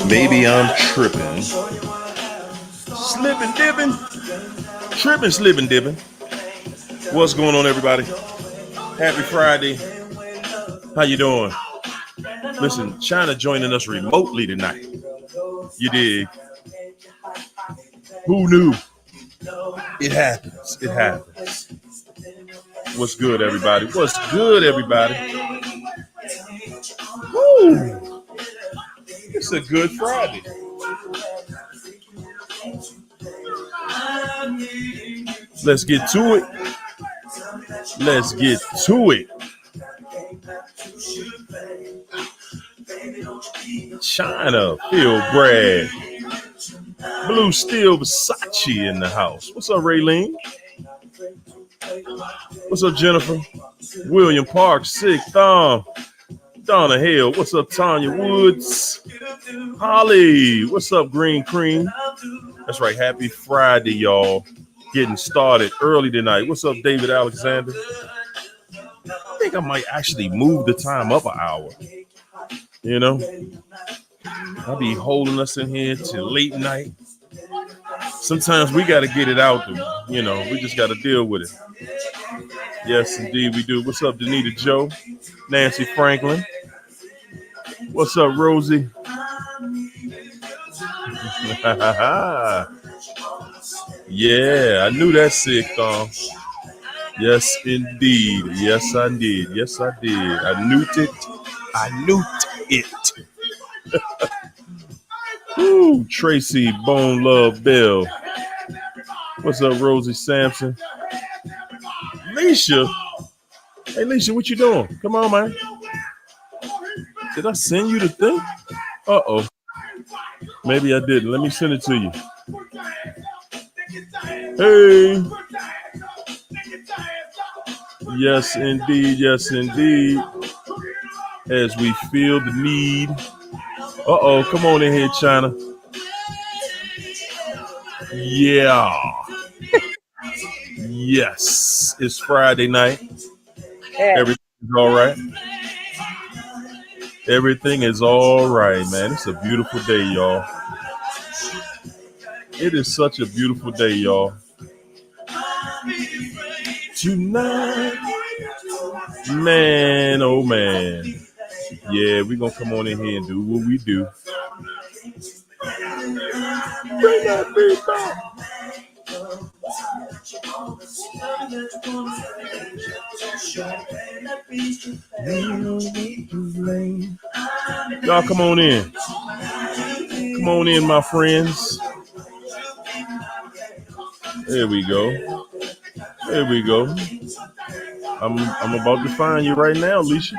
Maybe I'm tripping. Slipping, dipping. Tripping, slipping, dipping. What's going on, everybody? Happy Friday. How you doing? Listen, China joining us remotely tonight. You dig? Who knew? It happens. It happens. What's good, everybody? What's good, everybody? Woo! It's a good Friday. Let's get to it. Let's get to it. China, Phil Brad, Blue Steel Versace in the house. What's up, Raylene? What's up, Jennifer? William Park, Sick Thumb. Donna Hale. What's up, Tanya Woods? Holly. What's up, Green Cream? That's right. Happy Friday, y'all. Getting started early tonight. What's up, David Alexander? I think I might actually move the time up an hour. You know, I'll be holding us in here till late night. Sometimes we got to get it out. You know, we just got to deal with it. Yes, indeed, we do. What's up, Danita Joe? Nancy Franklin. What's up, Rosie? Yeah, I knew that, Sick Thumb. Yes, indeed. Yes, I did. Yes, I did. I knew it. I knew it. Ooh, Tracy Bone Love Bell. What's up, Rosie Sampson? Leisha. Hey, Leisha, what you doing? Come on, man. Did I send you the thing? Uh-oh. Maybe I didn't. Let me send it to you. Hey. Yes, indeed. Yes, indeed. As we feel the need. Uh-oh. Come on in here, China. Yeah. Yes. It's Friday night. Everything's all right. Everything is all right, man. It's a beautiful day, y'all. It is such a beautiful day, y'all. Tonight, man, oh man. Yeah, we're going to come on in here and do what we do. Bring that beat back. Y'all come on in. Come on in, my friends. There we go. There we go. I'm about to find you right now, Alicia.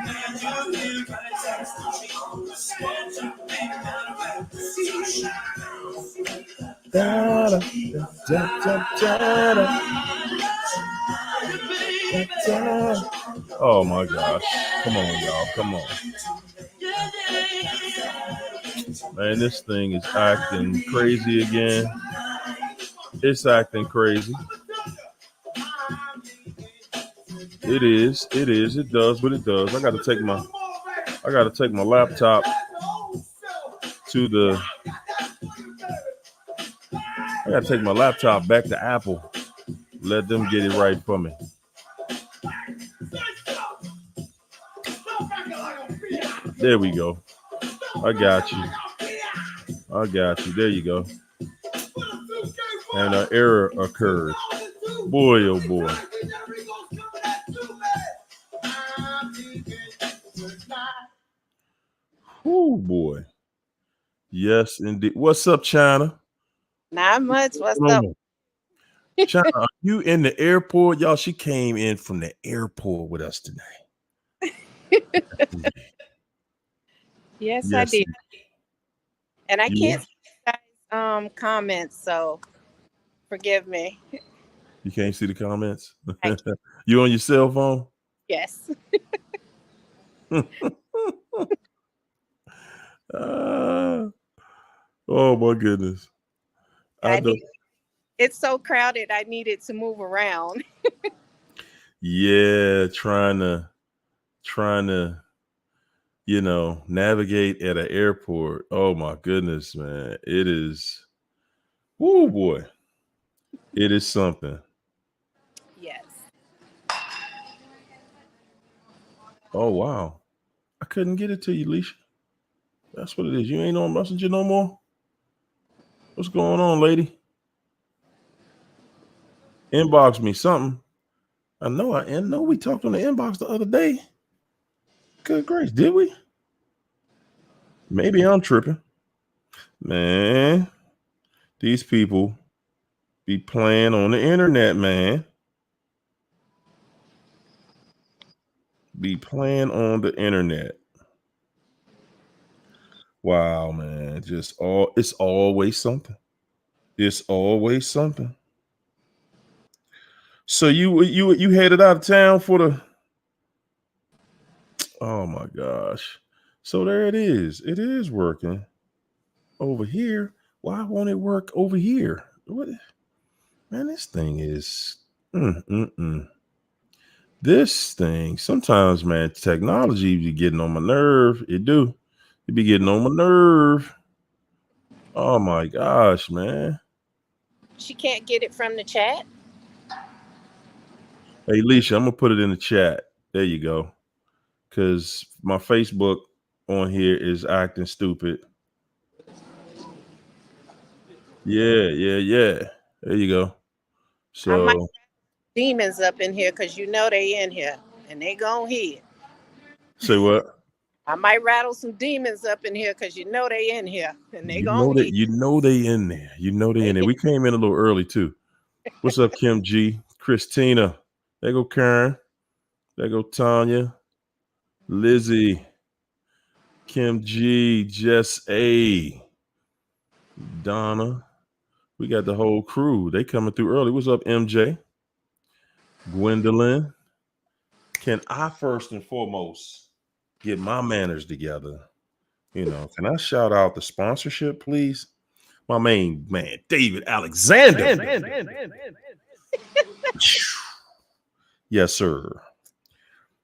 Oh my gosh. Come on, y'all. Come on. Man, this thing is acting crazy again. It's acting crazy. It is. It is. It does what it does. I gotta take my laptop to the I gotta take my laptop back to Apple. Let them get it right for me. There we go. I got you. I got you. There you go. And an error occurred. Boy, oh boy. Oh boy. Yes, indeed. What's up, China? Not much. What's up? China, are you in the airport? Y'all, she came in from the airport with us tonight. Yes, I did. And I can't see guys' comments, so forgive me. You can't see the comments? You on your cell phone? Yes. Oh my goodness. It's so crowded I needed to move around. Yeah, trying to navigate at an airport. Oh my goodness, man. It is, whoo boy. It is something. Yes. Oh wow. I couldn't get it to you, Leisha. That's what it is. You ain't on Messenger no more? What's going on, lady? Inbox me something. I know we talked on the inbox the other day. Good grace, did we? Maybe I'm tripping. Man, these people be playing on the internet, man. Be playing on the internet. Wow, man. It's always something. It's always something. So you headed out of town for the, oh my gosh. So there it is. It is working over here. Why won't it work over here? What, man, this thing is this thing. Sometimes, man, technology be getting on my nerve. It do. It be getting on my nerve. Oh my gosh, man. She can't get it from the chat. Hey, Leisha, I'm gonna put it in the chat. There you go. Cause my Facebook on here is acting stupid. Yeah. There you go. So I might demons up in here because they in here and they gon' hit. say what? I might rattle some demons up in here because they in here and they You gon' hit. they in there. They in there. We came in a little early too. What's up, Kim G? Christina. There go Karen. There go Tanya. Lizzie. Kim G. Jess A. Donna. We got the whole crew. They coming through early. What's up, MJ? Gwendolyn. Can I first and foremost get my manners together? Can I shout out the sponsorship, please? My main man, David Alexander. Yes, sir.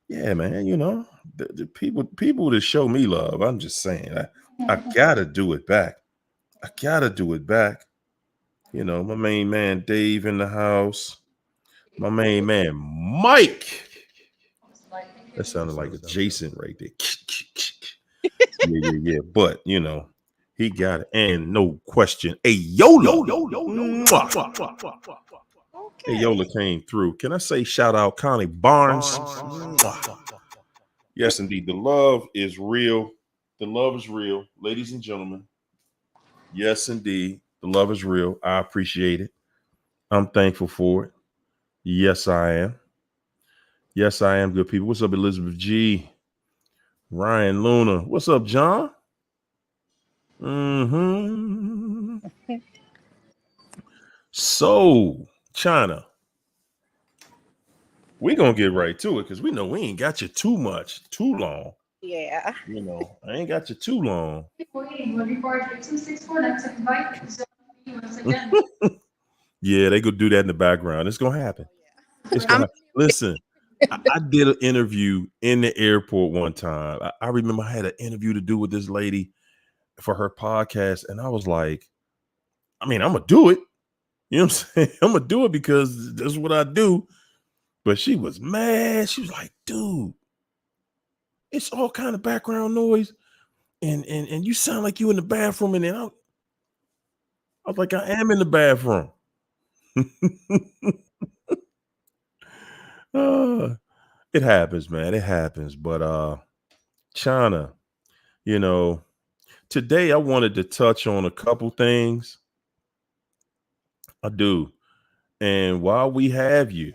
Yeah, man. The people that show me love. I'm just saying, I gotta do it back. My main man, Dave in the house. My main man, Mike. That sounded like a Jason right there. Yeah. But he got it, and no question. Hey, Yola. Hey, Yola came through. Can I say shout out Connie Barnes? Yes, indeed. The love is real. The love is real, ladies and gentlemen. Yes, indeed. The love is real. I appreciate it. I'm thankful for it. Yes, I am. Yes, I am, good people. What's up, Elizabeth G? Ryan Luna. What's up, John? So, China, we're going to get right to it because we know we ain't got you too long. Yeah. I ain't got you too long. Yeah, they go do that in the background. It's going to happen. Listen, I did an interview in the airport one time. I remember I had an interview to do with this lady for her podcast. And I was like, I'm going to do it. You know what I'm saying? I'm going to do it because that's what I do. But she was mad. She was like, dude, it's all kind of background noise. And you sound like you in the bathroom. And then I was like, I am in the bathroom. It happens, man. It happens. But China, today I wanted to touch on a couple things. I do. And while we have you,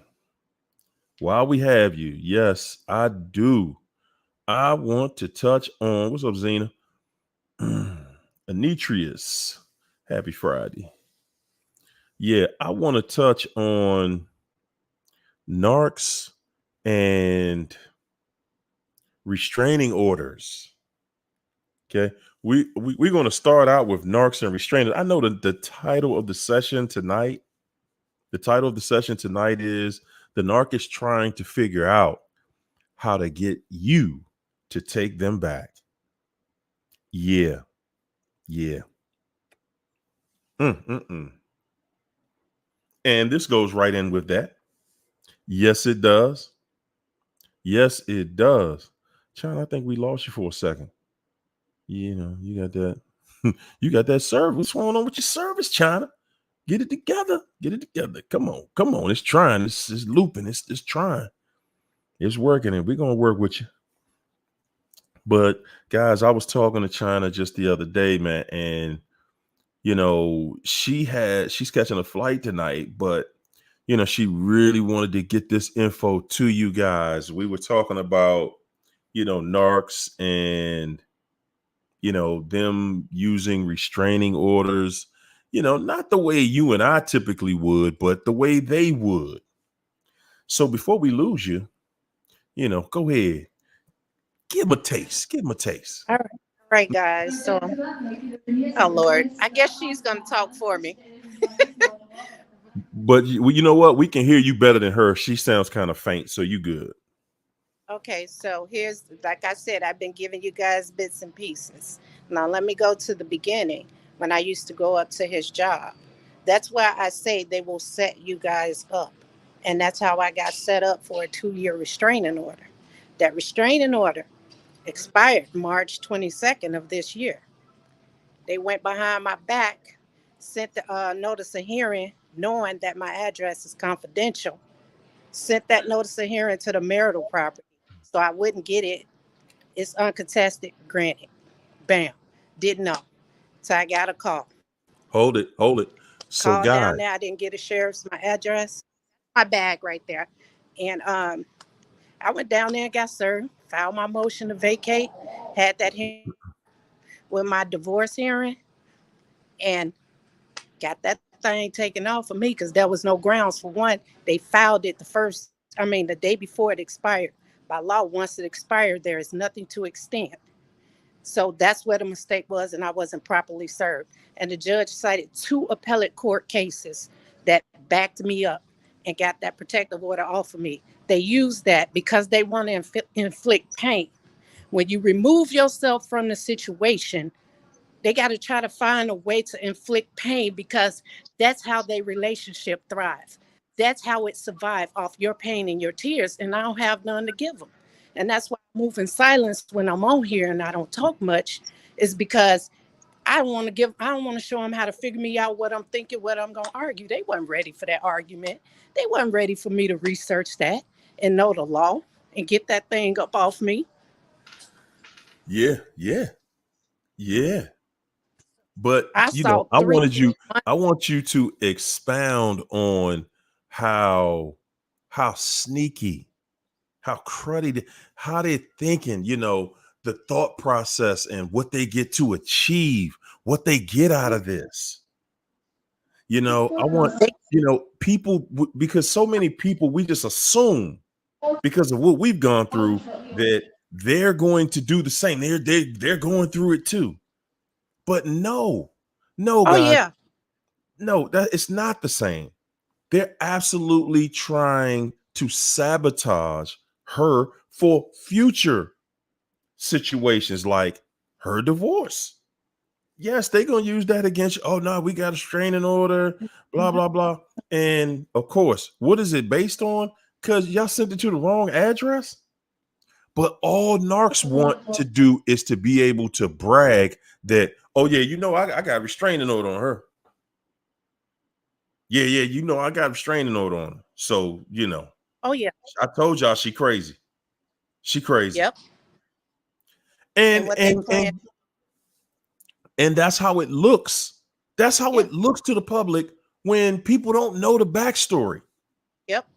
yes, I do. I want to touch on, what's up, Zena? Anitrius. Happy Friday. Yeah, I want to touch on Narcs and restraining orders. Okay. We're going to start out with Narcs and restraining. I know the title of the session tonight. The title of the session tonight is The Narc is Trying to Figure Out How to Get You to Take Them Back. Yeah. Yeah. Mm-mm-mm. And this goes right in with that. Yes, it does. Yes, it does. China, I think we lost you for a second. You know, you got that. You got that service. What's going on with your service, China? Get it together. Get it together. Come on. Come on. It's trying. It's looping. It's trying. It's working, and we're gonna work with you. But guys, I was talking to China just the other day, man, and you know, she's catching a flight tonight, but you know, she really wanted to get this info to you guys. We were talking about, you know, narcs and, you know, them using restraining orders, you know, not the way you and I typically would, but the way they would. So before we lose you, you know, go ahead, give them a taste, give them a taste. All right, guys. So, oh Lord, I guess she's gonna talk for me. But you know what? We can hear you better than her. She sounds kind of faint, so you good. Okay, so here's, like I said, I've been giving you guys bits and pieces. Now, let me go to the beginning when I used to go up to his job. That's why I say they will set you guys up. And that's how I got set up for a 2-year restraining order. That restraining order expired March 22nd of this year. They went behind my back, sent the notice of hearing, knowing that my address is confidential, sent that notice of hearing to the marital property so I wouldn't get it. It's uncontested, granted. Bam. Didn't know. So I got a call. Hold it, hold it. So, Called down guys, there. I didn't get a sheriff's my address. My bag right there. And I went down there and got served, filed my motion to vacate, had that hearing with my divorce hearing, and got that thing taken off of me because there was no grounds. For one, they filed it the day before it expired. By law, once it expired, there is nothing to extend. So that's where the mistake was, and I wasn't properly served. And the judge cited 2 appellate court cases that backed me up and got that protective order off of me. They used that because they want to inflict pain. When you remove yourself from the situation, they got to try to find a way to inflict pain because that's how their relationship thrives. That's how it survives off your pain and your tears. And I don't have none to give them. And that's why I move in silence when I'm on here and I don't talk much, is because I don't want to show them how to figure me out, what I'm thinking, what I'm going to argue. They weren't ready for that argument. They weren't ready for me to research that and know the law and get that thing up off me. yeah, yeah, yeah. But I you know, saw 3 months. I want you to expound on how sneaky, how cruddy, how they're thinking, you know, the thought process and what they get to achieve, what they get out of this. You know, I want, you know, people because so many people we just assume because of what we've gone through that they're going to do the same. They're going through it too. But no, no, Oh, guys, yeah. no, that it's not the same. They're absolutely trying to sabotage her for future situations like her divorce. Yes, they're gonna use that against you. Oh no, we got a restraining order, blah, blah, blah. And of course, what is it based on? Because y'all sent it to the wrong address. But all narcs want to do is to be able to brag that, oh yeah, you know, I got a restraining order on her. Yeah, yeah, you know, I got a restraining order on her. So, you know, Oh, yeah. I told y'all she crazy. She crazy. Yep. And And what they and plan. and and that's how it looks. That's how Yeah. it looks to the public when people don't know the backstory. Yep.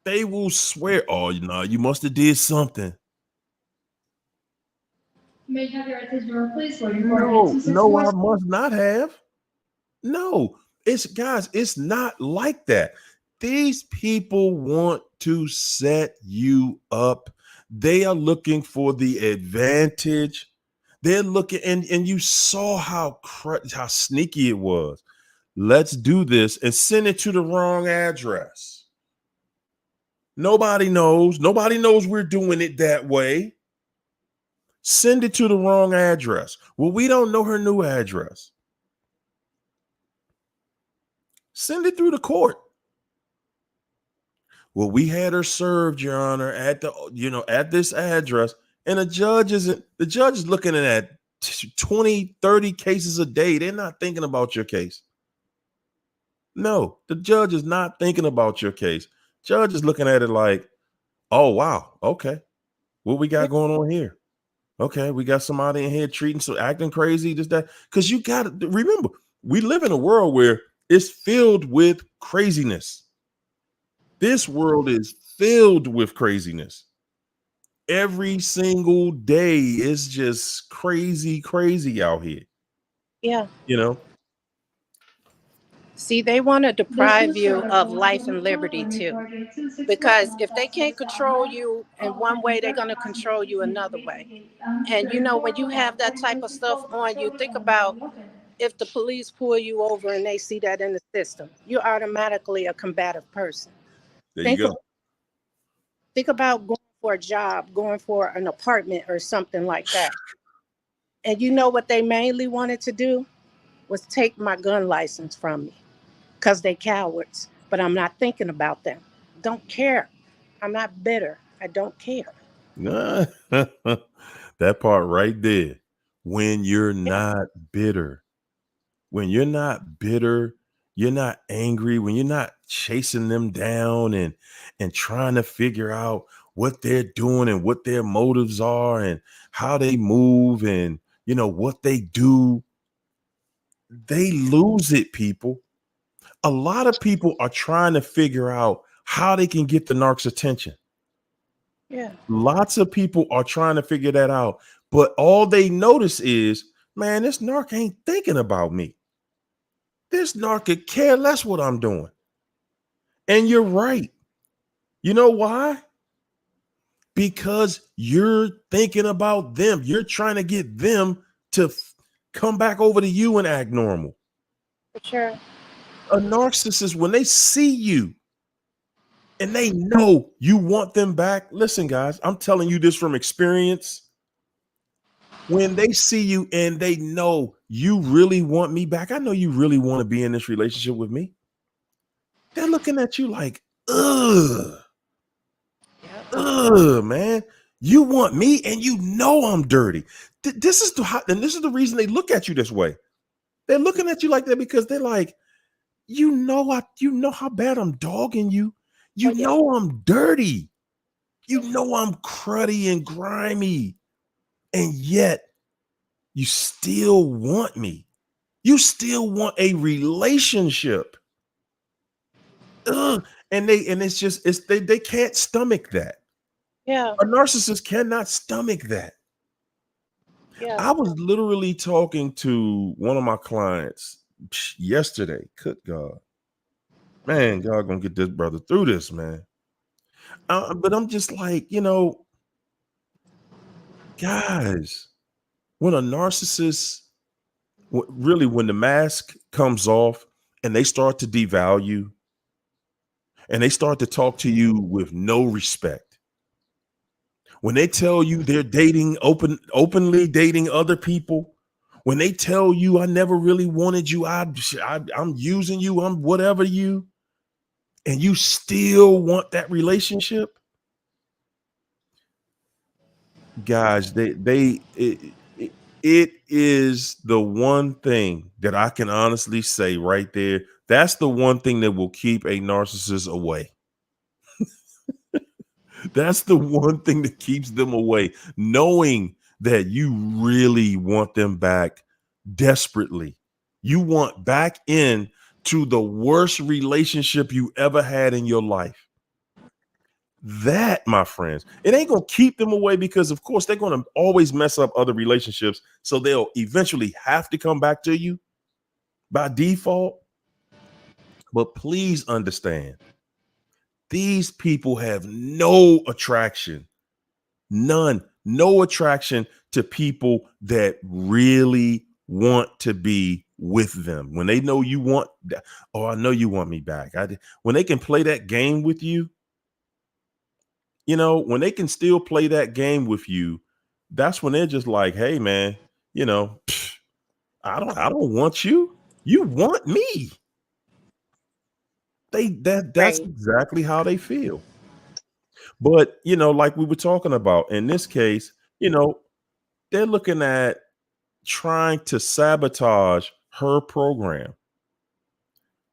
They will swear, oh, you know, you must have did something. May I have your attention door, please? For your No, no, I 264. must not have. No, it's guys, it's not like that. These people want to set you up. They are looking for the advantage. They're looking, and you saw how sneaky it was. Let's do this and send it to the wrong address. Nobody knows. Nobody knows we're doing it that way. Send it to the wrong address. Well, we don't know her new address. Send it through the court. Well, we had her served, Your Honor, at at this address. And the judge is looking at 20, 30 cases a day. They're not thinking about your case. No, the judge is not thinking about your case. Judge is looking at it like, oh, wow. Okay. What we got going on here? Okay. We got somebody in here acting crazy, just that. Because you got to remember, we live in a world where it's filled with craziness. This world is filled with craziness. Every single day is just crazy out here. Yeah. You know? See, they want to deprive you of life and liberty too. Because if they can't control you in one way, they're going to control you another way. And when you have that type of stuff on you, think about if the police pull you over and they see that in the system, you're automatically a combative person. There you go. Think about going for a job, going for an apartment or something like that. And you know what they mainly wanted to do was take my gun license from me because they cowards. But I'm not thinking about them. Don't care. I'm not bitter. I don't care. That part right there. When you're not bitter. When you're not bitter, you're not angry, when you're not chasing them down and trying to figure out what they're doing and what their motives are and how they move and what they do, they lose it, people. A lot of people are trying to figure out how they can get the narc's attention. Yeah. Lots of people are trying to figure that out, but all they notice is, man, this narc ain't thinking about me. This narc could care less what I'm doing. And you're right. You know why? Because you're thinking about them. You're trying to get them to come back over to you and act normal. For sure. A narcissist, when they see you and they know you want them back, listen, guys, I'm telling you this from experience. When they see you and they know you really want me back, I know you really want to be in this relationship with me. They're looking at you like, ugh. Ugh, man. You want me and you know I'm dirty. This is the reason they look at you this way. They're looking at you like that because they're like, you know how bad I'm dogging you. You know I'm dirty. You know I'm cruddy and grimy. And yet you still want me. You still want a relationship. Ugh. And they can't stomach that. Yeah. A narcissist cannot stomach that. Yeah. I was literally talking to one of my clients yesterday. Good God. Man, God gonna get this brother through this, man. But I'm just like, guys, when a narcissist, really, when the mask comes off and they start to devalue and they start to talk to you with no respect, when they tell you they're openly dating other people, when they tell you I never really wanted you, I'm using you, I'm whatever you, and you still want that relationship, guys, it is the one thing that I can honestly say right there. That's the one thing that will keep a narcissist away. That's the one thing that keeps them away, knowing that you really want them back desperately. You want back in to the worst relationship you ever had in your life. That, my friends, it ain't gonna keep them away because, of course, they're gonna always mess up other relationships. So they'll eventually have to come back to you by default. But please understand, these people have no attraction, no attraction to people that really want to be with them. When they know you want, oh, I know you want me back. When they can play that game with you, when they can still play that game with you, that's when they're just like, hey man, you know, I don't want you. You want me. That's Right. exactly how they feel. But like we were talking about in this case, they're looking at trying to sabotage her program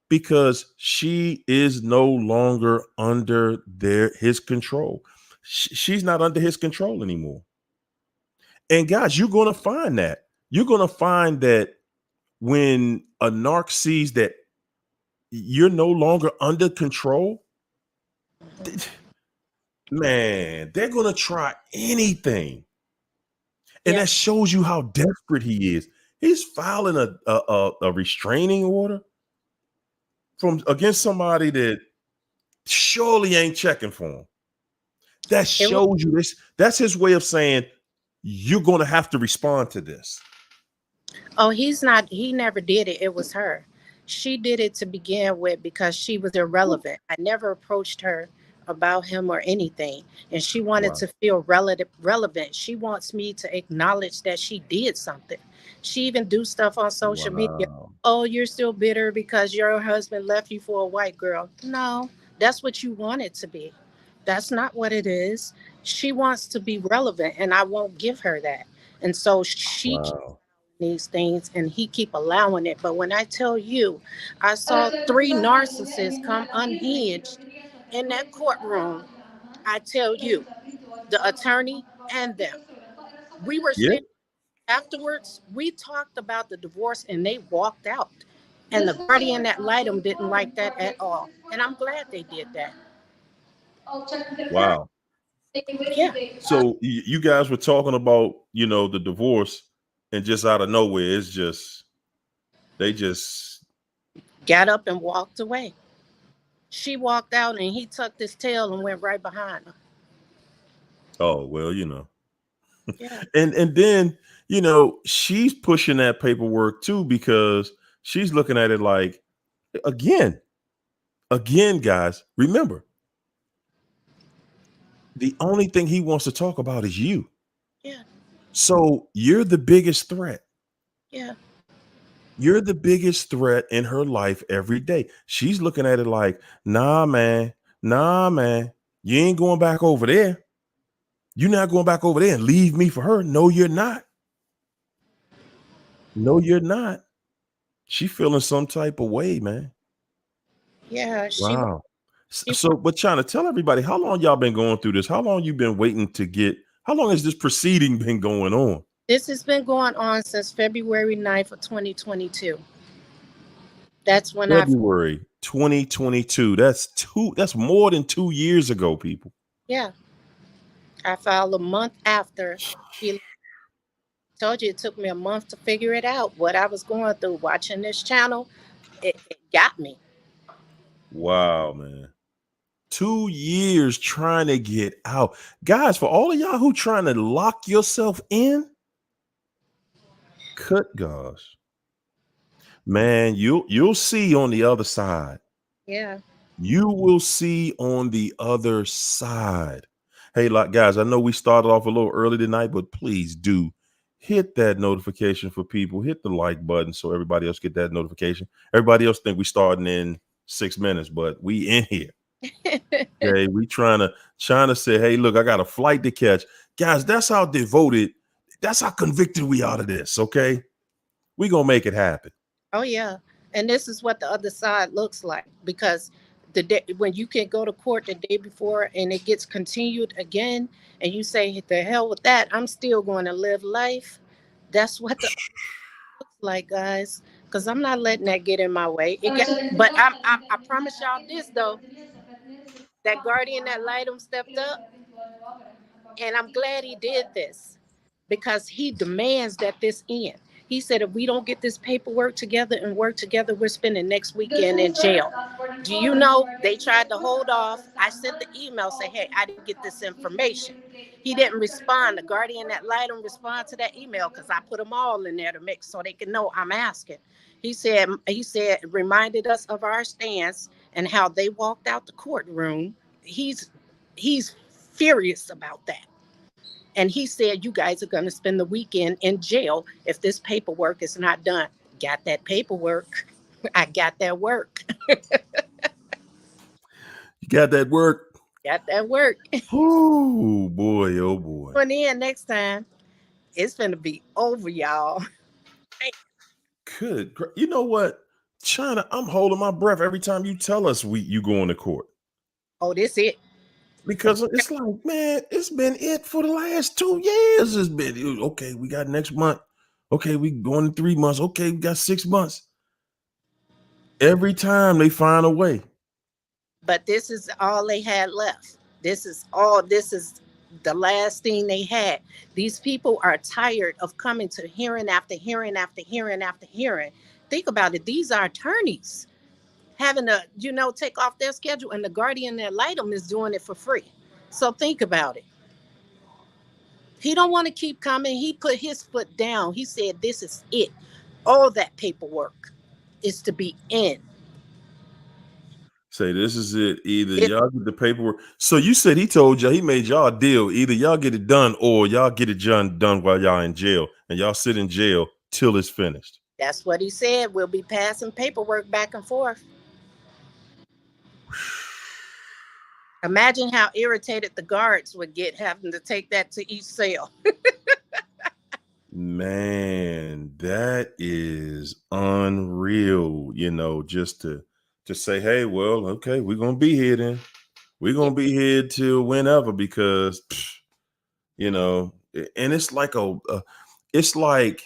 because she is no longer under his control. She's not under his control anymore. And guys, you're going to find that. You're going to find that when a narc sees that you're no longer under control, man, they're going to try anything. And Yeah. that shows you how desperate he is. He's filing a restraining order from against somebody that surely ain't checking for him. That It was, shows you this. That's his way of saying you're going to have to respond to this. oh, he's not, he never did it. It was her. She did it to begin with because she was irrelevant. I never approached her about him or anything. And she wanted Wow. to feel relevant. She wants me to acknowledge that she did something. She even do stuff on social media. Wow. Oh, you're still bitter because your husband left you for a white girl. No, that's what you want it to be. That's not what it is. She wants to be relevant and I won't give her that. And so she Wow. these things and he keep allowing it. But when I tell you, I saw three narcissists come unhinged in that courtroom. I tell you, the attorney and them, we were Yeah. sitting afterwards, we talked about the divorce and they walked out, and the guardian that lied them didn't like that at all, and I'm glad they did that. Wow. Yeah. So you guys were talking about, the divorce, and just out of nowhere, it's just they just Got up and walked away. She walked out and he tucked his tail and went right behind her. oh well, Yeah. and then she's pushing that paperwork too because she's looking at it like again, guys, remember the only thing he wants to talk about is you. Yeah. So you're the biggest threat. Yeah. You're the biggest threat in her life every day. She's looking at it like, nah, man, you ain't going back over there. You're not going back over there and leave me for her. No, you're not. No, you're not. She feeling some type of way, man. Yeah. Wow. She So, but trying to tell everybody, how long y'all been going through this? How long you been waiting to get? How long has this proceeding been going on? This has been going on since February 9th of 2022. That's when I, February 2022. That's more than 2 years ago, people. yeah, I filed a month after. He told you it took me a month to figure it out. What I was going through watching this channel, it got me. Wow, man. 2 years trying to get out. Guys, for all of y'all who trying to lock yourself in, cut gosh. Man, you'll see on the other side. Yeah. You will see on the other side. Hey, like guys, I know we started off a little early tonight, but please do hit that notification for people. Hit the like button so everybody else get that notification. Everybody else think we starting in 6 minutes, but we in here. Okay, we trying to say, hey, look, I got a flight to catch. Guys, that's how devoted, that's how convicted we are to this. Okay, we gonna make it happen. Oh yeah. And this is what the other side looks like, because the day when you can go to court the day before and it gets continued again and you say the hell with that, I'm still going to live life. That's what the looks like, guys, because I'm not letting that get in my way. But I promise y'all this though, that guardian that light him stepped up, and I'm glad he did this because he demands that this end. He said, if we don't get this paperwork together and work together, we're spending next weekend in jail. Do you know they tried to hold off? I sent the email, say, hey, I didn't get this information. He didn't respond. The guardian that lied him respond to that email because I put them all in there to make so they can know I'm asking. He said, reminded us of our stance and how they walked out the courtroom. He's furious about that. And he said, you guys are going to spend the weekend in jail if this paperwork is not done. Got that paperwork. I got that work. You got that work? Got that work. Oh boy, oh boy. Tune in next time. It's going to be over, y'all. You know what? China, I'm holding my breath every time you tell us you going to court. Oh, this it. Because it's like, man, it's been it for the last 2 years. It's been okay. We got next month. Okay, we going in 3 months. Okay, we got 6 months. Every time they find a way. But this is all they had left. This is the last thing they had. These people are tired of coming to hearing after hearing after hearing after hearing. Think about it. These are attorneys having to, take off their schedule, and the guardian ad litem is doing it for free. So think about it. He don't want to keep coming. He put his foot down. He said, this is it. All that paperwork is to be in. Say this is it. Either It, y'all get the paperwork. So you said he told y'all, he made y'all a deal. Either y'all get it done or y'all get it done while y'all in jail, and y'all sit in jail till it's finished. that's what he said. We'll be passing paperwork back and forth. Imagine how irritated the guards would get having to take that to each cell. Man, that is unreal. Just to say, hey, well, okay, we're gonna be here then. We're gonna be here till whenever because and it's like it's like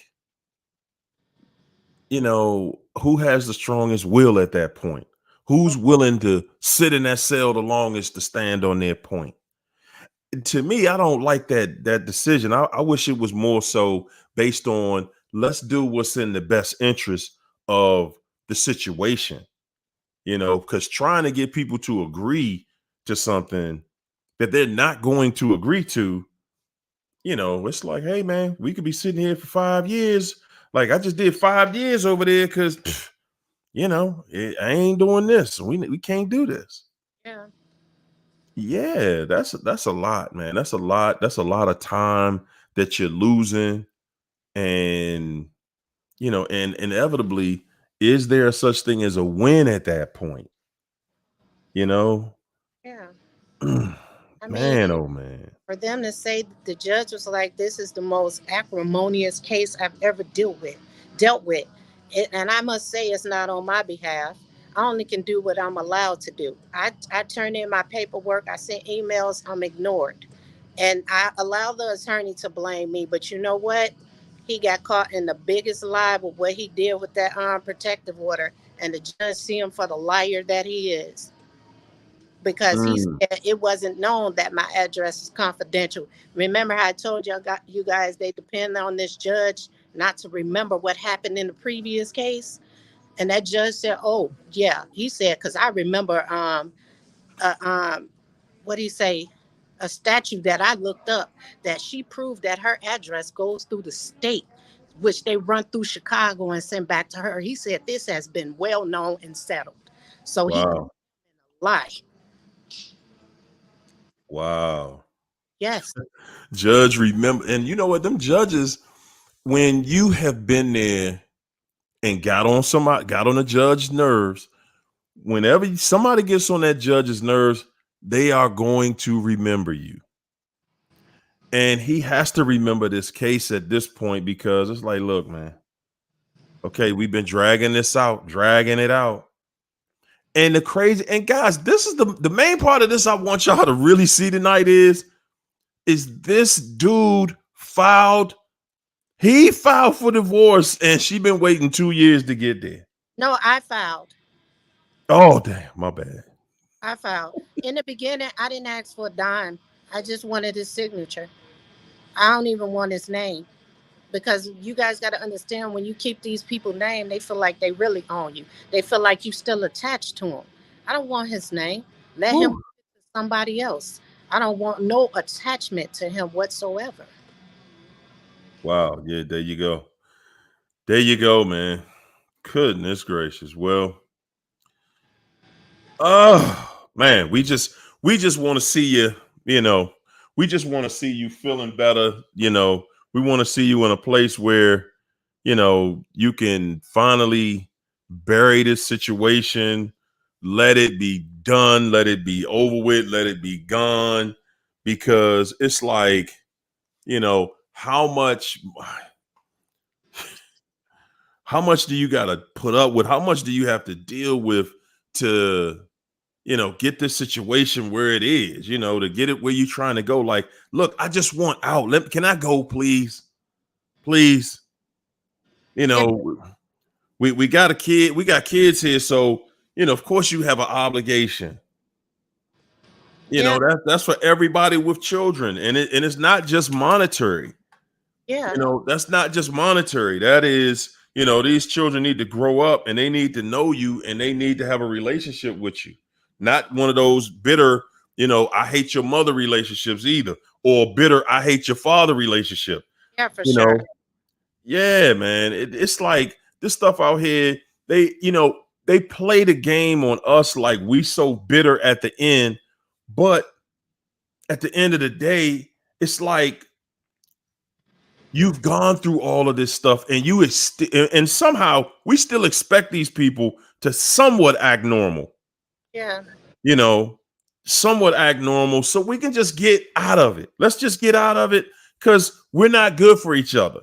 who has the strongest will at that point? Who's willing to sit in that cell the longest to stand on their point? To me, I don't like that decision. I wish it was more so based on let's do what's in the best interest of the situation, because trying to get people to agree to something that they're not going to agree to, it's like, hey man, we could be sitting here for 5 years. Like I just did 5 years over there because I ain't doing this. We can't do this. Yeah. Yeah, that's a lot, man. That's a lot. That's a lot of time that you're losing. And and inevitably, is there such thing as a win at that point? Yeah. I mean, Man, oh man. for them to say that the judge was like, this is the most acrimonious case I've ever dealt with. And I must say it's not on my behalf. I only can do what I'm allowed to do. I turn in my paperwork, I send emails, I'm ignored. And I allow the attorney to blame me. But you know what? He got caught in the biggest lie with what he did with that protective order. And the judge see him for the liar that he is, because he Mm, said it wasn't known that my address is confidential. Remember how I told you guys they depend on this judge not to remember what happened in the previous case? And that judge said, "Oh yeah," he said, "because I remember uh, um, what do you say? A statute that I looked up that she proved that her address goes through the state, which they run through Chicago and send back to her." He said this has been well known and settled. So he wow. lied. Wow. Yes. Judge, remember, and you know what? Them judges, when you have been there and got on the judge's nerves, whenever somebody gets on that judge's nerves, they are going to remember you. And he has to remember this case at this point because it's like, look, man, okay, we've been dragging it out. And the crazy, and guys, this is the main part of this I want y'all to really see tonight is this dude he filed for divorce and she been waiting 2 years to get there. No, I filed. Oh, damn, my bad. I filed. In the beginning, I didn't ask for a dime. I just wanted his signature. I don't even want his name, because you guys got to understand, when you keep these people's name, they feel like they really own you. They feel like you still attached to him. I don't want his name. Let him Whew. to somebody else. I don't want no attachment to him whatsoever. Wow. Yeah, there you go. There you go, man. Goodness gracious. Well, oh man, we just want to see you, we just want to see you feeling better. We want to see you in a place where, you can finally bury this situation, let it be done, let it be over with, let it be gone. Because it's like, how much do you got to put up with? How much do you have to deal with to, get this situation where it is, to get it where you're trying to go? Like, look, I just want out. Can I go, please? Please. You Yeah. know, we got a kid, we got kids here. So, of course you have an obligation. Yeah. That's for everybody with children. And it's not just monetary. Yeah. That's not just monetary. That is, these children need to grow up and they need to know you and they need to have a relationship with you. Not one of those bitter, I hate your mother relationships either, or bitter, I hate your father relationship. Yeah, for You sure. know, yeah, man. It's like this stuff out here, they play the game on us like we so bitter at the end. But at the end of the day, it's like you've gone through all of this stuff and and somehow we still expect these people to somewhat act normal, Yeah. you know, somewhat act normal so we can just get out of it. Let's just get out of it because we're not good for each other.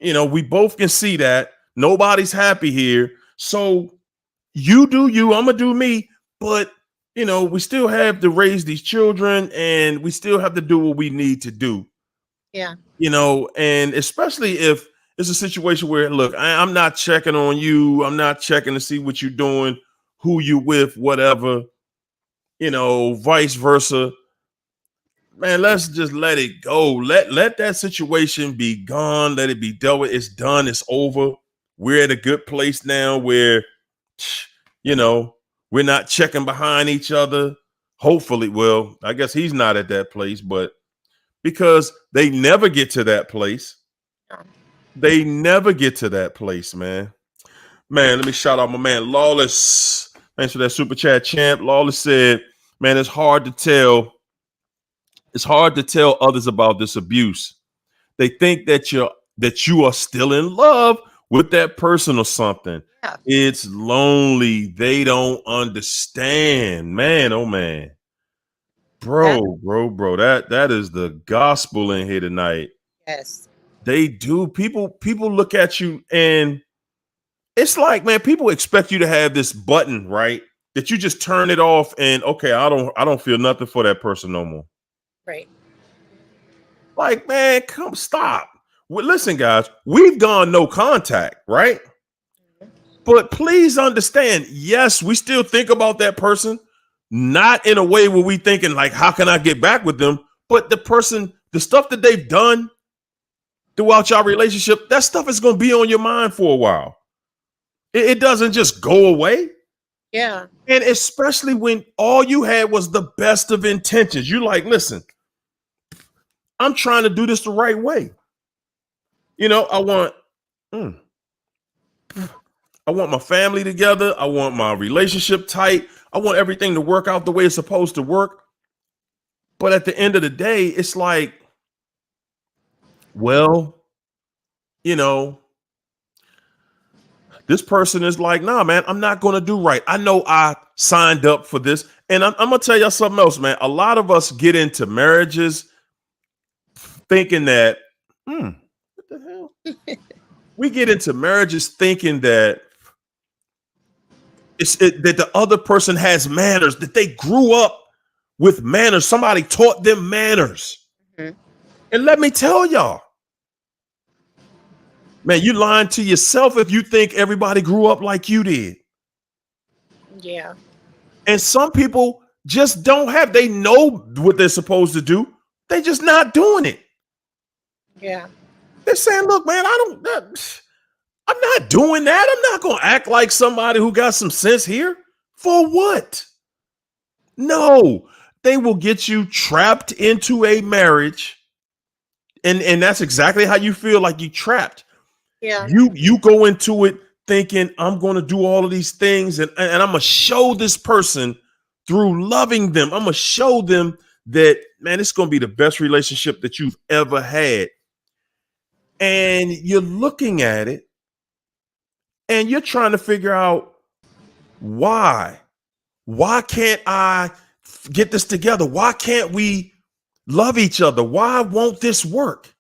We both can see that nobody's happy here. So you do you, I'm gonna do me, but we still have to raise these children and we still have to do what we need to do. Yeah. And especially if it's a situation where, look, I'm not checking on you. I'm not checking to see what you're doing, who you with, whatever, vice versa. Man, let's just let it go. Let that situation be gone. Let it be dealt with. It's done. It's over. We're at a good place now where, you know, we're not checking behind each other. Hopefully, well, I guess he's not at that place, but because they never get to that place. They never get to that place, man. Man, let me shout out my man Lawless. Thanks for that super chat, champ. Lawless said, man, it's hard to tell. It's hard to tell others about this abuse. They think that you are still in love with that person or something. Yeah. It's lonely. They don't understand. Man, oh man. Bro. That is the gospel in here tonight. Yes. They do. People look at you and it's like, man, people expect you to have this button, right? That you just turn it off and okay, I don't feel nothing for that person no more. Right. Like, man, come stop. Well, listen, guys, we've gone no contact, right? But please understand, yes, we still think about that person, not in a way where we thinking like, how can I get back with them? But the stuff that they've done throughout your relationship, that stuff is going to be on your mind for a while. It doesn't just go away. Yeah. And especially when all you had was the best of intentions. You're like, listen, I'm trying to do this the right way. I want my family together. I want my relationship tight. I want everything to work out the way it's supposed to work. But at the end of the day, it's like, well, this person is like, nah, man, I'm not going to do right. I know I signed up for this. And I'm going to tell you something else, man. A lot of us get into marriages thinking that, what the hell? We get into marriages thinking that that the other person has manners, that they grew up with manners. Somebody taught them manners. Mm-hmm. And let me tell y'all, man, you lying to yourself if you think everybody grew up like you did. Yeah. And some people just they know what they're supposed to do. They just not doing it. Yeah. They're saying, look, man, I'm not doing that. I'm not going to act like somebody who got some sense here. For what? No, they will get you trapped into a marriage. And that's exactly how you feel, like you trapped. Yeah. You go into it thinking, I'm going to do all of these things and I'm going to show this person through loving them. I'm going to show them that, man, it's going to be the best relationship that you've ever had. And you're looking at it and you're trying to figure out why. Why can't I get this together? Why can't we love each other? Why won't this work?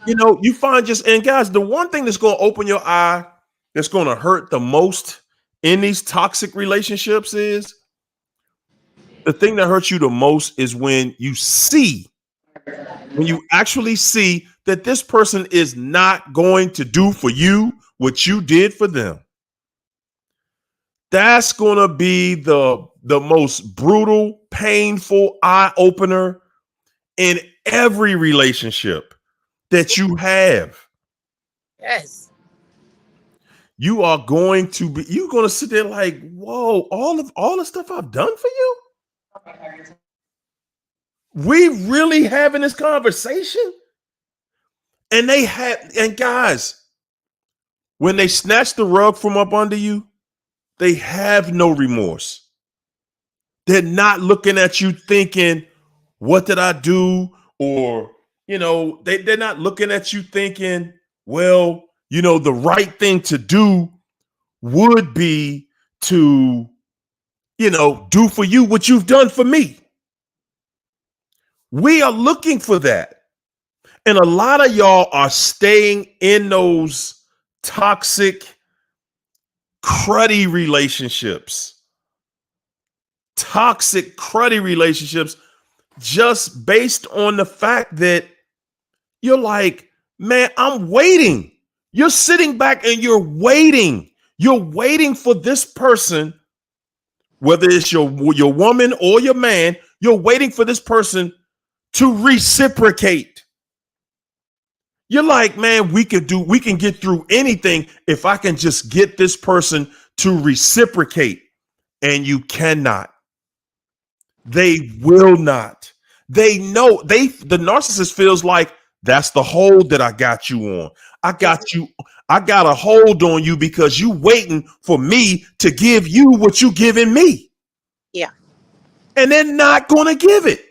You know, you find and guys, the one thing that's going to open your eye, that's going to hurt the most in these toxic relationships is the thing that hurts you the most is when you actually see that this person is not going to do for you what you did for them. That's going to be the most brutal, painful eye opener in every relationship that you have. Yes. You're going to sit there like, whoa, all the stuff I've done for you. We really having this conversation? And guys, when they snatch the rug from up under you, they have no remorse. They're not looking at you thinking, what did I do? Or, they're not looking at you thinking, well, the right thing to do would be to, do for you what you've done for me. We are looking for that. And a lot of y'all are staying in those toxic, cruddy relationships. Toxic, cruddy relationships just based on the fact that you're like, man, I'm waiting. You're sitting back and you're waiting. You're waiting for this person, whether it's your woman or your man, you're waiting for this person to reciprocate. You're like, man, we can get through anything if I can just get this person to reciprocate. And you cannot. They will not. They know the narcissist feels like that's the hold that I got you on. I got a hold on you because you waiting for me to give you what you giving me. Yeah. And they're not going to give it.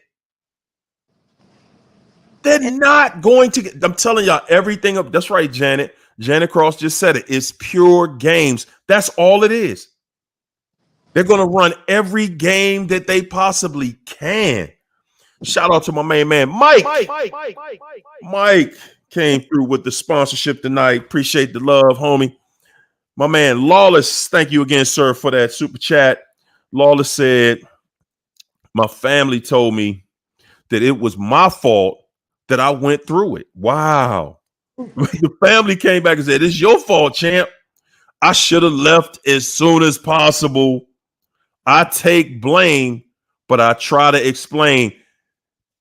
They're not going to get, I'm telling y'all everything up. That's right, Janet. Janet Cross just said it. It's pure games. That's all it is. They're going to run every game that they possibly can. Shout out to my main man, Mike. Mike came through with the sponsorship tonight. Appreciate the love, homie. My man, Lawless, thank you again, sir, for that super chat. Lawless said, my family told me that it was my fault that I went through it. Wow. The family came back and said, it's your fault, champ. I should have left as soon as possible. I take blame, but I try to explain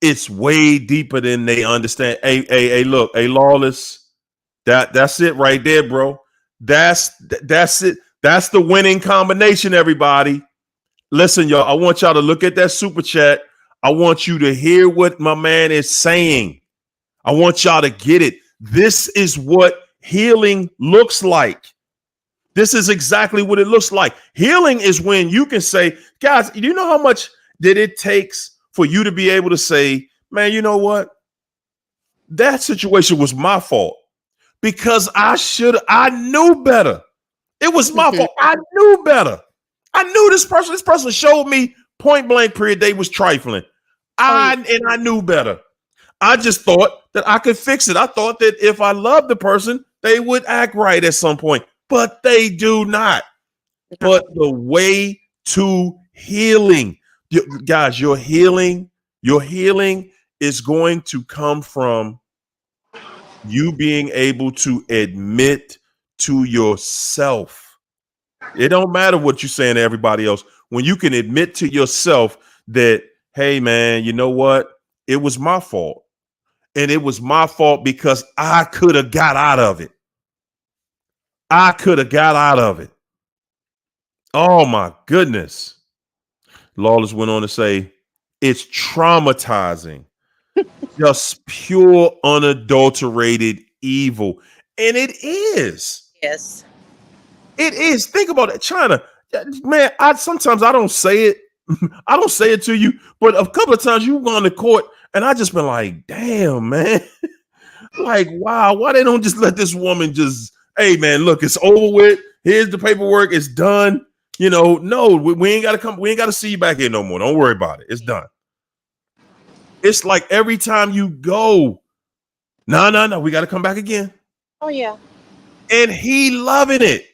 it's way deeper than they understand. Hey, look, Lawless, that's it right there, bro. That's it. That's the winning combination, everybody. Listen, y'all, I want y'all to look at that super chat. I want you to hear what my man is saying. I want y'all to get it. This is what healing looks like. This is exactly what it looks like. Healing is when you can say, guys, do you know how much that it takes for you to be able to say, man, you know what? That situation was my fault because I knew better. It was my fault. I knew better. I knew this person showed me point blank period. They was trifling. And I knew better. I just thought that I could fix it. I thought that if I loved the person, they would act right at some point. But they do not. But the way to healing, guys, your healing is going to come from you being able to admit to yourself. It don't matter what you're saying to everybody else. When you can admit to yourself that, hey, man, you know what? It was my fault. And it was my fault because I could have got out of it. I could have got out of it. Oh, my goodness. Lawless went on to say, it's traumatizing. Just pure, unadulterated evil. And it is. Yes. It is. Think about it. China, man, sometimes I don't say it I don't say it to you, but a couple of times you've gone to court and I just been like, damn, man. Like, wow, why they don't just let this woman just, hey, man, look, it's over with. Here's the paperwork. It's done. You know, no, we ain't got to come. We ain't got to see you back here no more. Don't worry about it. It's done. It's like every time you go, no, we got to come back again. Oh, yeah. And he loving it.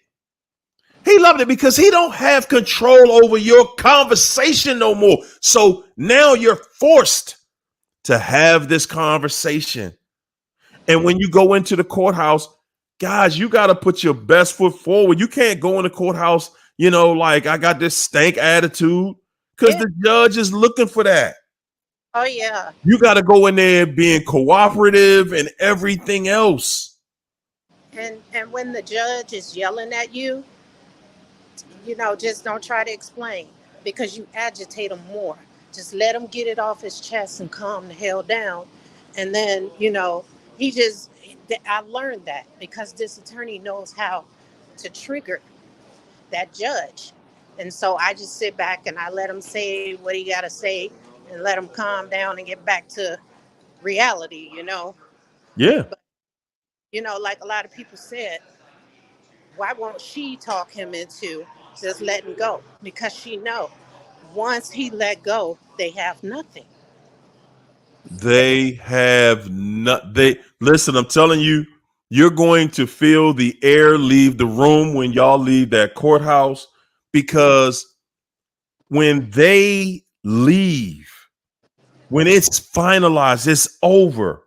He loved it because he don't have control over your conversation no more. So now you're forced to have this conversation. And when you go into the courthouse, guys, you got to put your best foot forward. You can't go in the courthouse, you know, like I got this stank attitude because the judge is looking for that. Oh, yeah. You got to go in there being cooperative and everything else. And when the judge is yelling at you, you know, just don't try to explain because you agitate him more. Just let him get it off his chest and calm the hell down. And then, you know, I learned that because this attorney knows how to trigger that judge. And so I just sit back and I let him say what he got to say and let him calm down and get back to reality, you know. Yeah. But, you know, like a lot of people said, why won't she talk him into just letting go? Because she know once he let go, they have nothing. They have not. They listen. I'm telling you, you're going to feel the air leave the room when y'all leave that courthouse because when they leave, when it's finalized, it's over.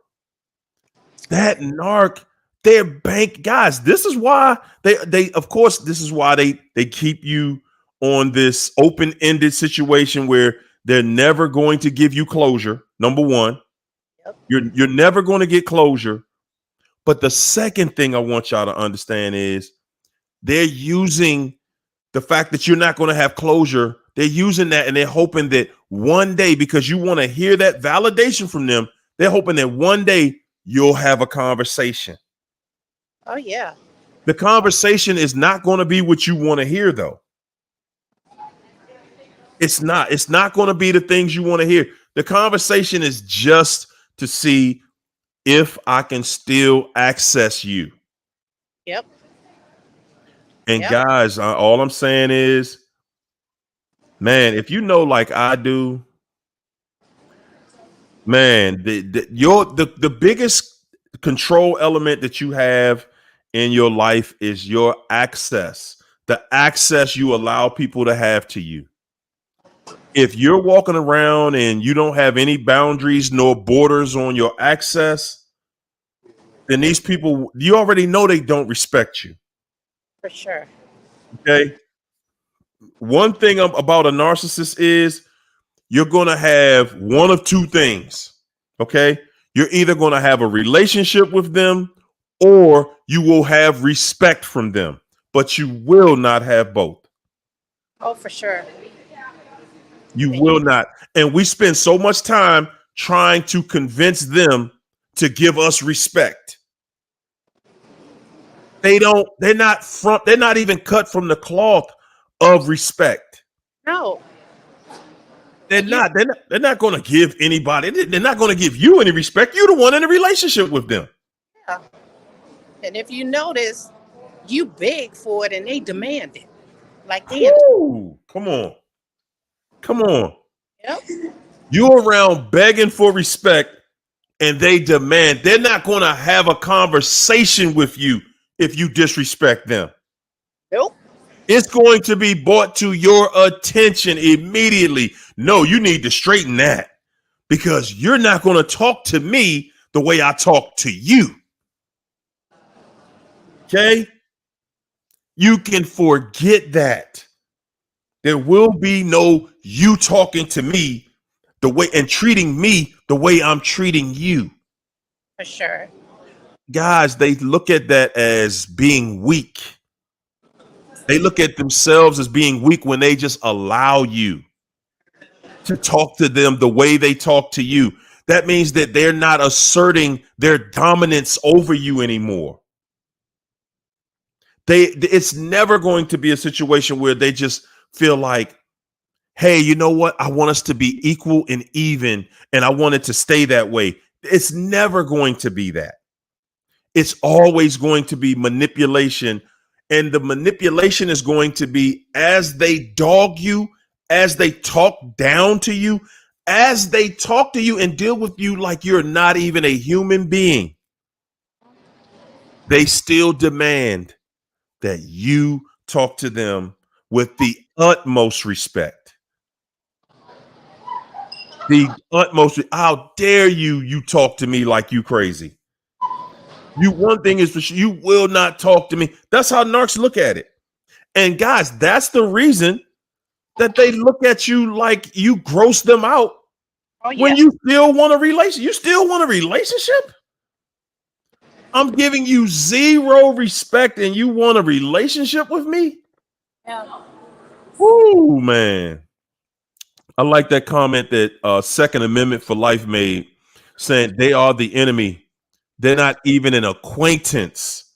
That narc, their bank guys. This is why they of course this is why they keep you on this open-ended situation where they're never going to give you closure. Number one, Yep. you're never going to get closure. But the second thing I want y'all to understand is they're using the fact that you're not going to have closure. They're using that and they're hoping that one day, because you want to hear that validation from them, they're hoping that one day you'll have a conversation. Oh, yeah. The conversation is not going to be what you want to hear, though. It's not. It's not going to be the things you want to hear. The conversation is just to see if I can still access you. Yep. And Yep. guys, all I'm saying is, man, if you know like I do, man, the biggest control element that you have in your life is your access, the access you allow people to have to you. If you're walking around and you don't have any boundaries nor borders on your access, then these people, you already know they don't respect you. For sure. Okay. One thing about a narcissist is you're going to have one of two things. Okay. You're either going to have a relationship with them or you will have respect from them, but you will not have both. Oh, for sure. You will not. And we spend so much time trying to convince them to give us respect. They're not even cut from the cloth of respect. No. They're not going to give anybody. They're not going to give you any respect. You're the one in a relationship with them. Yeah. And if you notice, you beg for it and they demand it. Like they. Ooh, come on. Come on. Yep. You're around begging for respect and they demand. They're not going to have a conversation with you if you disrespect them. Nope. It's going to be brought to your attention immediately. No, you need to straighten that because you're not going to talk to me the way I talk to you. Okay? You can forget that. There will be no you talking to me the way and treating me the way I'm treating you. For sure. Guys, they look at that as being weak. They look at themselves as being weak when they just allow you to talk to them the way they talk to you. That means that they're not asserting their dominance over you anymore. It's never going to be a situation where they just feel like Hey, you know what? I want us to be equal and even, and I want it to stay that way. It's never going to be that. It's always going to be manipulation. And the manipulation is going to be as they dog you, as they talk down to you, as they talk to you and deal with you like you're not even a human being. They still demand that you talk to them with the utmost respect. The utmost. How dare you talk to me like you crazy? You one thing is for sure, you will not talk to me. That's how narcs look at it. And guys, that's the reason that they look at you like you gross them out Oh when yeah. you still want a relation. You still want a relationship? I'm giving you zero respect and you want a relationship with me? Yeah. Woo, man. I like that comment that Second Amendment for Life made, saying they are the enemy. They're not even an acquaintance.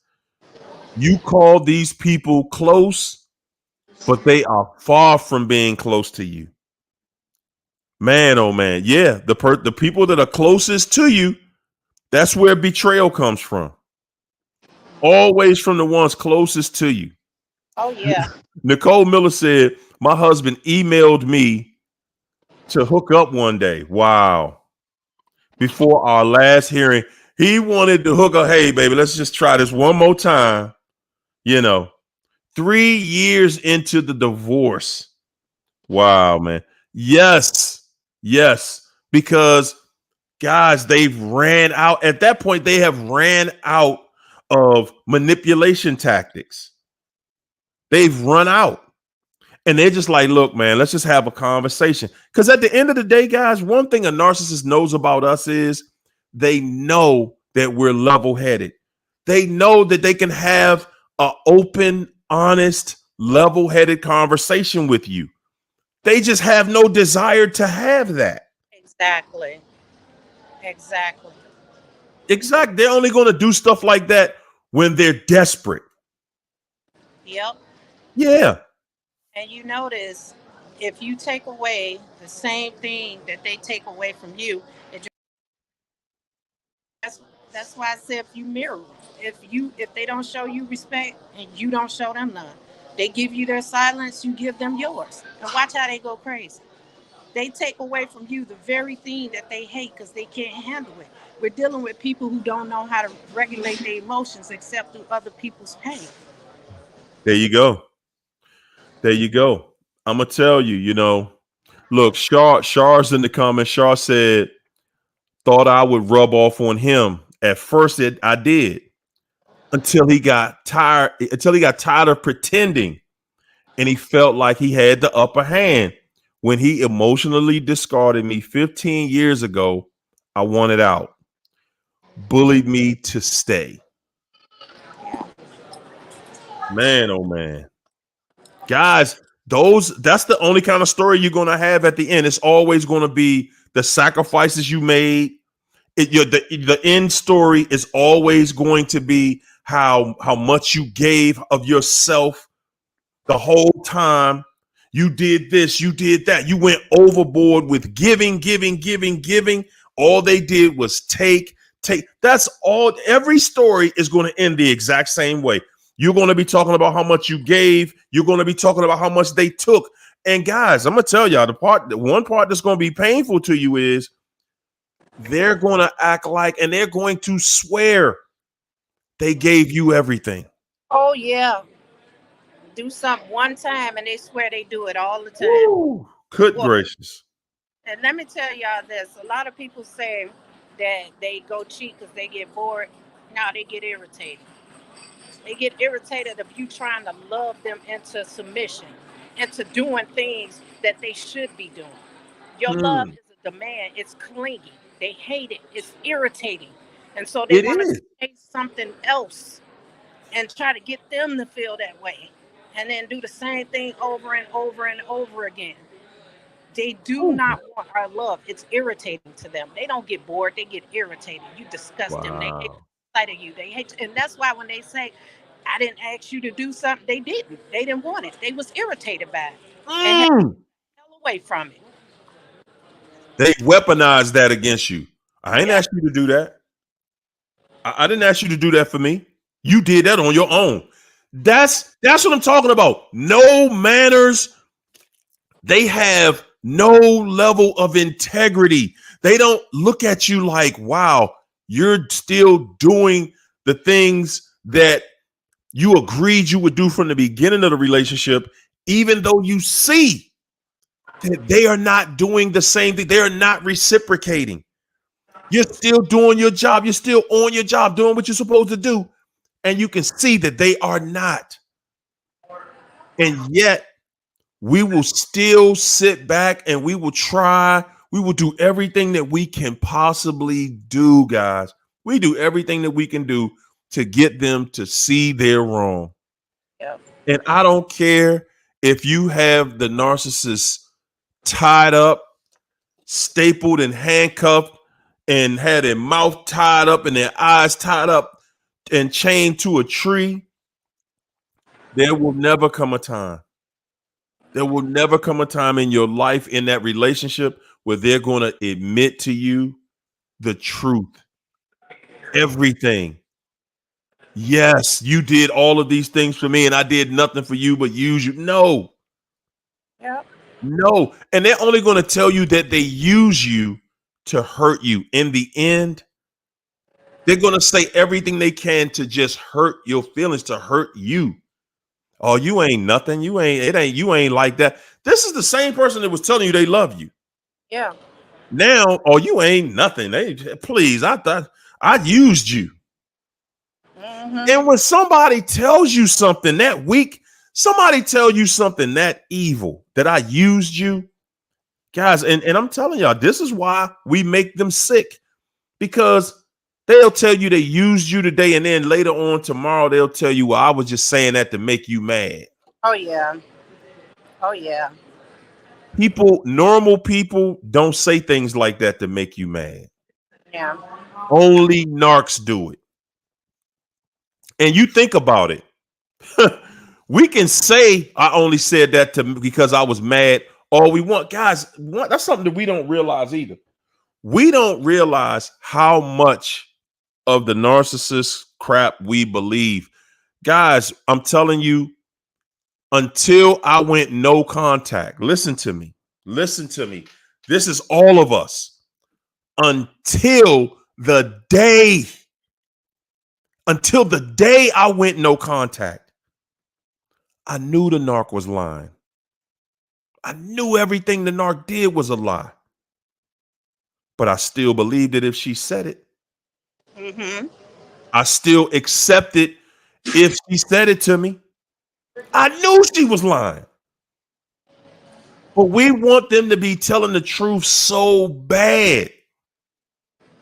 You call these people close, but they are far from being close to you. Man, oh man, yeah, the people that are closest to you, that's where betrayal comes from. Always from the ones closest to you. Oh yeah. Nicole Miller said, "My husband emailed me to hook up one day." Wow. Before our last hearing, he wanted to hook up. Hey, baby, let's just try this one more time. You know, 3 years into the divorce. Wow, man. Yes. Yes. Because guys, they've ran out. At that point, they have ran out of manipulation tactics. They've run out. And they're just like, look, man, let's just have a conversation. Because at the end of the day, guys, one thing a narcissist knows about us is they know that we're level headed. They know that they can have an open, honest, level headed conversation with you. They just have no desire to have that. Exactly. Exactly. Exactly. They're only going to do stuff like that when they're desperate. Yep. Yeah. And you notice if you take away the same thing that they take away from you, that's that's why I said if you mirror, if they don't show you respect and you don't show them none, they give you their silence, you give them yours, and watch how they go crazy. They take away from you the very thing that they hate because they can't handle it. We're dealing with people who don't know how to regulate their emotions except through other people's pain. There you go. There you go. I'm gonna tell you, look, Char's in the comments. Char said, thought I would rub off on him. At first I did until he got tired of pretending and he felt like he had the upper hand. When he emotionally discarded me 15 years ago, I wanted out. Bullied me to stay. Man, oh man. Guys, that's the only kind of story you're gonna have at the end. It's always gonna be the sacrifices you made. The end story is always going to be how much you gave of yourself the whole time. You did this, you did that. You went overboard with giving, giving, giving, giving. All they did was take, take. That's all. Every story is going to end the exact same way. You're going to be talking about how much you gave. You're going to be talking about how much they took. And guys, I'm going to tell y'all the one part that's going to be painful to you is they're going to act like and they're going to swear they gave you everything. Oh yeah, do something one time and they swear they do it all the time. Woo. Good Well, gracious. and let me tell y'all this: a lot of people say that they go cheat because they get bored. Now they get irritated. They get irritated of you trying to love them into submission, into doing things that they should be doing. Your love Hmm. is a demand. It's clingy. They hate it. It's irritating, and so they It want to is. create something else and try to get them to feel that way, and then do the same thing over and over and over again. They do Ooh. not want our love. It's irritating to them. They don't get bored. They get irritated. You disgust them. They hate Wow. the sight of you. They hate, and that's why when they say, "I didn't ask you to do something," they didn't. They didn't want it. They was irritated by it. And had Mm. away from it. They weaponize that against you. I ain't Yeah. asked you to do that. I didn't ask you to do that for me. You did that on your own. That's what I'm talking about. No manners. They have no level of integrity. They don't look at you like, wow, you're still doing the things that you agreed you would do from the beginning of the relationship, even though you see that they are not doing the same thing. They are not reciprocating. You're still doing your job. You're still on your job, doing what you're supposed to do. And you can see that they are not. And yet, we will still sit back and we will try. We will do everything that we can possibly do, guys. We do everything that we can do to get them to see they're wrong. Yep. And I don't care if you have the narcissist tied up, stapled and handcuffed, and had their mouth tied up and their eyes tied up and chained to a tree. There will never come a time. There will never come a time in your life, in that relationship, where they're going to admit to you the truth. Everything. Yes, you did all of these things for me and I did nothing for you but use you. No. Yep. No. And they're only going to tell you that they use you to hurt you. In the end, they're going to say everything they can to just hurt your feelings, to hurt you. Oh, you ain't nothing. You ain't like that. This is the same person that was telling you they love you. Yeah. Now, oh, you ain't nothing. Please, I thought I used you. Mm-hmm. And when somebody tells you something that weak, somebody tell you something that evil, that I used you, guys, and I'm telling y'all, this is why we make them sick, because they'll tell you they used you today, and then later on tomorrow, they'll tell you, well, I was just saying that to make you mad. Oh, yeah. Oh, yeah. Normal people don't say things like that to make you mad. Yeah. Only narcs do it. And you think about it. We can say I only said that because I was mad. All we want, guys, that's something that we don't realize either. We don't realize how much of the narcissist crap we believe. Guys, I'm telling you, until I went no contact, listen to me. Listen to me. This is all of us. Until the day I went no contact, I knew the narc was lying. I knew everything the narc did was a lie. But I still believed it if she said it. Mm-hmm. I still accepted if she said it to me. I knew she was lying. But we want them to be telling the truth so bad.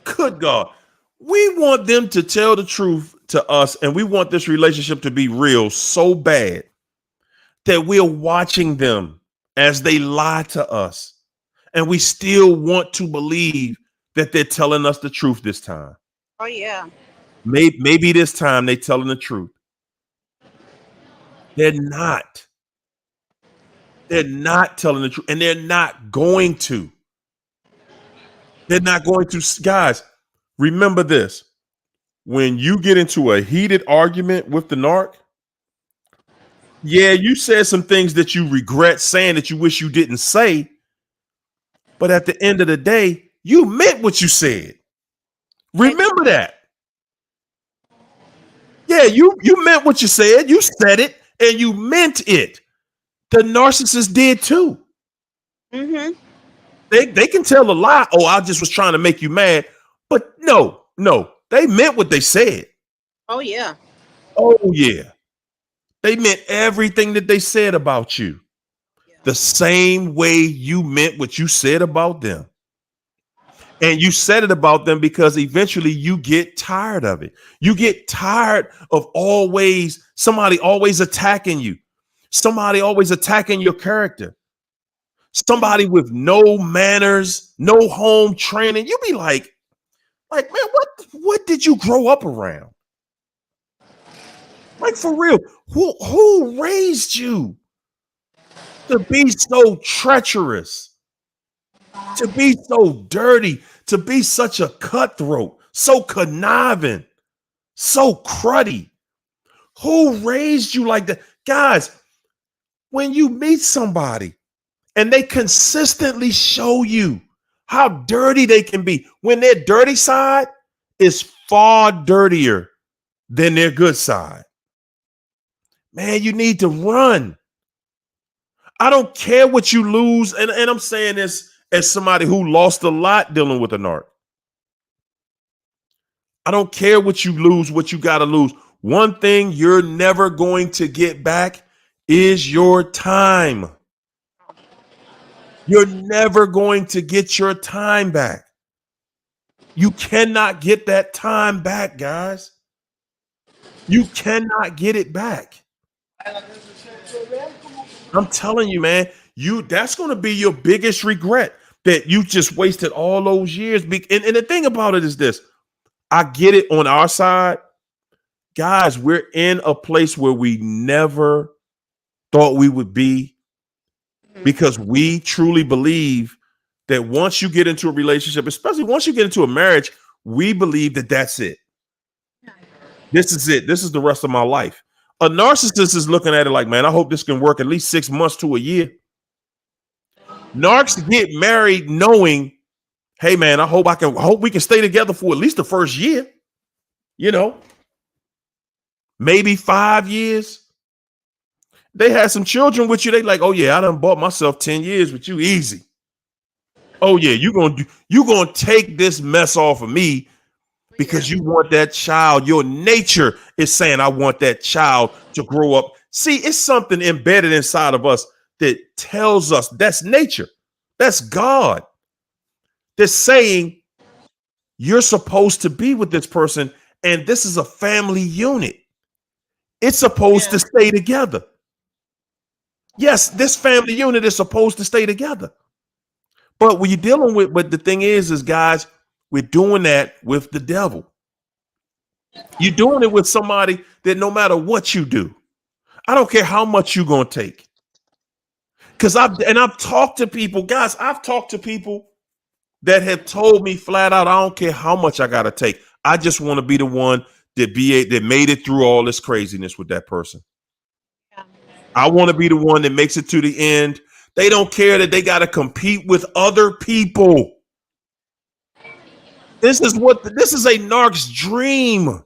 Good God. We want them to tell the truth to us, and we want this relationship to be real so bad that we're watching them as they lie to us. And we still want to believe that they're telling us the truth this time. Oh, yeah. Maybe this time they're telling the truth. They're not. They're not telling the truth, and they're not going to. They're not going to. Guys, remember this. When you get into a heated argument with the narc, yeah, you said some things that you regret saying that you wish you didn't say. But at the end of the day, you meant what you said. Remember that. Yeah, you meant what you said. You said it and you meant it. The narcissist did too. Mm-hmm. They can tell a lie. Oh, I just was trying to make you mad. But no, they meant what they said. Oh, yeah. Oh, yeah. They meant everything that they said about you. Yeah. The same way you meant what you said about them. And you said it about them because eventually you get tired of it. You get tired of somebody always attacking you. Somebody always attacking your character. Somebody with no manners, no home training. You be like, man, what did you grow up around? Like, for real, who raised you? To be so treacherous, to be so dirty, to be such a cutthroat, so conniving, so cruddy. Who raised you like that? Guys, when you meet somebody and they consistently show you how dirty they can be, when their dirty side is far dirtier than their good side, man, you need to run. I don't care what you lose. And I'm saying this as somebody who lost a lot dealing with a narc. I don't care what you lose, what you got to lose. One thing you're never going to get back is your time. You're never going to get your time back. You cannot get that time back, guys. You cannot get it back. I'm telling you, man, that's going to be your biggest regret, that you just wasted all those years. And the thing about it is this. I get it on our side. Guys, we're in a place where we never thought we would be, because we truly believe that once you get into a relationship, especially once you get into a marriage, we believe that that's it. This is it. This is the rest of my life. A narcissist is looking at it like, man, I hope this can work at least 6 months to a year. Narcs get married knowing, hey, man, I hope we can stay together for at least the first year. You know, maybe 5 years. They had some children with you. They like, oh yeah, I done bought myself 10 years with you, easy. Oh yeah, you gonna take this mess off of me because you want that child. Your nature is saying, I want that child to grow up. See, it's something embedded inside of us that tells us that's nature. That's God. That's saying you're supposed to be with this person, and this is a family unit. It's supposed to stay together. Yes, this family unit is supposed to stay together. But when you're dealing with, but the thing is guys, we're doing that with the devil. You're doing it with somebody that no matter what you do, I don't care how much you're going to take. Because I've talked to people, guys, I've talked to people that have told me flat out, I don't care how much I got to take. I just want to be the one that made it through all this craziness with that person. I want to be the one that makes it to the end. They don't care that they got to compete with other people. This is a narc's dream.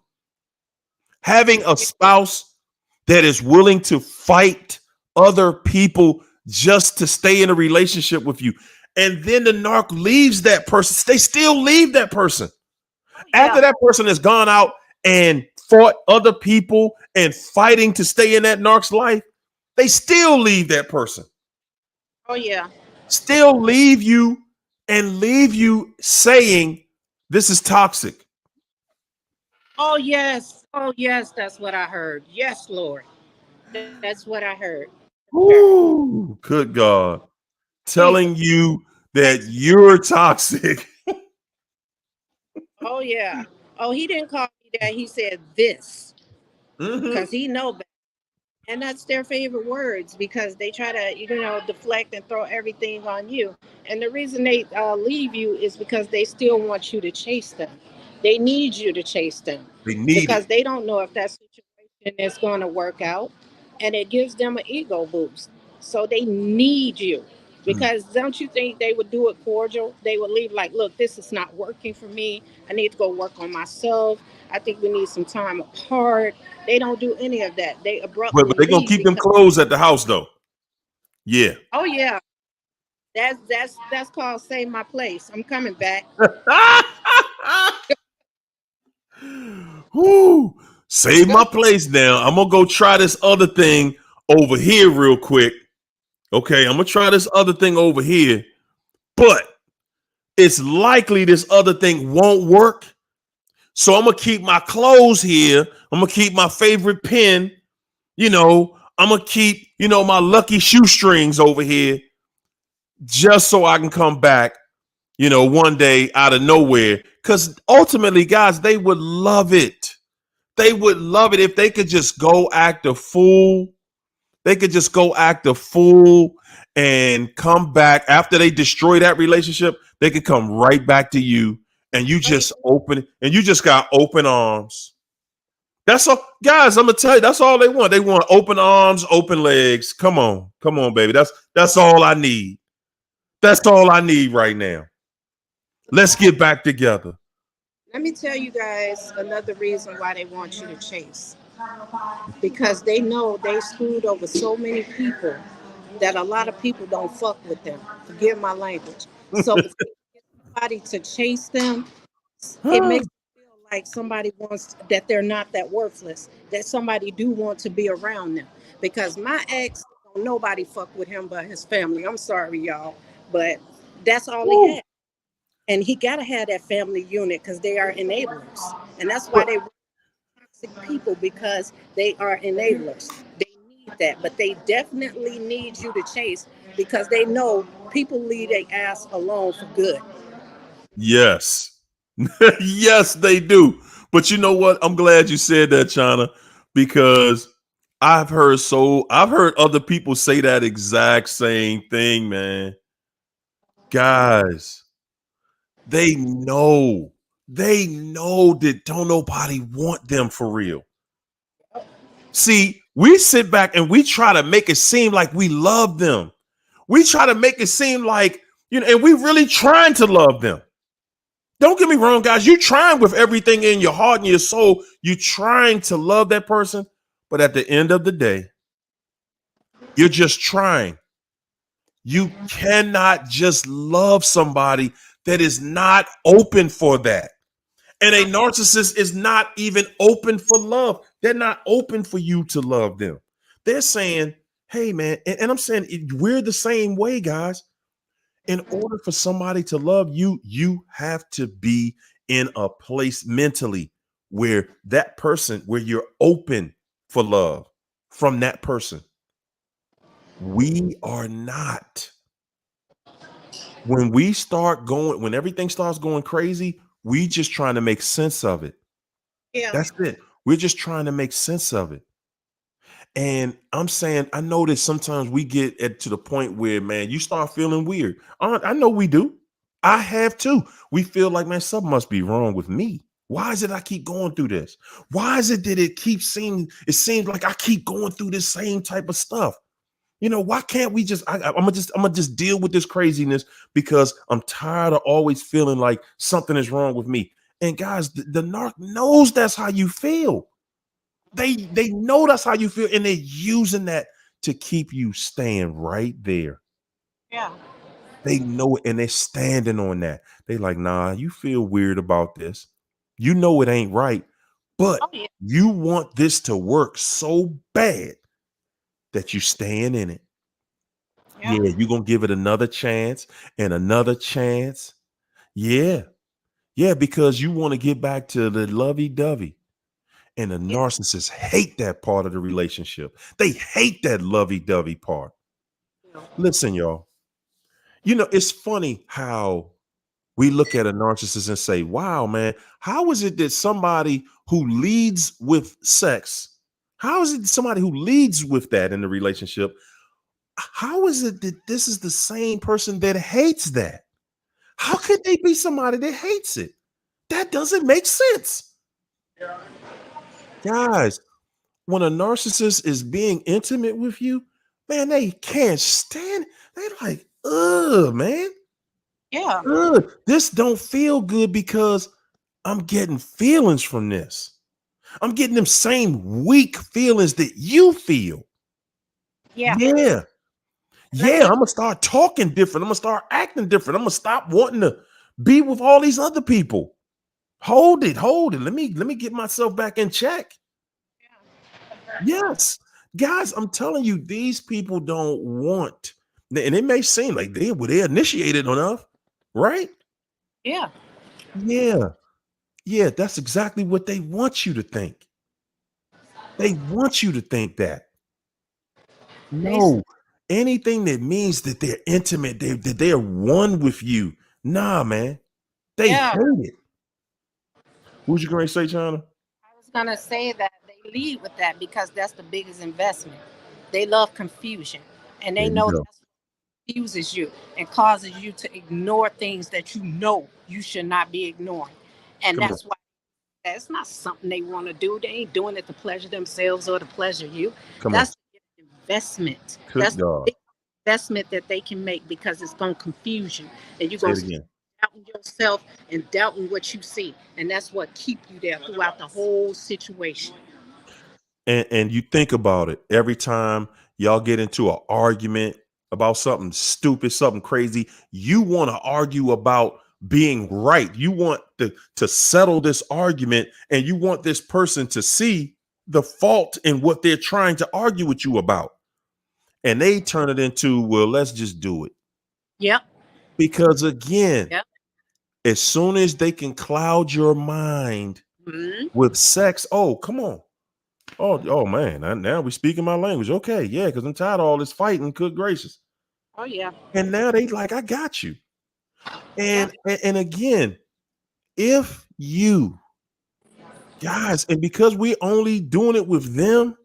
Having a spouse that is willing to fight other people just to stay in a relationship with you. And then the narc leaves that person. They still leave that person. After that person has gone out and fought other people and fighting to stay in that narc's life, they still leave that person. Oh, yeah. Still leave you and leave you saying this is toxic. Oh, yes. Oh, yes. That's what I heard. Yes, Lord. That's what I heard. Ooh, good God. Telling you that you're toxic. Oh, yeah. Oh, he didn't call me that. He said this. Because he know better. And that's their favorite words, because they try to, deflect and throw everything on you. And the reason they leave you is because they still want you to chase them. They need you to chase them. Because they don't know if that situation is going to work out. And it gives them an ego boost. So they need you. Because don't you think they would do it cordial? They would leave like, look, this is not working for me. I need to go work on myself. I think we need some time apart. They don't do any of that. They abruptly But they're going to keep them clothes at the house, though. Yeah. Oh, yeah. That's called Save My Place. I'm coming back. Woo. Save my place now. I'm going to go try this other thing over here real quick. Okay, I'm going to try this other thing over here. But it's likely this other thing won't work. So I'm going to keep my clothes here. I'm going to keep my favorite pen. I'm going to keep, my lucky shoestrings over here just so I can come back, one day out of nowhere. Because ultimately, guys, they would love it. They would love it if they could just go act a fool. They could just go act a fool and come back after they destroy that relationship. They could come right back to you, and you just got open arms. That's all, guys. I'm gonna tell you, that's all they want. They want open arms, open legs. Come on, baby. That's all I need. That's all I need right now. Let's get back together. Let me tell you guys another reason why they want you to chase. Because they know they screwed over so many people that a lot of people don't fuck with them. Forgive my language. So for somebody to chase them, it makes them feel like somebody wants that they're not that worthless, that somebody do want to be around them. Because my ex, nobody fuck with him but his family. I'm sorry, y'all, but that's all he had. And he got to have that family unit because they are enablers. And that's why they toxic people, because they are enablers. They need that, but they definitely need you to chase because they know people leave their ass alone for good. Yes. Yes, they do. But you know what? I'm glad you said that, China, because I've heard other people say that exact same thing, man. Guys, they know. They know that don't nobody want them for real. See, we sit back and we try to make it seem like we love them. We try to make it seem like, and we really trying to love them. Don't get me wrong, guys. You're trying with everything in your heart and your soul. You're trying to love that person. But at the end of the day, you're just trying. You cannot just love somebody that is not open for that. And a narcissist is not even open for love. They're not open for you to love them. They're saying, hey, man, and I'm saying we're the same way, guys. In order for somebody to love you, you have to be in a place mentally where where you're open for love from that person. We are not. When everything starts going crazy, we just trying to make sense of it. Yeah. That's it. We're just trying to make sense of it. And I'm saying, I know that sometimes we get to the point where, man, you start feeling weird. I know we do. I have too. We feel like, man, something must be wrong with me. Why is it I keep going through this? Why is it that it seems like I keep going through this same type of stuff? Why can't we I'm gonna just deal with this craziness because I'm tired of always feeling like something is wrong with me. And guys, the narc knows that's how you feel. They know that's how you feel, and they're using that to keep you staying right there. Yeah. They know it, and they're standing on that. They like, nah, you feel weird about this. You know it ain't right, but Oh, yeah. you want this to work so bad that you staying in it. Yeah. Yeah, you're gonna give it another chance and another chance. Yeah, yeah, because you want to get back to the lovey-dovey. And the narcissists hate that part of the relationship. They hate that lovey-dovey part. Listen, y'all. It's funny how we look at a narcissist and say, wow, man, how is it that somebody who leads with sex, how is it somebody who leads with that in the relationship? How is it that this is the same person that hates that? How could they be somebody that hates it? That doesn't make sense. Guys, when a narcissist is being intimate with you, man, they can't stand. They're like, ugh, man. Yeah. Ugh, this don't feel good because I'm getting feelings from this. I'm getting them same weak feelings that you feel. Yeah. Yeah. Let Yeah, me I'm gonna start talking different. I'm gonna start acting different. I'm gonna stop wanting to be with all these other people. Hold it. Let me get myself back in check. Yes. Guys, I'm telling you, these people don't want, and it may seem like they're initiated enough, right? Yeah. Yeah. Yeah, that's exactly what they want you to think. They want you to think that. They No, anything that means that they're intimate, that they're one with you. Nah, man. They hate Yeah. it. Who's you going to say, China? I was gonna say that they lead with that because that's the biggest investment. They love confusion, and There they you know go. that's what confuses you and causes you to ignore things that you know you should not be ignoring. And Come on. that's why that's not something they want to do. They ain't doing it to pleasure themselves or to pleasure you. Come on. That's an investment. Good That's the God. big investment that they can make because it's going to confuse you. And you're Say going it to again. doubting yourself and doubting what you see. And that's what keep you there throughout the whole situation. And you think about it every time y'all get into an argument about something stupid, something crazy, you want to argue about being right. You want to settle this argument, and you want this person to see the fault in what they're trying to argue with you about. And they turn it into, well, let's just do it. Yep. Because again, Yep. as soon as they can cloud your mind Mhm. with sex, oh, come on. Oh man, now we speaking my language. Okay, yeah, because I'm tired of all this fighting. Good gracious. Oh, yeah. And now they like, I got you. Yep. And again, if you guys, and because we only doing it with them,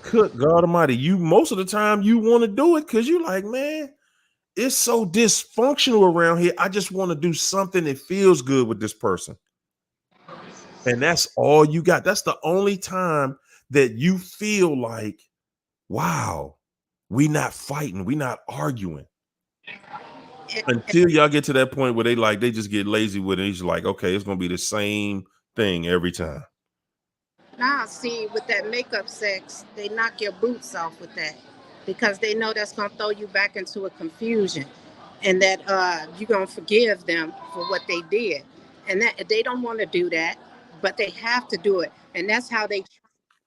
good God Almighty, you most of the time you want to do it because you like, man, it's so dysfunctional around here. I just want to do something that feels good with this person. And that's all you got. That's the only time that you feel like, wow, we not fighting, we not arguing. Until y'all get to that point where they just get lazy with it. He's like, okay, it's gonna be the same thing every time. Now, see, with that makeup sex, they knock your boots off with that because they know that's going to throw you back into a confusion and that you're going to forgive them for what they did. And that they don't want to do that, but they have to do it. And that's how they try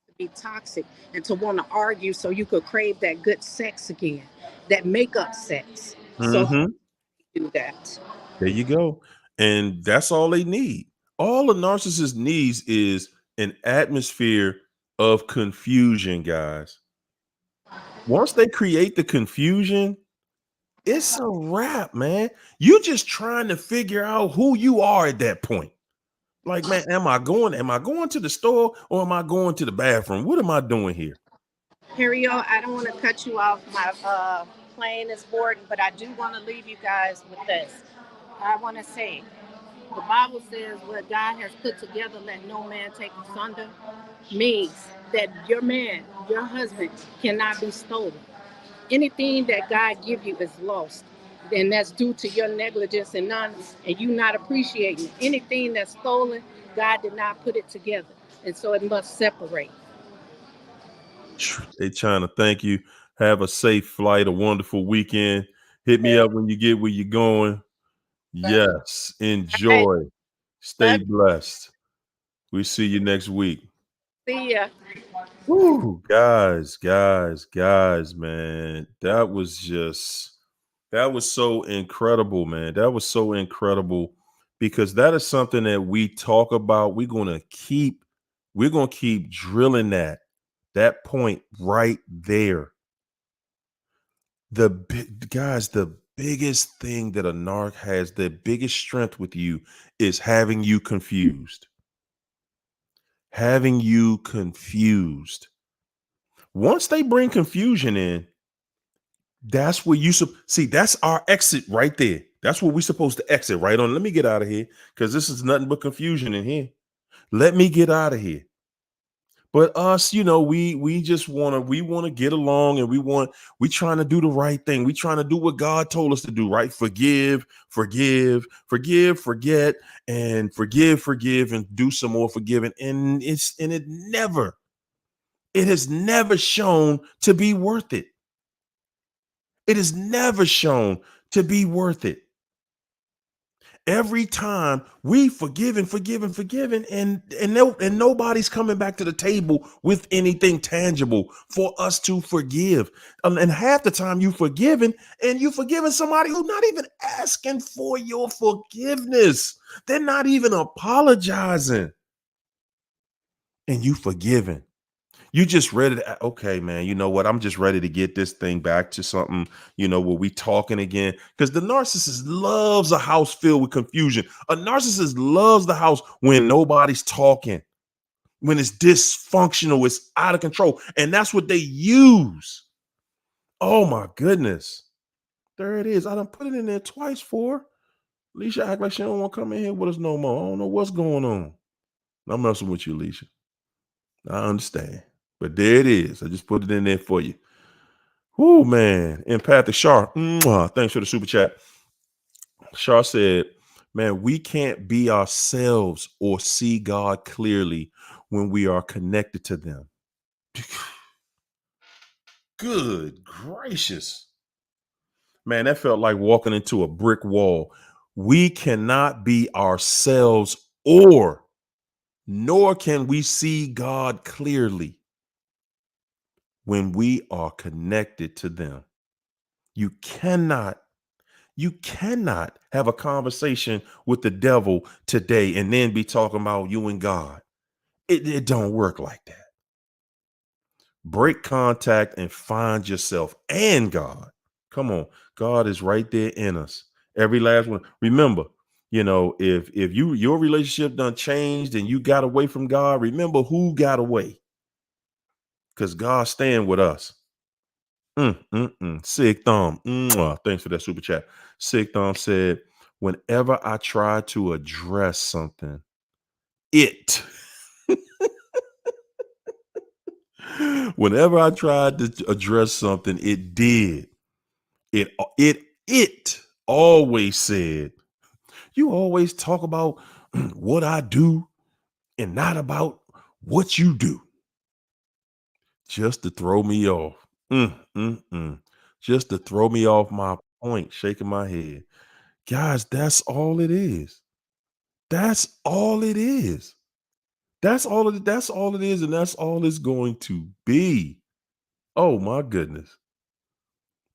to be toxic and to want to argue so you could crave that good sex again, that makeup sex. So Mm-hmm. do that. There you go. And that's all they need. All a narcissist needs is an atmosphere of confusion, guys. Once they create the confusion, it's a wrap, man. You just trying to figure out who you are at that point. Like, man, am I going to the store or am I going to the bathroom? What am I doing here? Harry, I don't want to cut you off. My plane is boarding, but I do want to leave you guys with this. I want to say the Bible says what God has put together, let no man take asunder, means that your man, your husband, cannot be stolen. Anything that God give you is lost. And that's due to your negligence and you not appreciating it. Anything that's stolen, God did not put it together. And so it must separate. They trying to thank you. Have a safe flight, a wonderful weekend. Hit me up when you get where you're going. Yes, All right. enjoy. Stay Love blessed. We see you next week. you. See ya. Woo, guys, man. That was so incredible, man. That was so incredible because that is something that we talk about. We're gonna keep drilling that point right there. Guys, the biggest thing that a narc has, the biggest strength with you is having you confused. Having you confused. Once they bring confusion in, that's where see. That's our exit right there. That's where we're supposed to exit right on. Let me get out of here because this is nothing but confusion in here. Let me get out of here. But us, we want to get along, and we trying to do the right thing. We trying to do what God told us to do, right? Forgive, forget, and forgive, and do some more forgiving. And it has never shown to be worth it. It is never shown to be worth it. Every time we forgive and forgive and forgive, and nobody's coming back to the table with anything tangible for us to forgive. And half the time you forgiving, and you forgiving somebody who's not even asking for your forgiveness. They're not even apologizing. And you forgiving. You just ready to, okay, man, you know what? I'm just ready to get this thing back to something, where we talking again. Because the narcissist loves a house filled with confusion. A narcissist loves the house when nobody's talking. when it's dysfunctional, it's out of control. And that's what they use. Oh my goodness. There it is. I done put it in there twice for. Alicia act like she don't want to come in here with us no more. I don't know what's going on. I'm messing with you, Alicia. I understand. But there it is. I just put it in there for you. Whoo, man. Empathic Shar. Thanks for the super chat. Shar said, man, we can't be ourselves or see God clearly when we are connected to them. Good gracious. Man, that felt like walking into a brick wall. We cannot be ourselves nor can we see God clearly when we are connected to them. You cannot have a conversation with the devil today and then be talking about you and God. It don't work like that. Break contact and find yourself and God. Come on. God is right there in us. Every last one. Remember, if your relationship done changed and you got away from God, remember who got away. Because God's staying with us. Sig Thumb. Thanks for that super chat. Sig Thumb said, whenever I try to address something, whenever I tried to address something, it did. It always said, you always talk about what I do and not about what you do. Just to throw me off. Just to throw me off my point, shaking my head. Guys, that's all it is. That's all it is. That's all it is, and that's all it's going to be. Oh my goodness.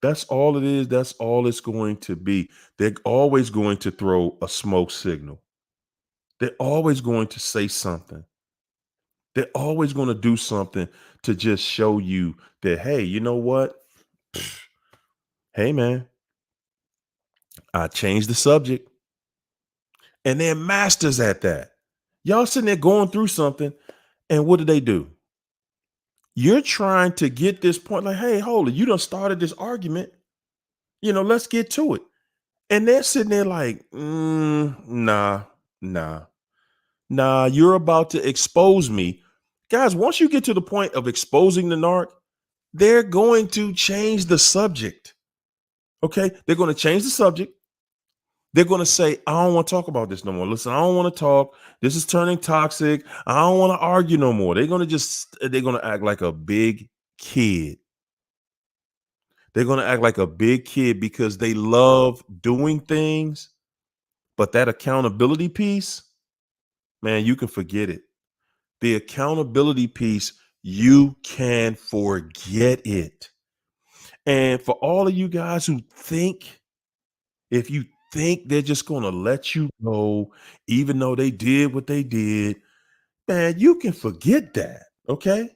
That's all it is. That's all it's going to be. They're always going to throw a smoke signal. They're always going to say something. They're always going to do something to just show you that, hey, you know what? Hey, man, I changed the subject. And they're masters at that. Y'all sitting there going through something, and what do? You're trying to get this point like, hey, hold it. You done started this argument. Let's get to it. And they're sitting there like, nah. You're about to expose me. Guys, once you get to the point of exposing the narc, they're going to change the subject. Okay? They're going to change the subject. They're going to say, I don't want to talk about this no more. Listen, I don't want to talk. This is turning toxic. I don't want to argue no more. They're going to act like a big kid. They're going to act like a big kid because they love doing things. But that accountability piece, man, you can forget it. The accountability piece, you can forget it. And for all of you guys who think, if you think they're just going to let you go, even though they did what they did, man, you can forget that. Okay.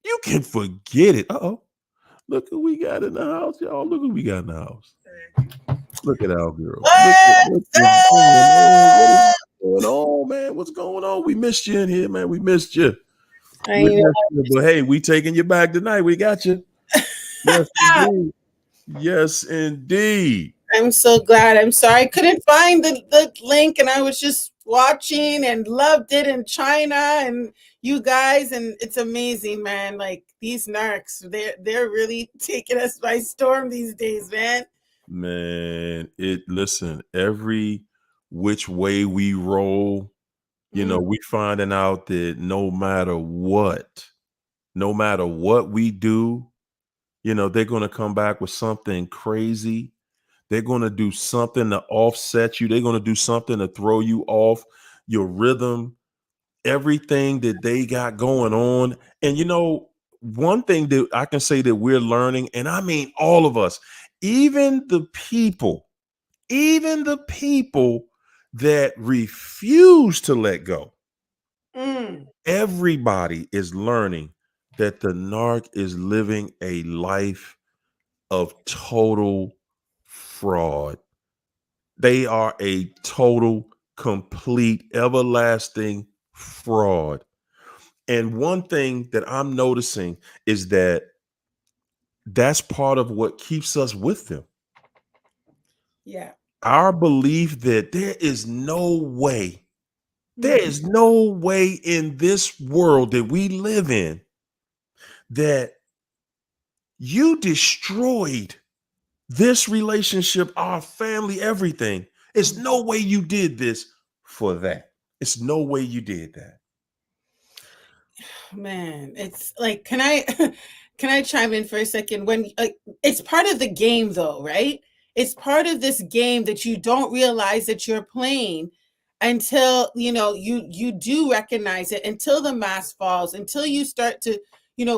You can forget it. Look who we got in the house, y'all. Look who we got in the house. Look at our girl. What's going on, man? What's going on? We missed you in here, man. We missed you. But hey, we taking you back tonight. We got you. Yes, indeed. Yes, indeed. I'm so glad. I'm sorry I couldn't find the link, and I was just watching and loved it in China and you guys, and it's amazing, man. Like these narcs, they're really taking us by storm these days, man. Man, listen, every which way we roll, we finding out that no matter what we do, they're going to come back with something crazy. They're going to do something to offset you. They're going to do something to throw you off your rhythm, everything that they got going on. And, one thing that I can say that we're learning, and I mean all of us, even the people that refuse to let go, everybody is learning that the narc is living a life of total fraud. They are a total, complete, everlasting fraud. And one thing that I'm noticing is that that's part of what keeps us with them. Yeah. Our belief that there is no way in this world that we live in that you destroyed this relationship, our family, everything. It's no way you did this for that. It's no way you did that. Man, it's like, can I can I chime in for a second? When it's part of the game though, right? It's part of this game that you don't realize that you're playing until, you do recognize it, until the mask falls, until you start to,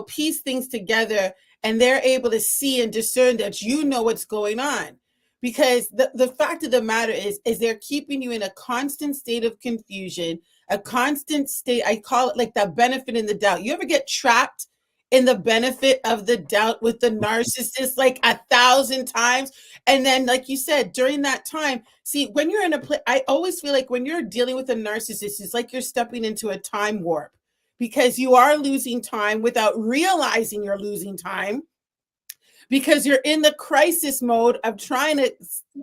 piece things together, and they're able to see and discern that you know what's going on. Because the fact of the matter is they're keeping you in a constant state of confusion, a constant state. I call it like that benefit in the doubt. You ever get trapped in the benefit of the doubt with the narcissist like 1,000 times? And then, like you said, during that time, see, when you're in a place, I always feel like when you're dealing with a narcissist, it's like you're stepping into a time warp, because you are losing time without realizing you're losing time, because you're in the crisis mode of trying to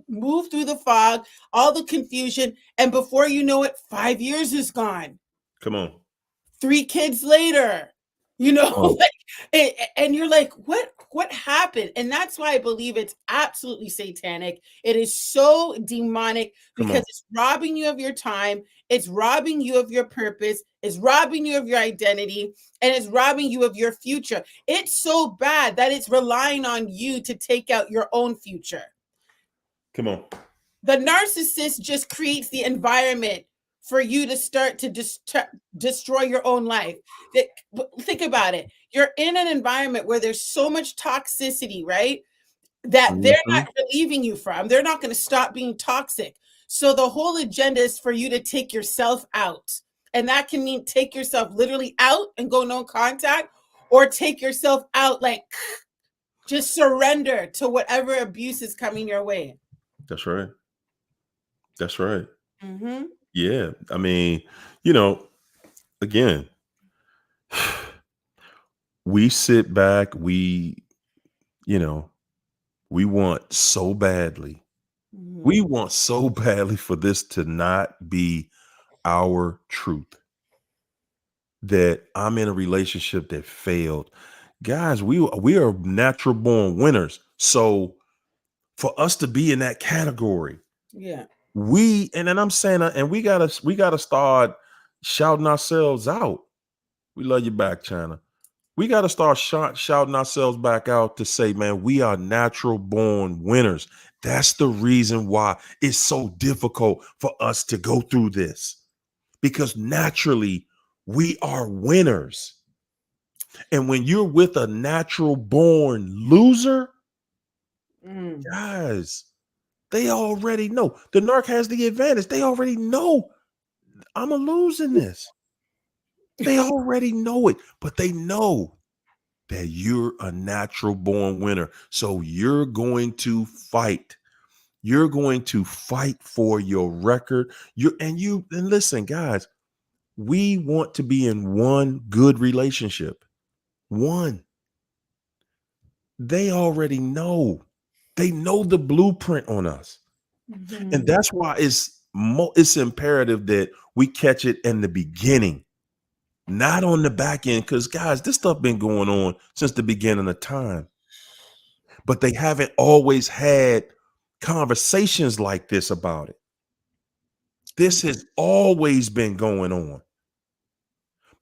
move through the fog, all the confusion, and before you know it, 5 years is gone. Come on. 3 kids later, Oh. and you're like, what happened? And that's why I believe it's absolutely satanic. It is so demonic, because it's robbing you of your time, it's robbing you of your purpose, it's robbing you of your identity, and it's robbing you of your future. It's so bad that it's relying on you to take out your own future. Come on. The narcissist just creates the environment for you to start to destroy your own life. Think about it. You're in an environment where there's so much toxicity, right? That they're not relieving you from. They're not going to stop being toxic. So the whole agenda is for you to take yourself out. And that can mean take yourself literally out and go no contact, or take yourself out, like just surrender to whatever abuse is coming your way. That's right. That's right. Mm-hmm. Yeah. I mean, again, we sit back, we want so badly. Mm-hmm. We want so badly for this to not be our truth, that I'm in a relationship that failed. Guys, we are natural born winners. So for us to be in that category, Yeah. and then I'm saying, and we gotta start shouting ourselves out. We love you back, China. We got to start shouting ourselves back out to say, man, we are natural born winners. That's the reason why it's so difficult for us to go through this, because naturally we are winners. And when you're with a natural born loser, guys, they already know. The narc has the advantage. They already know I'm a losing this. They already know it, but they know that you're a natural born winner. So you're going to fight. You're going to fight for your record. And listen, guys, we want to be in one good relationship. One. They already know. They know the blueprint on us. Mm-hmm. And that's why it's imperative that we catch it in the beginning, not on the back end. Because, guys, this stuff been going on since the beginning of time. But they haven't always had conversations like this about it. This has always been going on.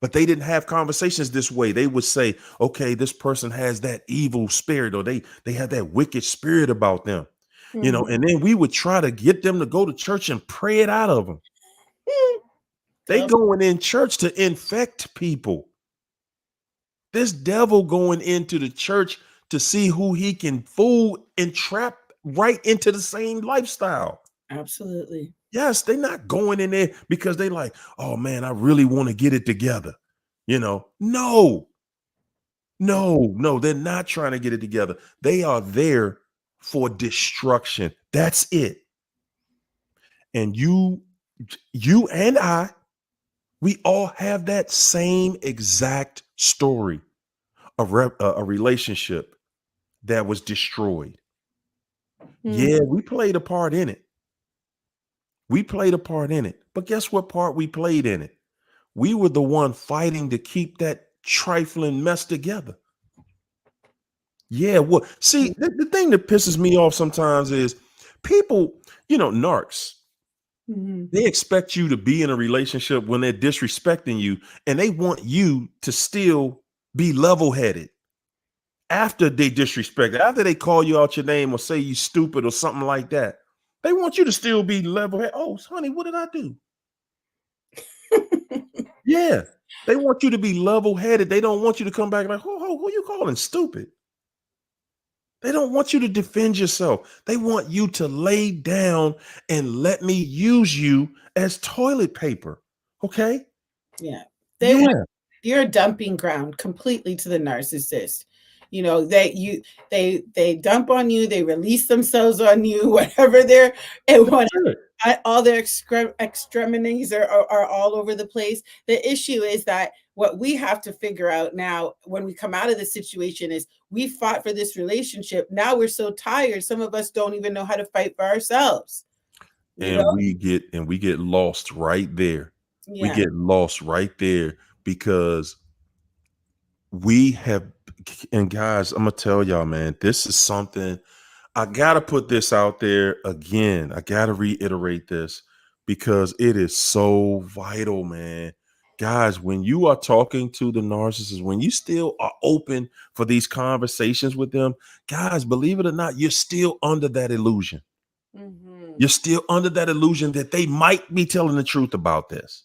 But they didn't have conversations this way. They would say, okay, this person has that evil spirit, or they have that wicked spirit about them. And then we would try to get them to go to church and pray it out of them. They going in church to infect people. This devil going into the church to see who he can fool and trap right into the same lifestyle. Absolutely. Yes, they're not going in there because they like, oh man, I really want to get it together. No, they're not trying to get it together. They are there for destruction. That's it. And you and I We all have that same exact story, a relationship that was destroyed. Yeah, we played a part in it. We played a part in it. But guess what part we played in it? We were the one fighting to keep that trifling mess together. Yeah, well, see, the thing that pisses me off sometimes is people, narcs, they expect you to be in a relationship when they're disrespecting you, and they want you to still be level-headed after they disrespect, after they call you out your name or say you stupid or something like that. They want you to still be level-headed. Oh, honey, what did I do? Yeah, they want you to be level-headed. They don't want you to come back like, who you calling stupid? They don't want you to defend yourself. They want you to lay down and let me use you as toilet paper. Okay? Yeah. Yeah. You're a dumping ground completely to the narcissist. They dump on you, they release themselves on you, whatever they're and all their extremities are all over the place. The issue is that what we have to figure out now when we come out of the situation is we fought for this relationship. Now we're so tired. Some of us don't even know how to fight for ourselves. We get lost right there. Yeah. We get lost right there because we have, and guys, I'm gonna tell y'all, man, this is something I gotta put this out there again. I gotta reiterate this because it is so vital, man. Guys, when you are talking to the narcissist, when you still are open for these conversations with them, guys, believe it or not, you're still under that illusion. You're still under that illusion that they might be telling the truth about this.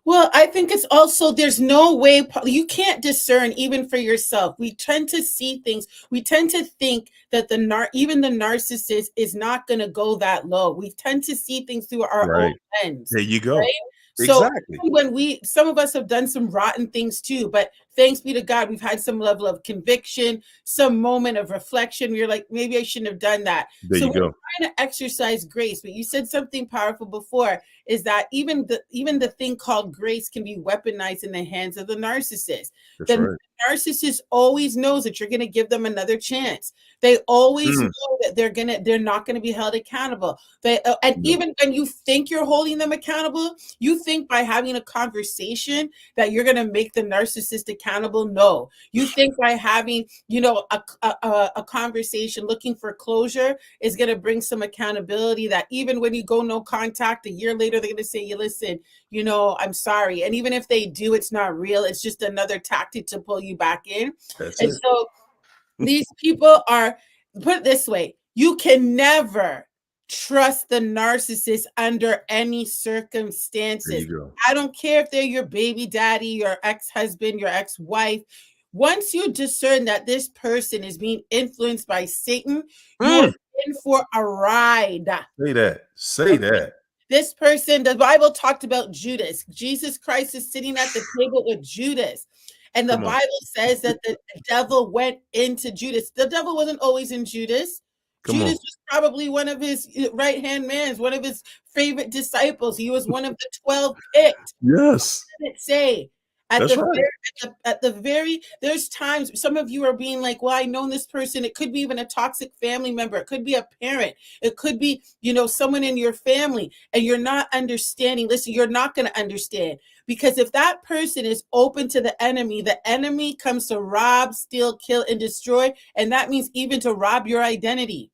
Well, I think it's also, there's no way you can't discern even for yourself. We tend to see things. We tend to think that even the narcissist is not going to go that low. We tend to see things through our own lens. There you go. Right? Exactly. So when some of us have done some rotten things too, but thanks be to God, we've had some level of conviction, some moment of reflection. You're like, maybe I shouldn't have done that. There you go. We're trying to exercise grace, but you said something powerful before, is that even the thing called grace can be weaponized in the hands of the narcissist. The narcissist always knows that you're going to give them another chance. They always know that they're not going to be held accountable. Even when you think you're holding them accountable, you think by having a conversation that you're going to make the narcissist accountable. No, you think by having, a conversation looking for closure is going to bring some accountability, that even when you go no contact, a year later, they're going to say, you listen, I'm sorry. And even if they do, it's not real. It's just another tactic to pull you back in. So these people are, put it this way, you can never trust the narcissist under any circumstances. I don't care if they're your baby daddy, your ex-husband, your ex-wife. Once you discern that this person is being influenced by Satan, you're in for a ride. Say that. This person, the Bible talked about Judas. Jesus Christ is sitting at the table with Judas. And the Bible says that the devil went into Judas. The devil wasn't always in Judas. Judas was probably one of his right-hand men, one of his favorite disciples. He was one of the 12 picked. Yes. What did it say? There's times some of you are being like, well, I know this person. It could be even a toxic family member. It could be a parent. It could be, someone in your family, and you're not understanding. Listen, you're not going to understand, because if that person is open to the enemy comes to rob, steal, kill, and destroy. And that means even to rob your identity.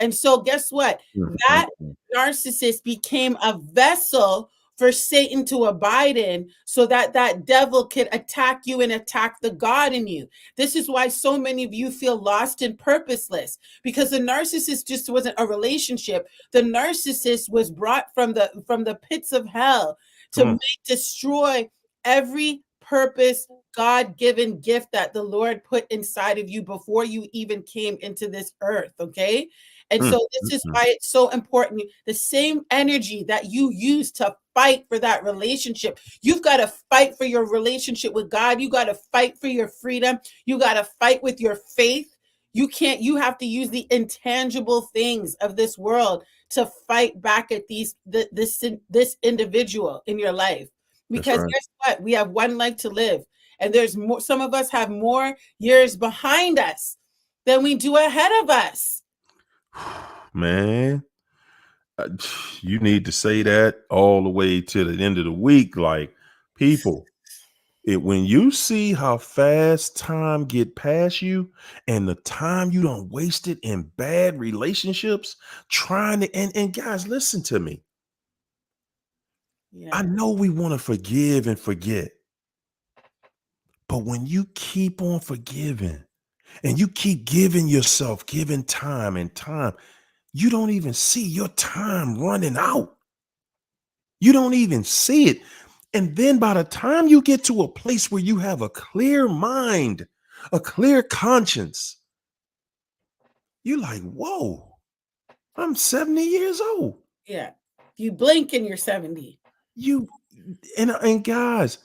And so guess what? That narcissist became a vessel for Satan to abide in, so that that devil could attack you and attack the God in you. This is why so many of you feel lost and purposeless, because the narcissist just wasn't a relationship. The narcissist was brought from the pits of hell to destroy every purpose, God-given gift that the Lord put inside of you before you even came into this earth, okay? And so this is why it's so important. The same energy that you use to fight for that relationship, you've got to fight for your relationship with God. You got to fight for your freedom. You got to fight with your faith. You have to use the intangible things of this world to fight back at this individual in your life. Because right. guess what? We have one life to live. And there's more, some of us have more years behind us than we do ahead of us. Man, you need to say that all the way to the end of the week. Like, people, when you see how fast time get past you and the time you don't waste it in bad relationships trying to, and guys, listen to me. Yeah. I know we want to forgive and forget, but when you keep on forgiving and you keep giving time and time, you don't even see your time running out. You don't even see it. And then by the time you get to a place where you have a clear mind, a clear conscience, you're like, whoa, I'm 70 years old. Yeah. You blink and you're 70. You and guys,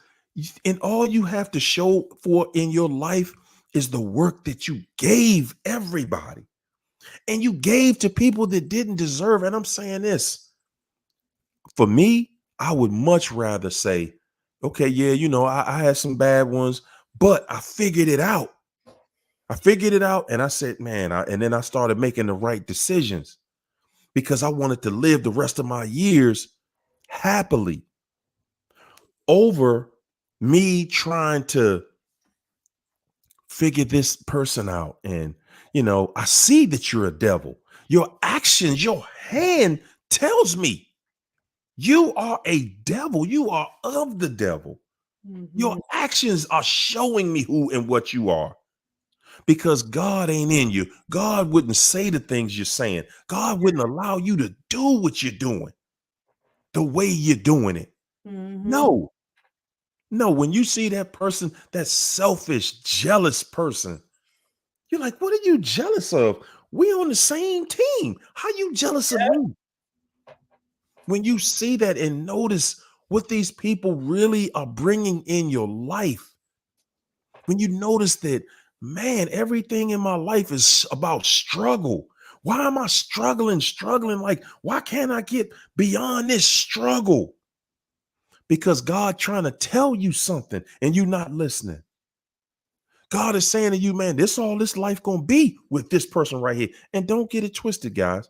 and all you have to show for in your life is the work that you gave everybody. And you gave to people that didn't deserve. And I'm saying this, for me, I would much rather say, okay, yeah, I had some bad ones, but I figured it out. And I said, man, and then I started making the right decisions because I wanted to live the rest of my years happily over me trying to figure this person out. And, I see that you're a devil. Your actions, your hand tells me you are a devil. You are of the devil. Your actions are showing me who and what you are, because God ain't in you. God wouldn't say the things you're saying. God wouldn't allow you to do what you're doing the way you're doing it. No, when you see that person, that selfish, jealous person, you're like, what are you jealous of? We on the same team. How you jealous of me? When you see that and notice what these people really are bringing in your life, when you notice that, man, everything in my life is about struggle. Why am I struggling? Like, why can't I get beyond this struggle? Because God trying to tell you something and you're not listening. God is saying to you, man, this life gonna be with this person right here. And don't get it twisted, guys.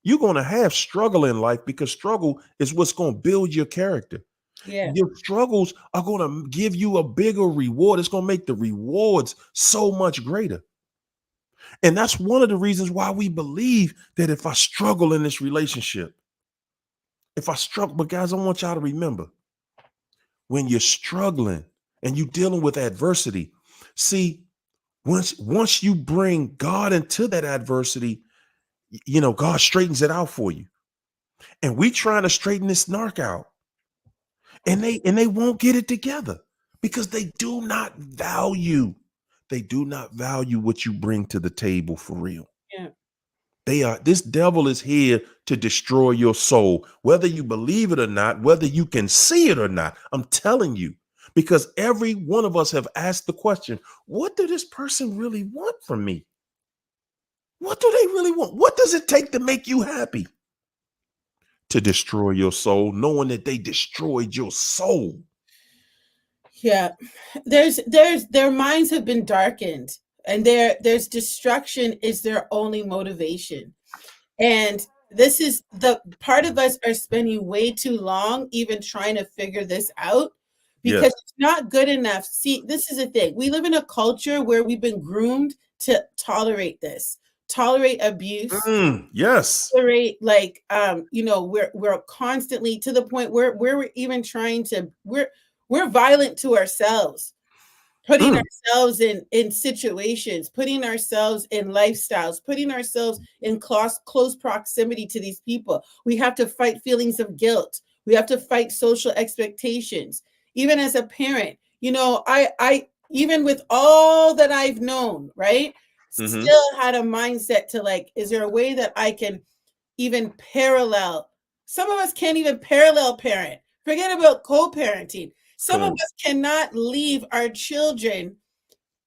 You're gonna have struggle in life because struggle is what's gonna build your character. Yeah. Your struggles are going to give you a bigger reward. It's going to make the rewards so much greater. And that's one of the reasons why we believe that if I struggle in this relationship, but guys, I want y'all to remember, when you're struggling and you're dealing with adversity, see, once you bring God into that adversity, God straightens it out for you. And we trying to straighten this narc out. And they won't get it together because they do not value what you bring to the table for real. Yeah. This devil is here to destroy your soul, whether you believe it or not, whether you can see it or not. I'm telling you, because every one of us have asked the question, what do this person really want from me? What do they really want? What does it take to make you happy? To destroy your soul, knowing that they destroyed your soul. Yeah. Their minds have been darkened, and there's destruction is their only motivation. And this is the part of us are spending way too long even trying to figure this out, because Yes. it's not good enough. See, this is the thing. We live in a culture where we've been groomed to tolerate this, tolerate abuse, Yes. tolerate, like, we're constantly to the point where we're even trying to, we're violent to ourselves, putting ourselves in situations, putting ourselves in lifestyles, putting ourselves in close proximity to these people. We have to fight feelings of guilt. We have to fight social expectations. Even as a parent, I even with all that I've known, right, still had a mindset to, like, is there a way that I can even parallel? Some of us can't even parallel parent. Forget about co-parenting. Some of us cannot leave our children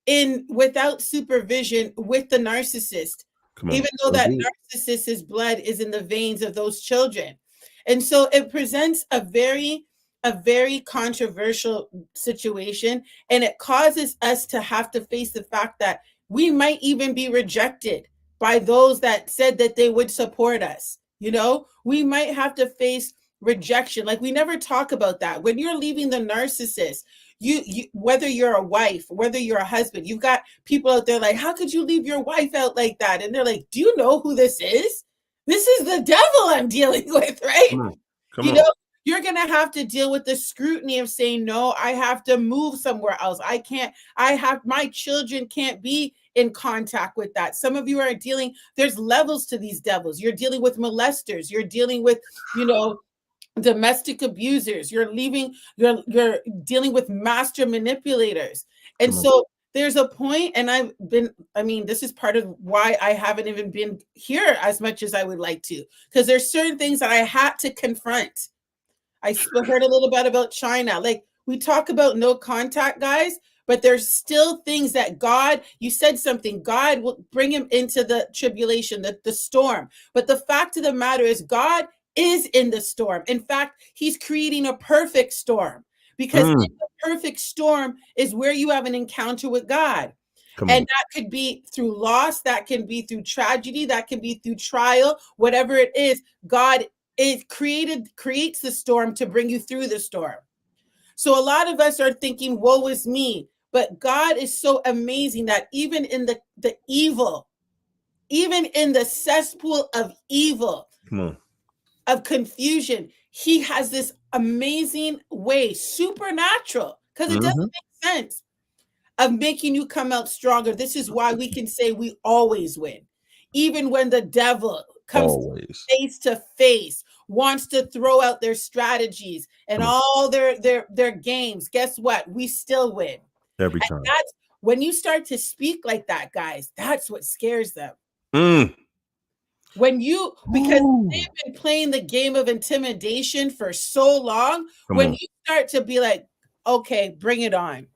in without supervision with the narcissist Come on. even though So that good. narcissist's blood is in the veins of those children. And so it presents a very controversial situation, and it causes us to have to face the fact that we might even be rejected by those that said that they would support us. We might have to face rejection. Like, we never talk about that. When you're leaving the narcissist, you whether you're a wife, whether you're a husband, you've got people out there like, how could you leave your wife out like that? And they're like, do you know who this is? This is the devil I'm dealing with, right? Come on. Come You on. know, you're going to have to deal with the scrutiny of saying, no, I have to move somewhere else. My children can't be in contact with that. Some of you are there's levels to these devils. You're dealing with molesters. You're dealing with, domestic abusers. You're dealing with master manipulators. And Come on. so there's a point, and this is part of why I haven't even been here as much as I would like to, because there's certain things that I had to confront. I heard a little bit about China. Like, we talk about no contact, guys, but there's still things that you said something, God will bring him into the tribulation, the storm. But the fact of the matter is, God is in the storm. In fact, he's creating a perfect storm, because in the perfect storm is where you have an encounter with God. Come And on. that could be through loss, that can be through tragedy, that can be through trial, whatever it is. God creates the storm to bring you through the storm. So a lot of us are thinking, woe is me. But God is so amazing that even in the evil, even in the cesspool of evil, Come on. of confusion, he has this amazing way, supernatural, because it doesn't make sense, of making you come out stronger. This is why we can say we always win. Even when the devil comes Always. face to face, wants to throw out their strategies and all their games, guess what? We still win. Every And time. that's when you start to speak like that, guys, that's what scares them. Because they've been playing the game of intimidation for so long, you start to be like, okay, bring it on.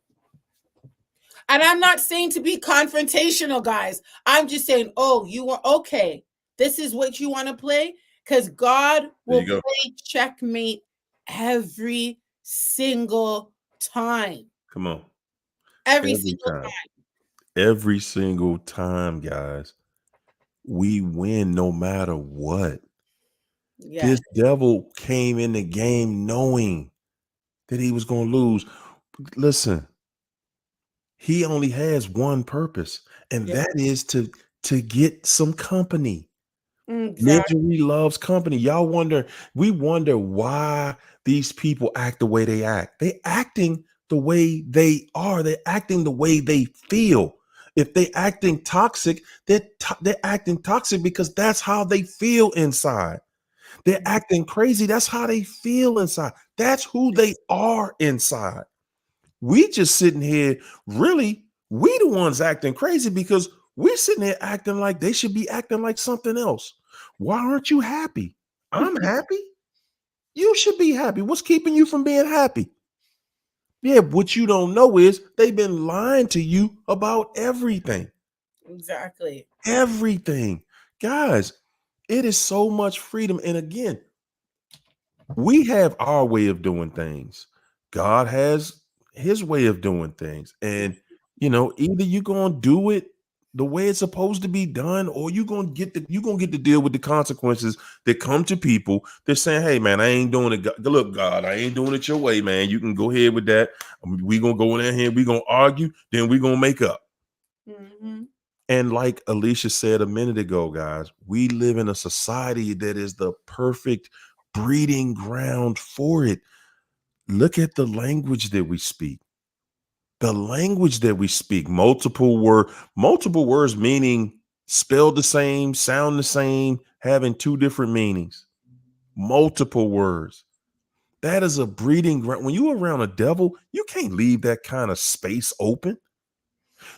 And I'm not saying to be confrontational, guys. I'm just saying, oh, you want, okay, this is what you want to play? Because God will play checkmate every single time. Come on. Every single time. Every single time, guys. We win no matter what. Yes. This devil came in the game knowing that he was going to lose. Listen, he only has one purpose, and that is to get some company. Exactly. Misery loves company. We wonder why these people act the way they act. They acting the way they are. They're acting the way they feel. If they acting toxic, they're acting toxic because that's how they feel inside. They're acting crazy. That's how they feel inside. That's who they are inside. We just sitting here, really, we the ones acting crazy because we're sitting there acting like they should be acting like something else. Why aren't you happy? I'm happy. You should be happy. What's keeping you from being happy? Yeah, what you don't know is they've been lying to you about everything. Exactly. Everything. Guys, it is so much freedom. And again, we have our way of doing things. God has his way of doing things. And, either you're going to do it the way it's supposed to be done, or you're going to get to deal with the consequences that come to people. They're saying, hey, man, I ain't doing it. Look, God, I ain't doing it your way, man. You can go ahead with that. We're going to go in here. We're going to argue. Then we're going to make up. And like Alicia said a minute ago, guys, we live in a society that is the perfect breeding ground for it. Look at the language that we speak. The language that we speak, multiple words meaning spelled the same, sound the same, having two different meanings. Multiple words. That is a breeding ground. When you're around a devil, you can't leave that kind of space open.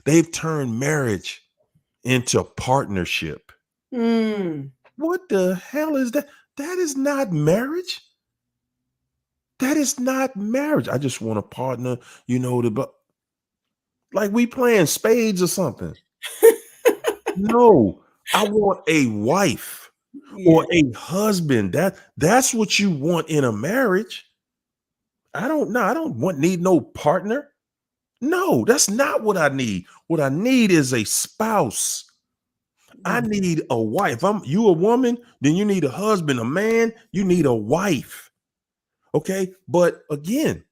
They've turned marriage into partnership. What the hell is that? That is not marriage. That is not marriage. I just want a partner, like we playing spades or something. No, I want a wife or Yeah. a husband. That's what you want in a marriage. I don't need no partner. No, that's not what I need. What I need is a spouse. I need a wife. You a woman, then you need a husband. A man, you need a wife. Okay. But again,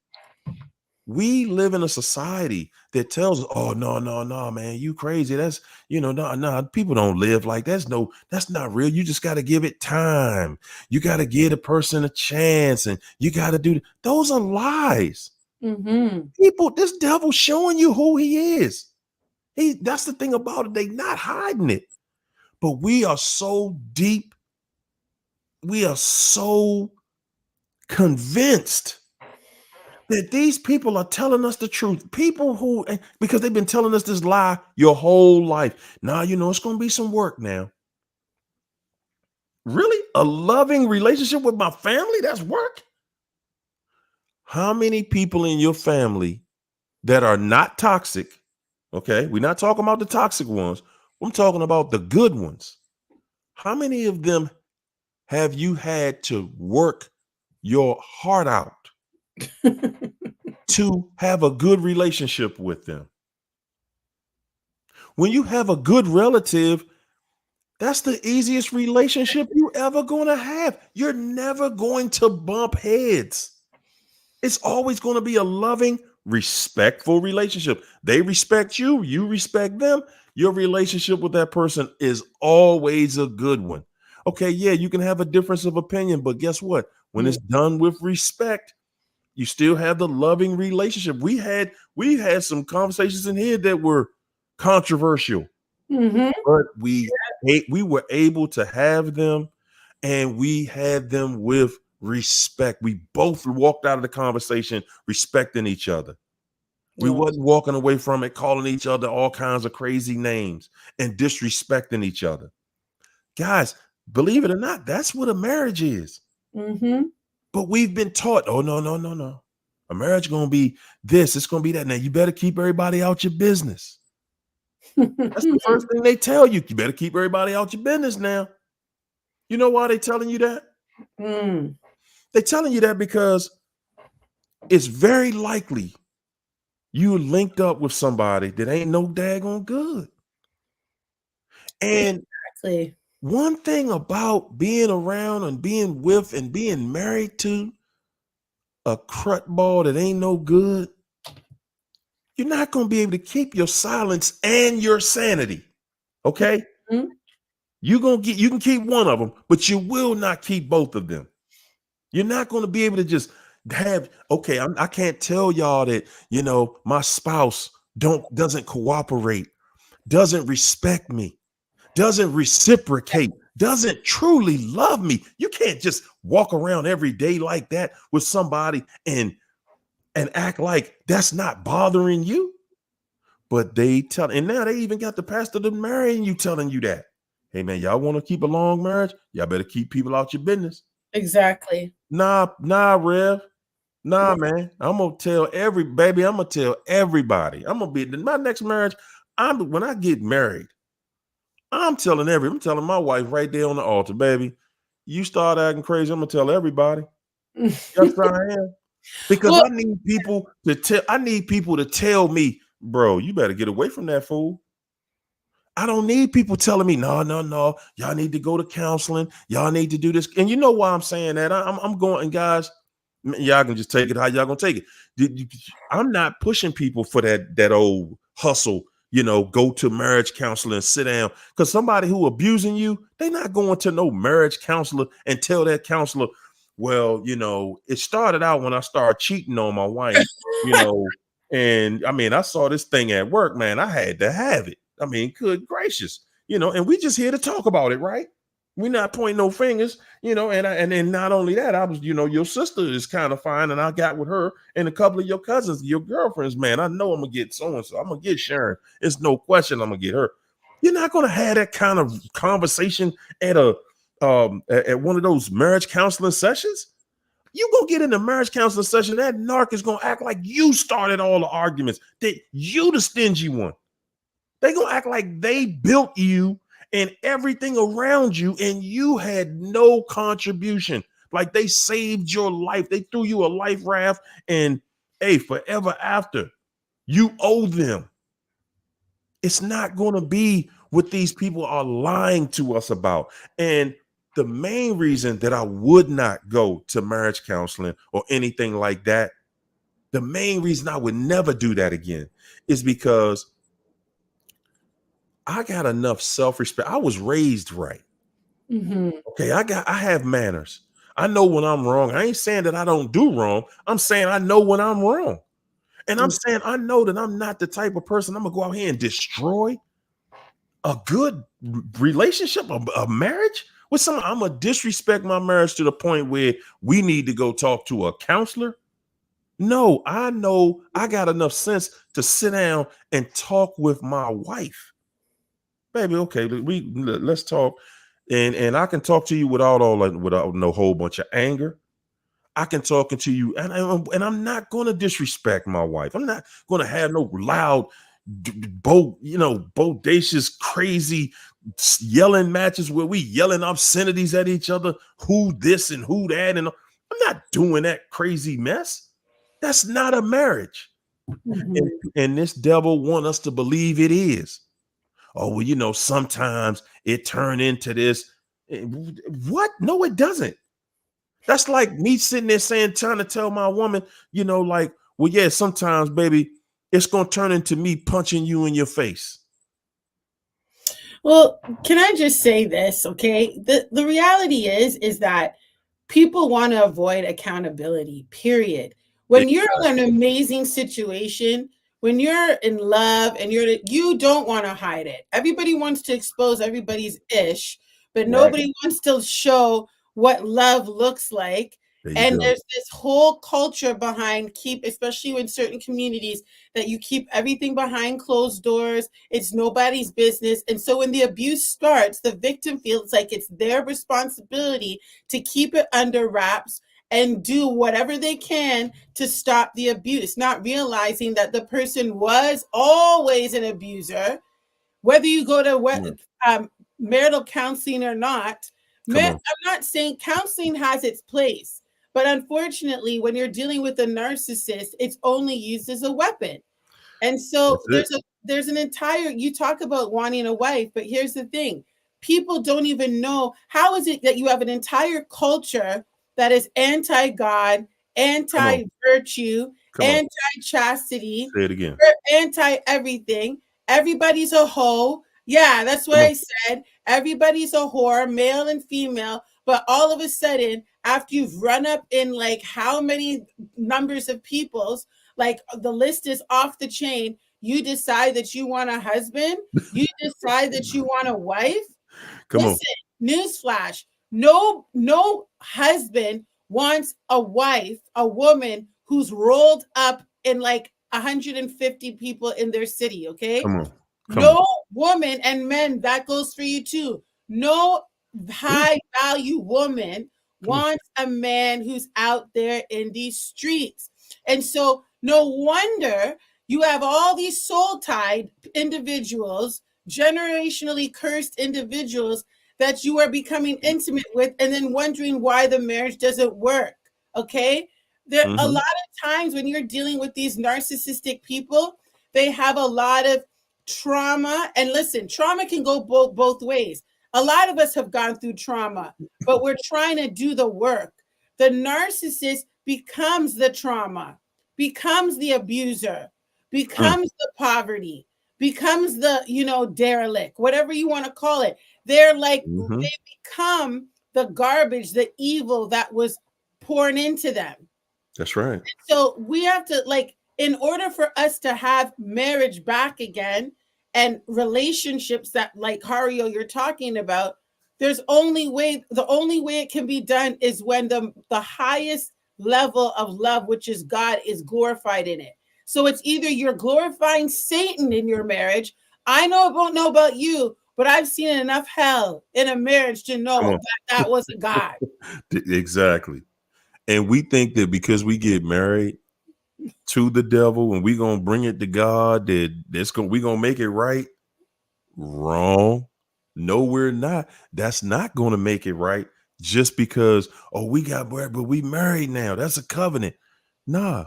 we live in a society that tells us, oh, no, man, you crazy. That's, no, people don't live like that. That's not real. You just got to give it time. You got to give a person a chance, and you got to do those are lies. People, this devil showing you who he is. That's the thing about it. They not hiding it. But we are so deep. We are so convinced that these people are telling us the truth. People who, because they've been telling us this lie your whole life. Now, it's going to be some work now. Really? A loving relationship with my family? That's work? How many people in your family that are not toxic? Okay. We're not talking about the toxic ones. I'm talking about the good ones. How many of them have you had to work your heart out to have a good relationship with them? When you have a good relative, that's the easiest relationship you ever going to have. You're never going to bump heads. It's always going to be a loving, respectful relationship. They respect you, you respect them. Your relationship with that person is always a good one. Okay, yeah, you can have a difference of opinion, but guess what? When it's done with respect, you still have the loving relationship. We had some conversations in here that were controversial, but we were able to have them, and we had them with respect. We both walked out of the conversation respecting each other. We wasn't walking away from it calling each other all kinds of crazy names and disrespecting each other. Guys, believe it or not, that's what a marriage is. But we've been taught, oh, no. A marriage going to be this, it's going to be that. Now, you better keep everybody out your business. That's the first thing they tell you. You better keep everybody out your business now. You know why they telling you that? They're telling you that because it's very likely you linked up with somebody that ain't no daggone good. And one thing about being around and being with and being married to a crut ball that ain't no good, you're not going to be able to keep your silence and your sanity. Okay? You can keep one of them, but you will not keep both of them. You're not going to be able to just have, okay, I can't tell y'all that, my spouse doesn't cooperate, doesn't respect me, doesn't reciprocate, doesn't truly love me. You can't just walk around every day like that with somebody and act like that's not bothering you. But and now they even got the pastor that marrying you telling you that. Hey man, y'all want to keep a long marriage? Y'all better keep people out your business. Exactly. Nah, Rev. Nah, man. I'm gonna tell everybody. I'm gonna be my next marriage. When I get married, I'm telling my wife right there on the altar, baby, you start acting crazy, I'm gonna tell everybody. Yes, I am. Because I need people to tell me, bro, you better get away from that fool. I don't need people telling me, no, y'all need to go to counseling. Y'all need to do this. And you know why I'm saying that? I'm going, and guys, y'all can just take it how y'all gonna take it. I'm not pushing people for that old hustle, go to marriage counselor and sit down. Because somebody who abusing you, they're not going to no marriage counselor and tell that counselor, well, it started out when I started cheating on my wife, and I mean, I saw this thing at work, man. I had to have it. I mean, good gracious, and we just here to talk about it, right? We're not pointing no fingers, and then not only that, I was, your sister is kind of fine, and I got with her and a couple of your cousins, your girlfriends, man. I know I'm gonna get so-and-so. I'm gonna get Sharon. It's no question I'm gonna get her. You're not gonna have that kind of conversation at at one of those marriage counseling sessions. You gonna get in the marriage counseling session, that narc is gonna act like you started all the arguments, that you the stingy one. They gonna act like they built you and everything around you, and you had no contribution. Like they saved your life. They threw you a life raft, and hey, forever after, you owe them. It's not going to be what these people are lying to us about. And the main reason that I would not go to marriage counseling or anything like that, the main reason I would never do that again is because I got enough self-respect. I was raised right. Okay, I have manners. I know when I'm wrong. I ain't saying that I don't do wrong. I'm saying I know when I'm wrong. And I'm saying I know that I'm not the type of person I'm gonna go out here and destroy a good relationship, a marriage with someone. I'm gonna disrespect my marriage to the point where we need to go talk to a counselor. No, I know I got enough sense to sit down and talk with my wife. Baby, okay, let's talk. And I can talk to you without no whole bunch of anger. I can talk to you, and I'm not going to disrespect my wife. I'm not going to have no loud, bodacious, crazy yelling matches where we yelling obscenities at each other, who this and who that, and I'm not doing that crazy mess. That's not a marriage. And this devil want us to believe it is. Oh, well, sometimes it turned into this. What? No, it doesn't. That's like me sitting there trying to tell my woman, well, yeah, sometimes, baby, it's going to turn into me punching you in your face. Well, can I just say this, okay? The reality is that people want to avoid accountability, period. When you're in an amazing situation, when you're in love and you don't want to hide it. Everybody wants to expose everybody's ish, but nobody wants to show what love looks like. And there's this whole culture behind especially in certain communities, that you keep everything behind closed doors. It's nobody's business. And so when the abuse starts, the victim feels like it's their responsibility to keep it under wraps and do whatever they can to stop the abuse, not realizing that the person was always an abuser. Whether you go to marital counseling or not, I'm not saying counseling has its place. But unfortunately, when you're dealing with a narcissist, it's only used as a weapon. And so there's an entire, you talk about wanting a wife, but here's the thing. People don't even know, how is it that you have an entire culture that is anti-God, anti-virtue, anti-chastity, say it again, anti-everything. Everybody's a hoe. Yeah, that's what I said. Everybody's a whore, male and female. But all of a sudden, after you've run up in like how many numbers of people's, like the list is off the chain, you decide that you want a husband, you decide that you want a wife. Listen, newsflash, no husband wants a wife, a woman who's rolled up in like 150 people in their city, okay? No woman, and men, that goes for you too. No high value woman wants a man who's out there in these streets. And so no wonder you have all these soul-tied individuals, generationally cursed individuals that you are becoming intimate with, and then wondering why the marriage doesn't work. Okay? There a lot of times when you're dealing with these narcissistic people, they have a lot of trauma. And listen, trauma can go both ways. A lot of us have gone through trauma, but we're trying to do the work. The narcissist becomes the trauma, becomes the abuser, becomes the poverty, becomes the, derelict, whatever you want to call it. They're like, they become the garbage, the evil that was poured into them. That's right. So we have to, in order for us to have marriage back again and relationships that, like Hario, you're talking about, the only way it can be done is when the highest level of love, which is God, is glorified in it. So it's either you're glorifying Satan in your marriage. I don't know about you, but I've seen enough hell in a marriage to know that wasn't God. Exactly. And we think that because we get married to the devil and we're going to bring it to God, that we're going to make it right. Wrong. No, we're not. That's not going to make it right just because, oh, we got married, but we married now. That's a covenant. Nah,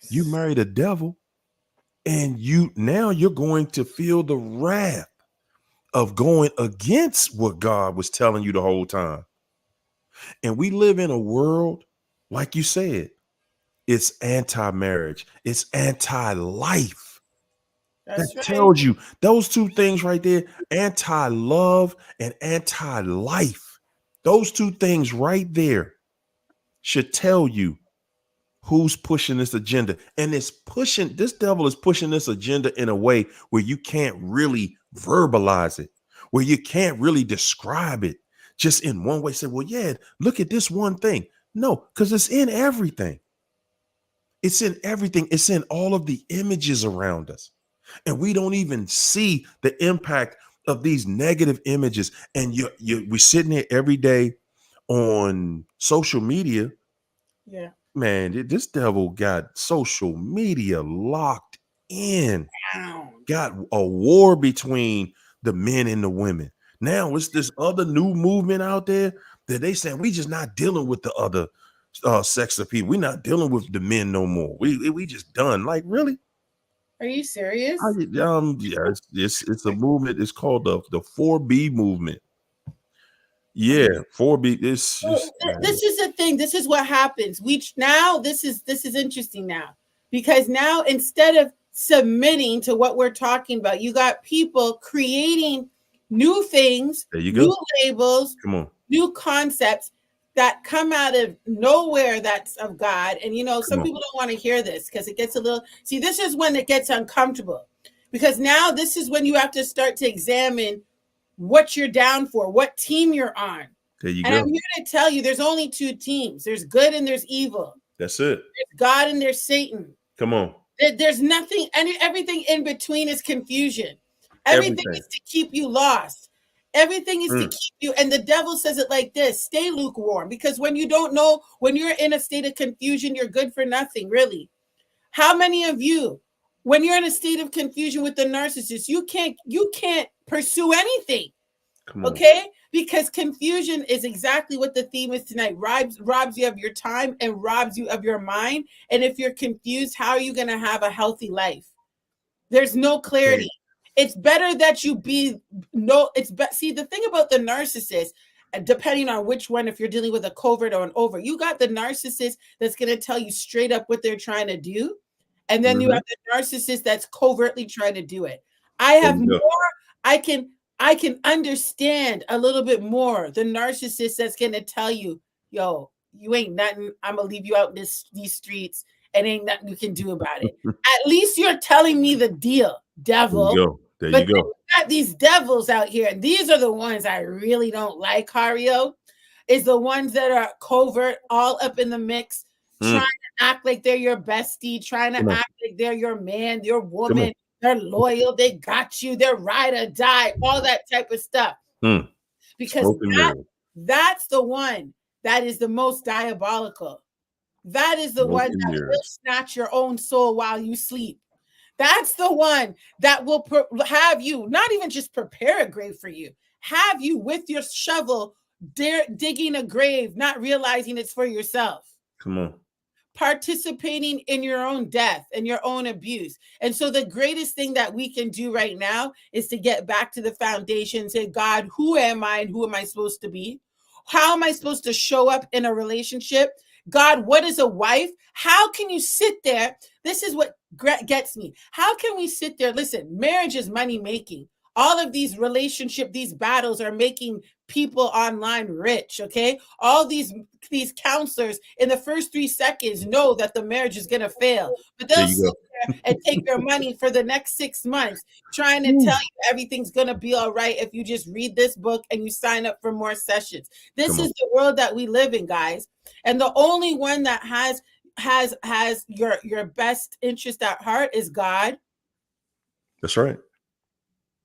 you married a devil, and you're going to feel the wrath of going against what God was telling you the whole time. And we live in a world, like you said, it's anti-marriage, it's anti-life. That's That right. tells you those two things right there, anti-love and anti-life. Those two things right there should tell you who's pushing this agenda. And this devil is pushing this agenda in a way where you can't really verbalize it, where you can't really describe it just in one way. Say, well, yeah, look at this one thing. No, because it's in everything. It's in everything. It's in all of the images around us. And we don't even see the impact of these negative images. And we're sitting here every day on social media. Yeah. Man, this devil got social media locked in. Wow. Got a war between the men and the women. Now it's this other new movement out there that they saying we just not dealing with the other sex of people. We're not dealing with the men no more. We just done. Like, really? Are you serious? Yeah, it's a movement. It's called the 4B movement. Yeah, 4B. This is the thing. This is what happens. This is interesting now, because now instead of submitting to what we're talking about, you got people creating new things, there you go. new labels, come on, new concepts that come out of nowhere that's of God. And some people don't want to hear this because it gets this is when it gets uncomfortable, because now this is when you have to start to examine what you're down for, what team you're on. There you and go. I'm here to tell you there's only two teams. There's good and there's evil. That's it. There's God and there's Satan. Come on. There's nothing, everything in between is confusion. Everything is to keep you lost. Everything is to keep you. And the devil says it like this: stay lukewarm, because when you don't know, when you're in a state of confusion, you're good for nothing, really. How many of you, when you're in a state of confusion with the narcissist, you can't pursue anything? Okay? Because confusion is exactly what the theme is tonight. Robs you of your time and robs you of your mind. And if you're confused, how are you going to have a healthy life? There's no clarity. It's better that you see, the thing about the narcissist, depending on which one, if you're dealing with a covert or an overt, you got the narcissist that's going to tell you straight up what they're trying to do. And then you have the narcissist that's covertly trying to do it. I have more, I can understand a little bit more the narcissist that's going to tell you, yo, you ain't nothing. I'm going to leave you out in these streets and ain't nothing you can do about it. At least you're telling me the deal, devil. There you go. You got these devils out here. And these are the ones I really don't like, Hario, is the ones that are covert, all up in the mix, trying to act like they're your bestie, trying to act like they're your man, your woman. They're loyal. They got you. They're ride or die, all that type of stuff. Because that's the one that is the most diabolical. That is the one that will snatch your own soul while you sleep. That's the one that will have you not even just prepare a grave for you, have you with your shovel digging a grave, not realizing it's for yourself. Come on. Participating in your own death and your own abuse. And so the greatest thing that we can do right now is to get back to the foundation and say, God, who am I and who am I supposed to be? How am I supposed to show up in a relationship? God, what is a wife? How can you sit there? This is what gets me. How can we sit there? Listen, marriage is money making. All of these these battles are making people online rich, okay? All these counselors in the first 3 seconds know that the marriage is going to fail, but they'll sit there and take your money for the next 6 months trying to tell you everything's going to be all right if you just read this book and you sign up for more sessions. This is the world that we live in, guys. And the only one that has your best interest at heart is God. That's right.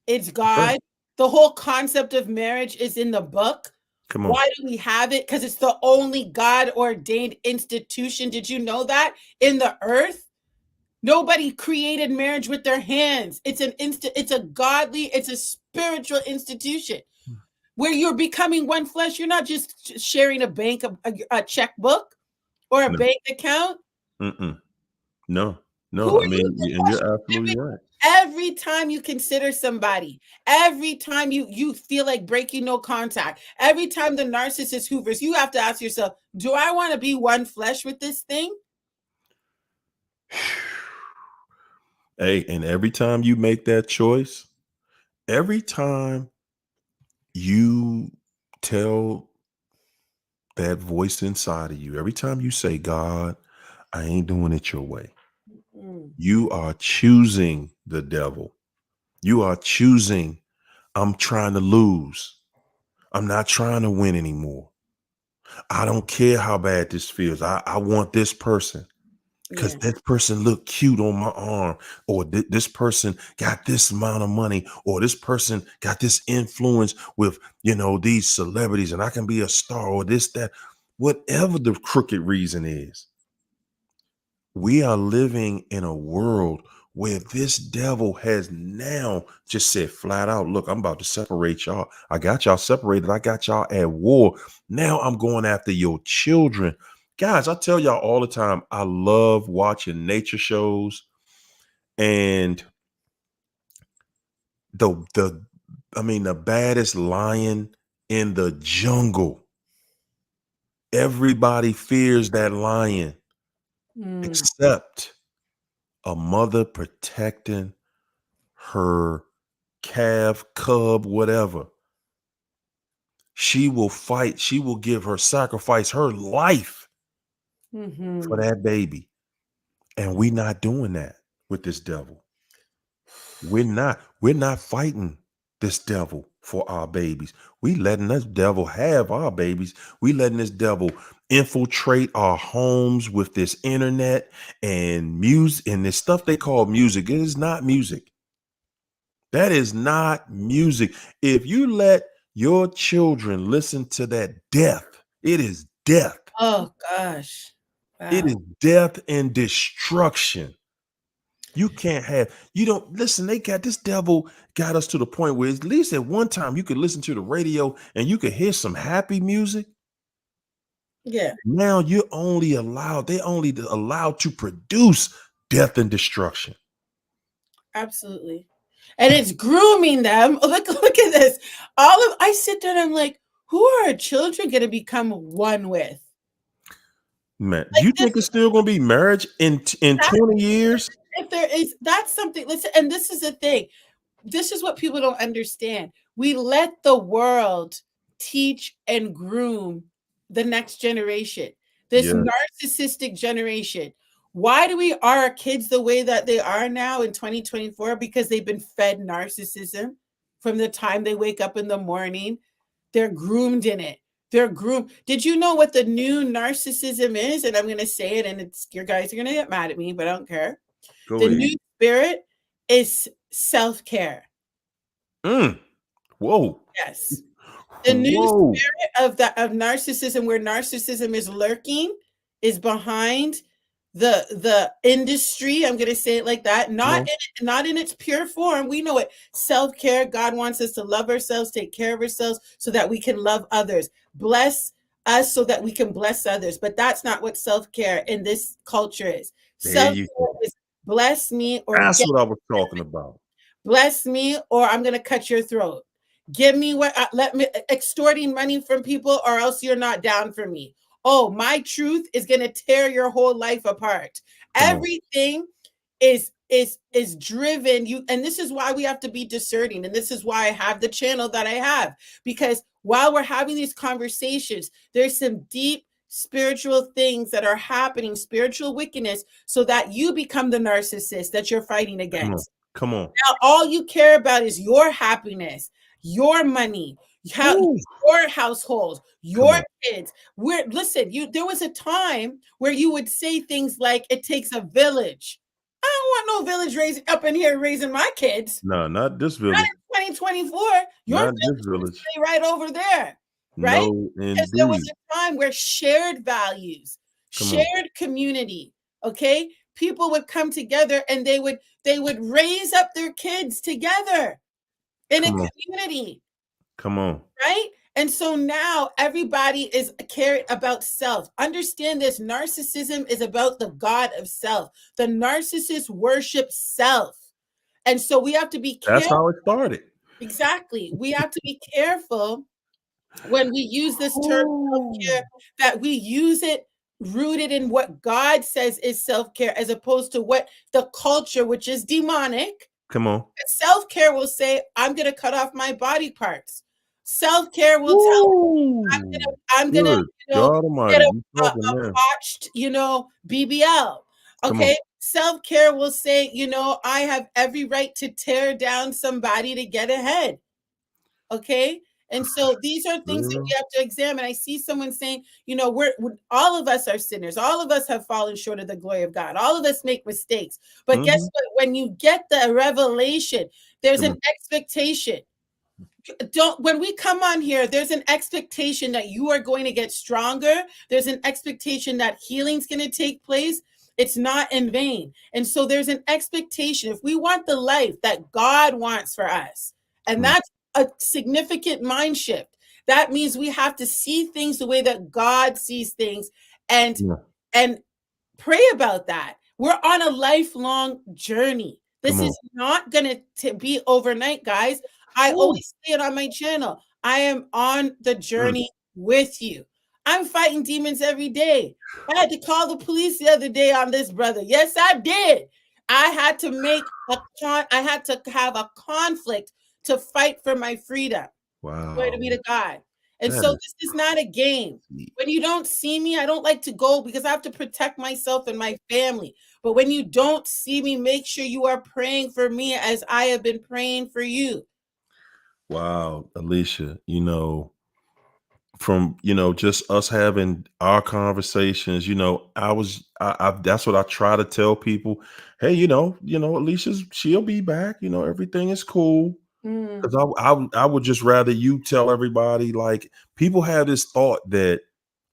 It's God. Right. The whole concept of marriage is in the book. Come on. Why do we have it? Because it's the only God-ordained institution. Did you know that? In the earth, nobody created marriage with their hands. It's a godly, it's a spiritual institution. where you're becoming one flesh. You're not just sharing a checkbook or a No. bank account. No. Who I are mean, you to and you're question? absolutely right. Every time you consider somebody, every time you feel like breaking no contact, every time the narcissist hoovers, you have to ask yourself, do I want to be one flesh with this thing? Hey, and every time you make that choice, every time you tell that voice inside of you, every time you say, God, I ain't doing it your way, Mm. you are choosing the devil. You are choosing, I'm trying to lose. I'm not trying to win anymore. I don't care how bad this feels. I want this person because Yeah. this person looked cute on my arm, or this person got this amount of money, or this person got this influence with, these celebrities, and I can be a star, or this, that, whatever the crooked reason is. We are living in a world where this devil has now just said flat out, look, I'm about to separate y'all. I got y'all separated. I got y'all at war. Now I'm going after your children. Guys, I tell y'all all the time, I love watching nature shows, and the baddest lion in the jungle. Everybody fears that lion Mm. except a mother protecting her calf, cub, whatever. She will fight. She will sacrifice her life for Mhm. that baby. And we're not doing that with this devil. We're not fighting this devil for our babies. We letting this devil have our babies. We letting this devil infiltrate our homes with this internet and music and this stuff they call music. It is not music. That is not music. If you let your children listen to that death, it is death. Oh gosh. It Wow. is death and destruction. You don't listen. This devil got us to the point where at least at one time you could listen to the radio and you could hear some happy music. Yeah, Now they only allowed to produce death and destruction. absolutely. And it's grooming them. Look at this. I sit there and I'm like, who are our children going to become one with? Man, Like you this think it's still gonna be marriage in 20 years? if there is that's something, listen, and this is the thing. This is what people don't understand. We let the world teach and groom the next generation, this Yeah. narcissistic generation. Why do we are our kids the way that they are now in 2024? Because they've been fed narcissism from the time they wake up in the morning. They're groomed in it. They're groomed. Did you know what the new narcissism is? And I'm going to say it, and it's your guys are going to get mad at me, but I don't care. Go The ahead. new spirit is self-care. Whoa. Yes. The new Whoa. spirit of narcissism, where narcissism is lurking, is behind the industry. I'm going to say it like that. Not in its pure form. We know it. Self-care. God wants us to love ourselves, take care of ourselves so that we can love others. Bless us so that we can bless others. But that's not what self-care in this culture is. There you Self-care go. is bless me or That's get what I was talking about. bless me or I'm going to cut your throat. Give me let me extorting money from people or else you're not down for me. Oh, my truth is going to tear your whole life apart. Come on. Everything is driven you, and this is why we have to be discerning, and this is why I have the channel that I have, because while we're having these conversations, there's some deep spiritual things that are happening, spiritual wickedness, so that you become the narcissist that you're fighting Come on. against. Come on. Now, all you care about is your happiness, your money, Woo. your household, Come your on. kids. Listen, there was a time where you would say things like, it takes a village. I don't want no village raising up in here raising my kids. No, not this Not village. in 2024. Your Not village this will village. stay right over there, right? No, Because there was indeed. a time where shared values, Come on. shared community, okay? People would come together and they would raise up their kids together in a Come on. community. Come on. right? And so now everybody is cared about self. Understand this: narcissism is about the God of self. The narcissist worships self. And so we have to be That's careful. how it started. Exactly. We have to be careful when we use this term self-care, that we use it rooted in what God says is self-care, as opposed to what the culture, which is demonic. Come on. Self-care will say, I'm going to cut off my body parts. Self-care will tell Ooh, I'm gonna, good God get Almighty, a, you a, talking a now? botched, BBL. Come on. Okay. Self-care will say, I have every right to tear down somebody to get ahead. Okay. And so these are things that Girl. we have to examine. I see someone saying, we're all of us are sinners. All of us have fallen short of the glory of God. All of us make mistakes. But guess Mhm. what? When you get the revelation, there's Come an on. expectation. When we come on here, there's an expectation that you are going to get stronger. There's an expectation that healing's going to take place. It's not in vain. And so there's an expectation. If we want the life that God wants for us, and Come on. that's a significant mind shift, that means we have to see things the way that God sees things, and Yeah. and pray about that. We're on a lifelong journey. This Come on. is not going to be overnight, guys. I Ooh. always say it on my channel. I am on the Mm. journey with you. I'm fighting demons every day. I had to call the police the other day on this brother. Yes, I did. I had to I had to have a conflict to fight for my freedom. Glory to Wow. be to God. And That so is this is not a game. sweet. When you don't see me, I don't like to go because I have to protect myself and my family. But when you don't see me, make sure you are praying for me as I have been praying for you. Wow, Alicia, from just us having our conversations, I that's what I try to tell people. Hey, Alicia's she'll be back, everything is cool. Mm, Because I would just rather you tell everybody, like, people have this thought that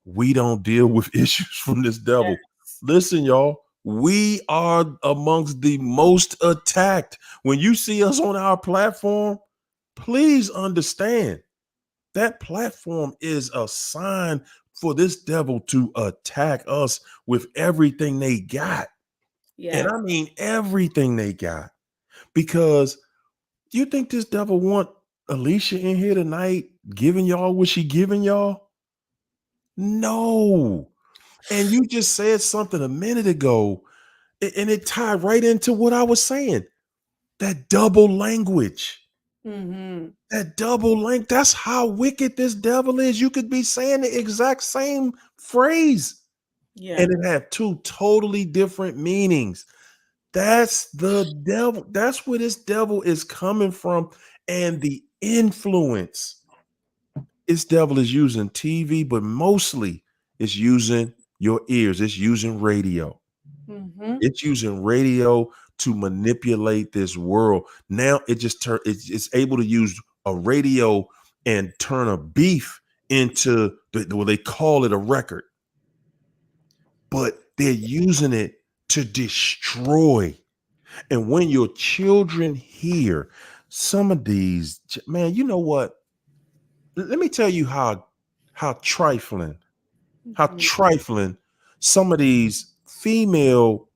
we don't deal with issues from this devil. yes. Listen, y'all, we are amongst the most attacked. When you see us on our platform, please understand that platform is a sign for this devil to attack us with everything they got. And Yeah. I mean everything they got. Because you think this devil want Alicia in here tonight giving y'all what she giving y'all? No. And you just said something a minute ago, and it tied right into what I was saying. That double language. Mm-hmm. That double length, that's how wicked this devil is. You could be saying the exact same phrase Yeah. and it have two totally different meanings. That's the devil. That's where this devil is coming from. And the influence this devil is using TV, but mostly it's using your ears. It's using radio. Mm-hmm. It's using radio to manipulate this world. Now it's able to use a radio and turn a beef into well, they call it a record, but they're using it to destroy. And when your children hear some of these, man, you know what? Let me tell you how trifling, how Mm-hmm. trifling some of these female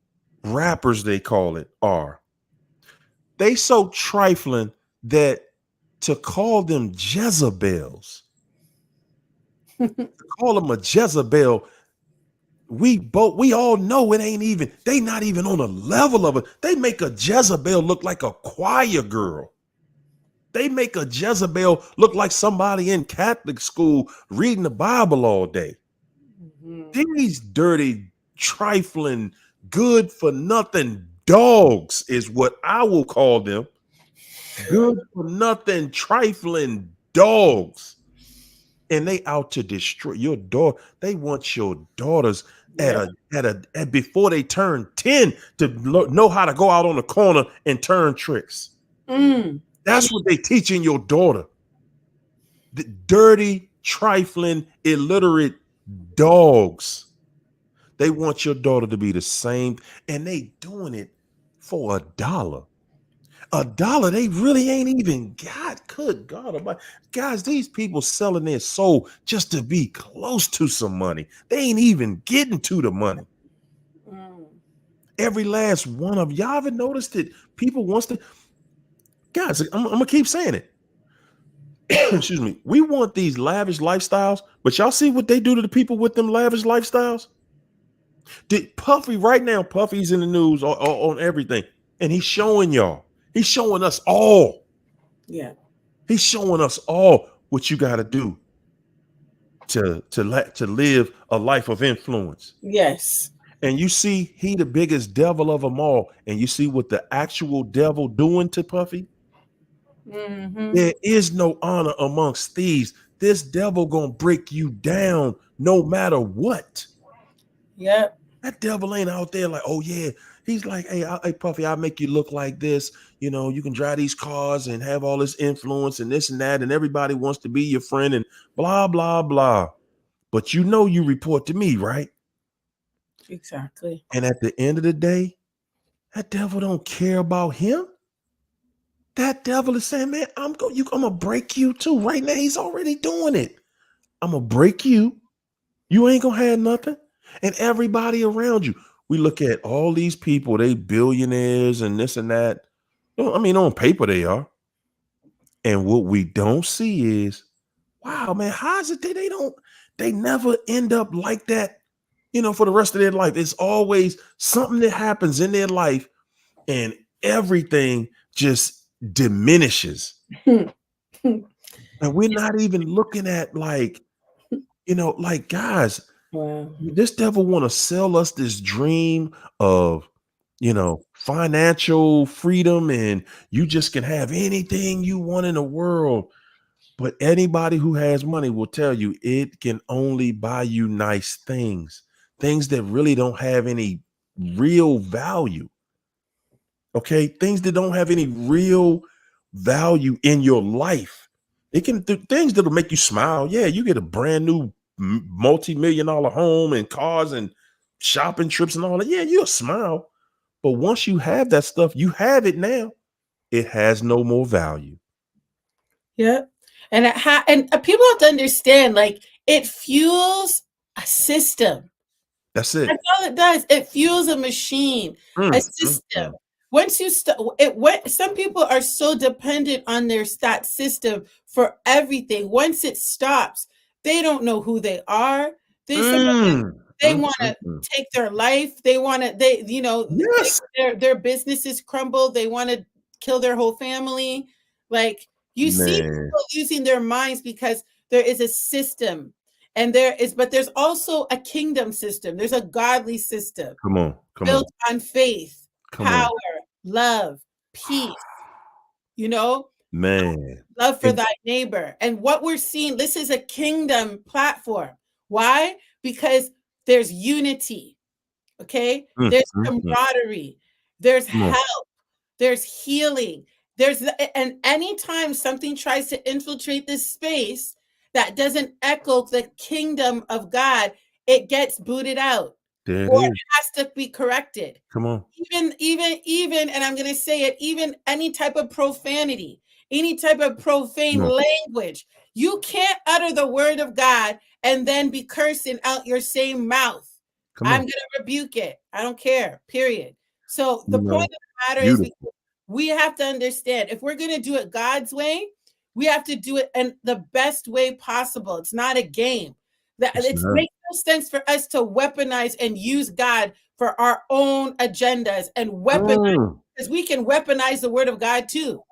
rappers, they call it, are. They so trifling that to call them Jezebels, call them a Jezebel, we all know it ain't even, they not even on a level of it. They make a Jezebel look like a choir girl. They make a Jezebel look like somebody in Catholic school reading the Bible all day. Mm-hmm. These dirty, trifling, good for nothing dogs is what I will call them. Good for nothing, trifling dogs. And they out to destroy your daughter. They want your daughters Yep. at before they turn 10 to know how to go out on the corner and turn tricks. Mm. That's what they teaching your daughter. The dirty, trifling, illiterate dogs. They want your daughter to be the same, and they doing it for $1. $1, they really ain't even got. Good God Almighty. Guys, these people selling their soul just to be close to some money. They ain't even getting to the money. Every last one of y'all ever noticed that people wants to, guys, I'm gonna keep saying it. Excuse me. We want these lavish lifestyles, but y'all see what they do to the people with them lavish lifestyles? Did Puffy right now? Puffy's in the news on everything, and he's showing y'all. He's showing us all. Yeah. He's showing us all what you got to do to live a life of influence. Yes. And you see, he the biggest devil of them all. And you see what the actual devil doing to Puffy? There is no honor amongst thieves. This devil gonna break you down no matter what. Yep. That devil ain't out there like, oh yeah. He's like, hey, Puffy, I'll make you look like this. You know, you can drive these cars and have all this influence and this and that, and everybody wants to be your friend and blah, blah, blah. But you know you report to me, right? Exactly. And at the end of the day, that devil don't care about him. That devil is saying, man, I'm gonna break you too. Right now, he's already doing it. I'm gonna break you. You ain't gonna have nothing. And everybody around you. We look at all these people, they billionaires and this and that. I mean, on paper they are. And what we don't see is, wow, man, how is it that they never end up like that, you know, for the rest of their life? It's always something that happens in their life and everything just diminishes. And we're not even looking at like, you know, like guys, Wow. this devil want to sell us this dream of, you know, financial freedom and you just can have anything you want in the world. But anybody who has money will tell you it can only buy you nice things that really don't have any real value. Okay, things that don't have any real value in your life. It can do things that'll make you smile. Yeah, you get a brand new multi-million-dollar home and cars and shopping trips and all that. Yeah, you'll smile. But once you have that stuff, you have it now. It has no more value. Yep. And people have to understand, like, it fuels a system. That's it. That's all it does. It fuels a machine, a system. Once you some people are so dependent on that system for everything. Once it stops, they don't know who they are. They want to take their life. They want to, yes. their businesses crumble. They want to kill their whole family. Like, you see people losing their minds because there is a system. And but there's also a kingdom system. There's a godly system. Built on faith, power, love, peace, love for thy neighbor. And what we're seeing, this is a kingdom platform. Why? Because there's unity. Okay. There's camaraderie. There's help. There's healing. And anytime something tries to infiltrate this space that doesn't echo the kingdom of God, it gets booted out. Or it has to be corrected. Come on. Even, and I'm going to say it, even any type of profanity, any type of profane language, you can't utter the word of God and then be cursing out your same mouth. I'm going to rebuke it. I don't care, period. So the point of the matter is we have to understand, if we're going to do it God's way, we have to do it in the best way possible. It's not a game. It makes no sense for us to weaponize and use God for our own agendas and weaponize, because we can weaponize the word of God too.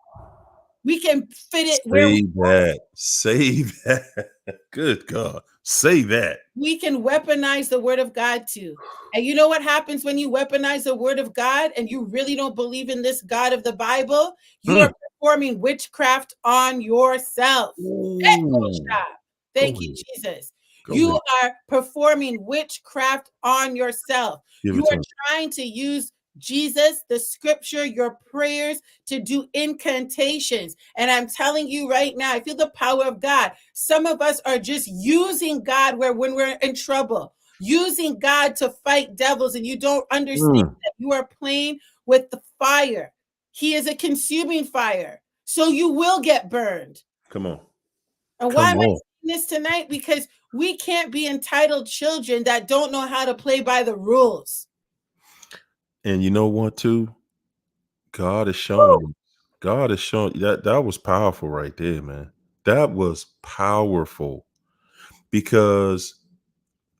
We can fit it where we want. Say that. Good God. Say that. We can weaponize the word of God too. And you know what happens when you weaponize the word of God and you really don't believe in this God of the Bible? You are performing witchcraft on yourself. Thank you, Jesus. You are performing witchcraft on yourself. You are trying to use Jesus, the scripture, your prayers to do incantations. And I'm telling you right now, I feel the power of God. Some of us are just using God when we're in trouble, using God to fight devils, and you don't understand that you are playing with the fire. He is a consuming fire. So you will get burned. Come on. And why am I saying this tonight? Because we can't be entitled children that don't know how to play by the rules. And you know what, too? God is showing you. God is showing that was powerful right there, man. That was powerful, because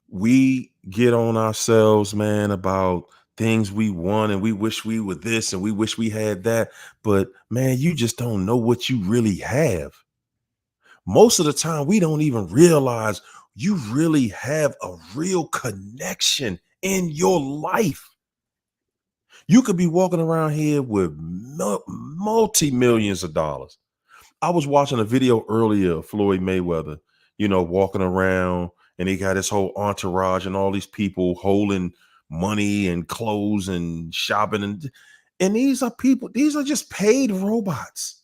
we get on ourselves, man, about things we want, and we wish we were this and we wish we had that. But man, you just don't know what you really have. Most of the time, we don't even realize you really have a real connection in your life. You could be walking around here with multi-millions of dollars. I was watching a video earlier of Floyd Mayweather, walking around, and he got his whole entourage and all these people holding money and clothes and shopping. And these are just paid robots.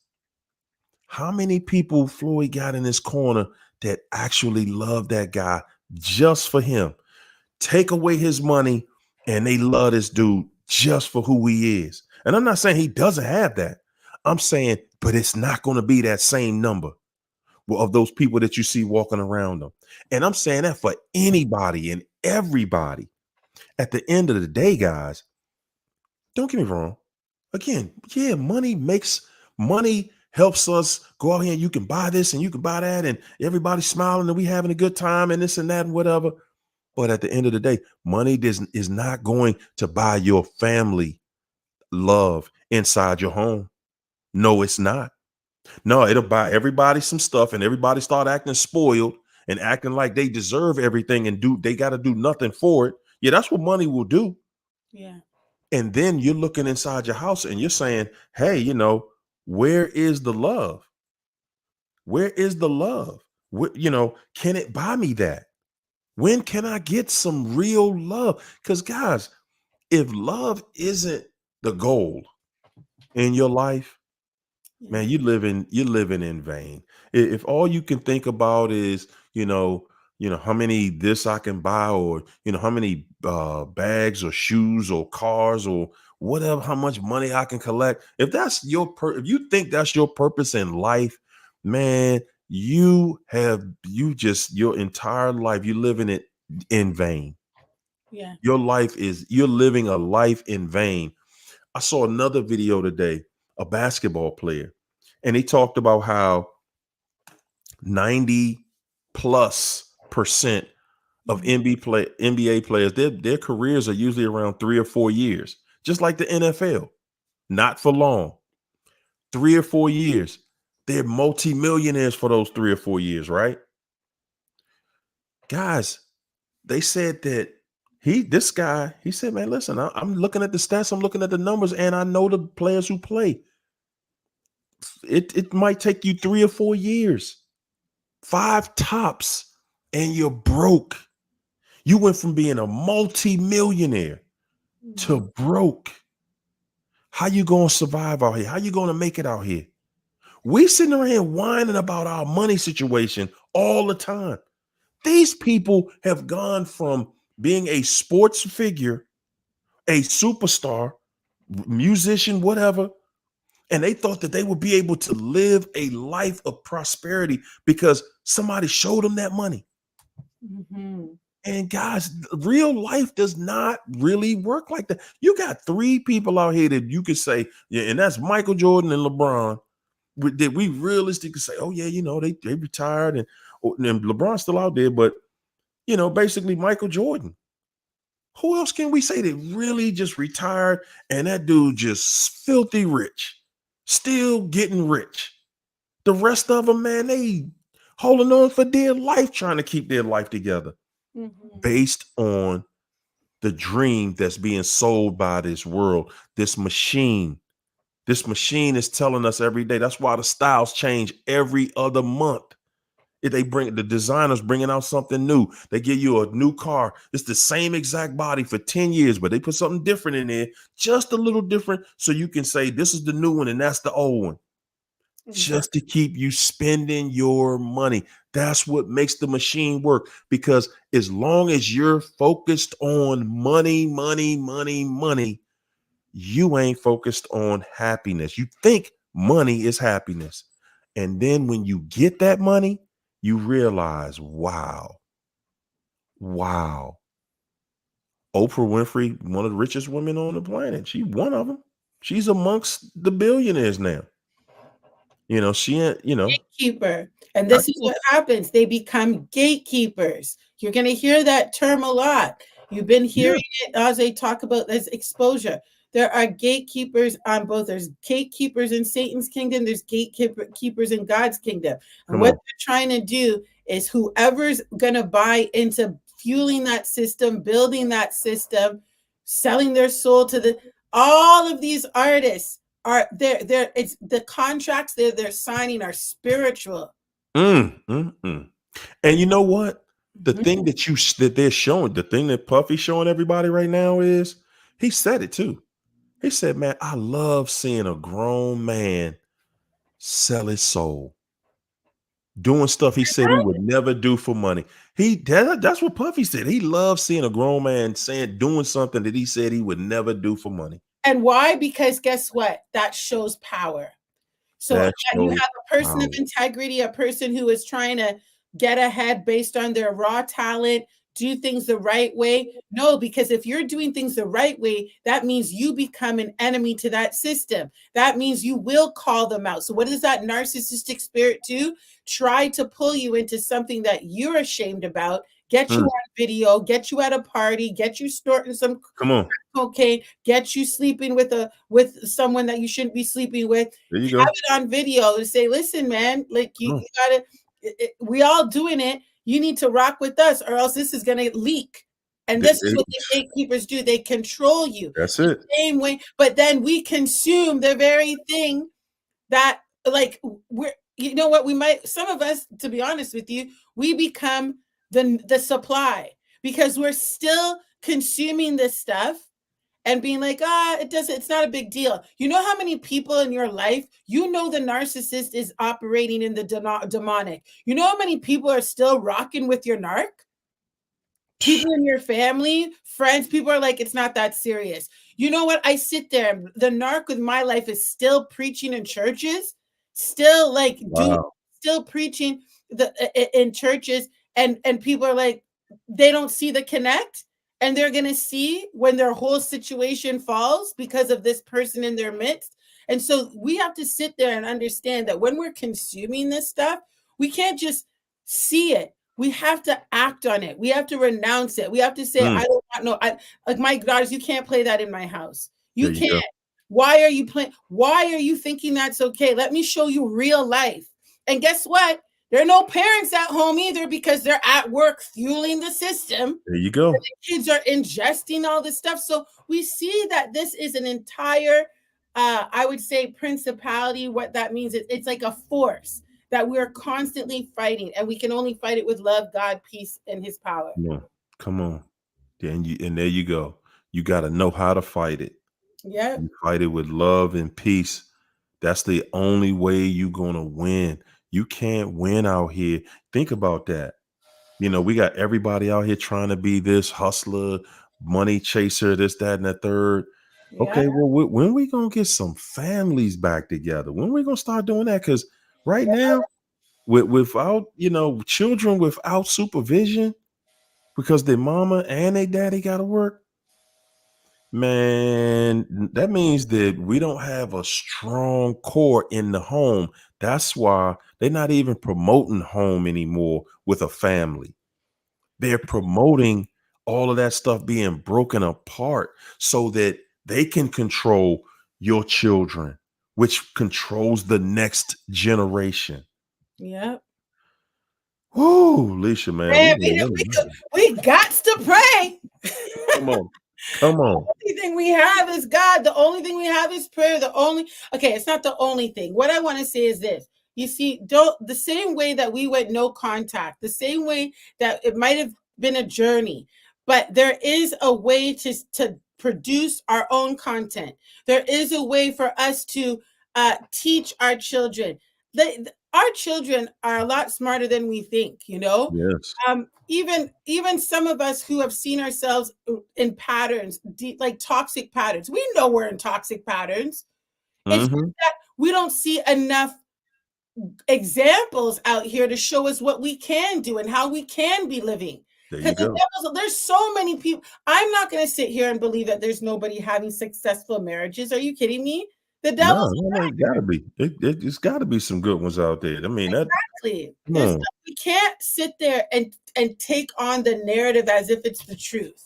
How many people Floyd got in his corner that actually love that guy just for him? Take away his money and they love this dude just for who he is. And I'm not saying he doesn't have that. I'm saying, but it's not going to be that same number of those people that you see walking around them. And I'm saying that for anybody and everybody. At the end of the day, guys, don't get me wrong. Again, yeah, money helps us go out here and you can buy this and you can buy that and everybody's smiling and we having a good time and this and that and whatever. But at the end of the day, money is not going to buy your family love inside your home. No, it's not. No, it'll buy everybody some stuff and everybody start acting spoiled and acting like they deserve everything and they got to do nothing for it. Yeah, that's what money will do. Yeah. And then you're looking inside your house and you're saying, hey, where is the love? Where is the love? Can it buy me that? When can I get some real love? Because guys, if love isn't the goal in your life, man, you're living in vain. If all you can think about is, how many this I can buy, or, how many bags or shoes or cars or whatever, how much money I can collect. If that's if you think that's your purpose in life, man, your entire life, you're living it in vain. Yeah. You're living a life in vain. I saw another video today, a basketball player, and he talked about how 90+% of NBA players, their careers are usually around 3 or 4 years, just like the NFL, not for long. 3 or 4 years. They're multimillionaires for those 3 or 4 years, right? Guys, they said that he said, man, listen, I'm looking at the stats, I'm looking at the numbers, and I know the players who play. It might take you 3 or 4 years, 5 tops, and you're broke. You went from being a multi-millionaire to broke. How you going to survive out here? How you going to make it out here? We sitting around here whining about our money situation all the time. These people have gone from being a sports figure, a superstar, musician, whatever, and they thought that they would be able to live a life of prosperity because somebody showed them that money. Mm-hmm. And guys, real life does not really work like that. You got 3 people out here that you could say, yeah, and that's Michael Jordan and LeBron. That we realistically say, oh yeah, they retired and LeBron's still out there, but basically Michael Jordan. Who else can we say that really just retired and that dude just filthy rich, still getting rich? The rest of them, man, they holding on for dear life, trying to keep their life together, based on the dream that's being sold by this world, this machine. This machine is telling us every day. That's why the styles change every other month. If they bring the designers bringing out something new, they give you a new car. It's the same exact body for 10 years, but they put something different in there, just a little different. So you can say, this is the new one and that's the old one. Just to keep you spending your money. That's what makes the machine work, because as long as you're focused on money, you ain't focused on happiness. You think money is happiness. And then when you get that money, you realize, wow, Oprah Winfrey, one of the richest women on the planet. She one of them. She's amongst the billionaires now. She, gatekeeper. And this is what happens. They become gatekeepers. You're going to hear that term a lot. You've been hearing it as they talk about this exposure. There are gatekeepers on both. There's gatekeepers in Satan's kingdom. There's gatekeepers in God's kingdom. And what they're trying to do is whoever's going to buy into fueling that system, building that system, selling their soul to all of these artists are there. It's the contracts they're signing are spiritual. And you know what? The thing that they're showing, the thing that Puffy's showing everybody right now is, he said it too. He said, man, I love seeing a grown man sell his soul, doing stuff he said he would never do for money. That's what Puffy said. He loves seeing a grown man doing something that he said he would never do for money. And why? Because guess what? That shows power. So you have a person of integrity, a person who is trying to get ahead based on their raw talent, do things the right way. No, because if you're doing things the right way, that means you become an enemy to that system. That means you will call them out. So what does that narcissistic spirit do? Try to pull you into something that you're ashamed about, get you on video, get you at a party, get you snorting some cocaine, get you sleeping with someone that you shouldn't be sleeping with. There you have go. it on video to say, listen, man, like you gotta, we all doing it. You need to rock with us or else this is going to leak. And this is what the gatekeepers do. They control you. That's it. The same way. But then we consume the very thing that, like, you know what, some of us, to be honest with you, we become the supply because we're still consuming this stuff and being like, it's not a big deal. You know how many people in your life, the narcissist is operating in the demonic. You know how many people are still rocking with your narc? People in your family, friends, people are like, it's not that serious. You know what? I sit there, the narc with my life is still preaching in churches, still still preaching in churches, and people are like, they don't see the connect. And they're going to see when their whole situation falls because of this person in their midst. And so we have to sit there and understand that when we're consuming this stuff, we can't just see it. We have to act on it. We have to renounce it. We have to say, I don't want like my daughters, you can't play that in my house. You can't. Why are you playing? Why are you thinking that's okay? Let me show you real life. And guess what? There are no parents at home either because they're at work fueling the system. There you go. The kids are ingesting all this stuff. So we see that this is an entire, I would say, principality. What that means is it's like a force that we're constantly fighting, and we can only fight it with love, God, peace, and his power. Come on. And there you go. You got to know how to fight it. Yeah. You fight it with love and peace. That's the only way you're going to win. You can't win out here. Think about that. We got everybody out here trying to be this hustler, money chaser, this, that, and the third. Yeah. Okay, well, when are we going to get some families back together? When are we going to start doing that? Because right now, without, children without supervision, because their mama and their daddy got to work, man, that means that we don't have a strong core in the home. That's why they're not even promoting home anymore with a family. They're promoting all of that stuff being broken apart so that they can control your children, which controls the next generation. Yeah. Whoa, Alicia, man. We got to pray. Come on. The only thing we have is God. The only thing we have is prayer. It's not the only thing. What I want to say is this. You see, the same way that we went no contact, the same way that it might have been a journey, but there is a way to produce our own content. There is a way for us to teach our children. our children are a lot smarter than we think, you know. Yes. Even some of us who have seen ourselves in patterns, like toxic patterns, we know we're in toxic patterns. It's just Mm-hmm. that we don't see enough examples out here to show us what we can do and how we can be living. There you Because go. there's so many people. I'm not going to sit here and believe that there's nobody having successful marriages. Are you kidding me? The No, devil's no, it gotta be. It's gotta be some good ones out there. I mean, that exactly. come There's on. we can't sit there and take on the narrative as if it's the truth.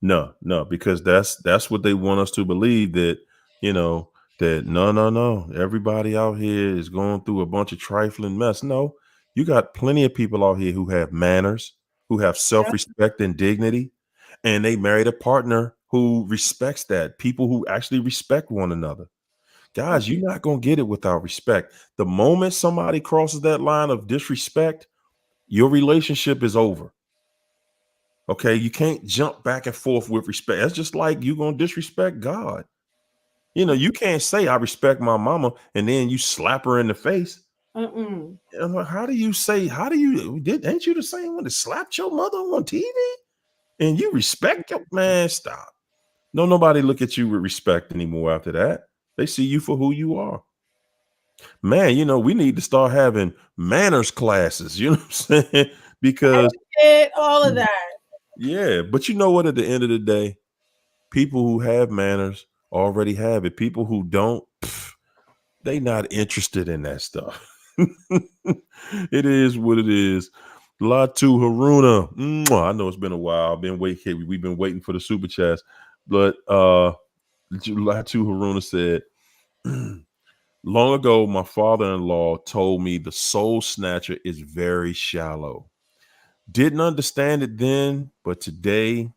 No, no, because that's what they want us to believe, that you know that no, everybody out here is going through a bunch of trifling mess. No, you got plenty of people out here who have manners, who have Yeah. self-respect and dignity, and they married a partner who respects that. People who actually respect one another. Guys, you're not gonna get it without respect. The moment somebody crosses that line of disrespect, your relationship is over. Okay, you can't jump back and forth with respect. That's just like you gonna disrespect God. You know, you can't say I respect my mama and then you slap her in the face. Mm-mm. I'm like, how do you say? How do you did? Ain't you the same one that slapped your mother on TV? And you respect your man? Stop. No, nobody look at you with respect anymore after that. They see you for who you are. Man, you know, we need to start having manners classes. You know what I'm saying? Because All of that. yeah, but you know what? At the end of the day, people who have manners already have it. People who don't, they not interested in that stuff. It is what it is. Latu Haruna. Mwah. I know it's been a while. I've been waiting. We've been waiting for the super chats. But Latu Haruna said, long ago, my father-in-law told me the soul snatcher is very shallow. Didn't understand it then, but today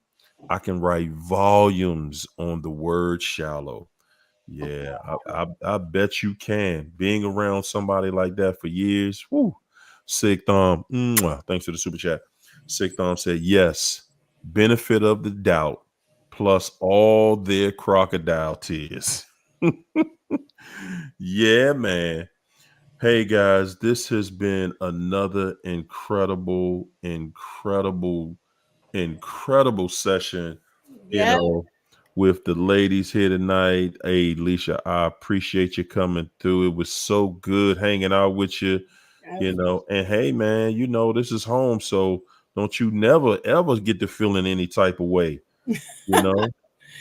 I can write volumes on the word shallow. Yeah, I bet you can. Being around somebody like that for years, whoo. Sick Thumb, thanks for the super chat. Sick Thumb said, yes, benefit of the doubt, plus all their crocodile tears. Yeah, man. Hey guys, this has been another incredible session, you Yeah. know, with the ladies here tonight. Hey, Leisha, I appreciate you coming through. It was so good hanging out with you, you know. And hey, man, you know, this is home. So don't you never ever get to feeling any type of way, you know.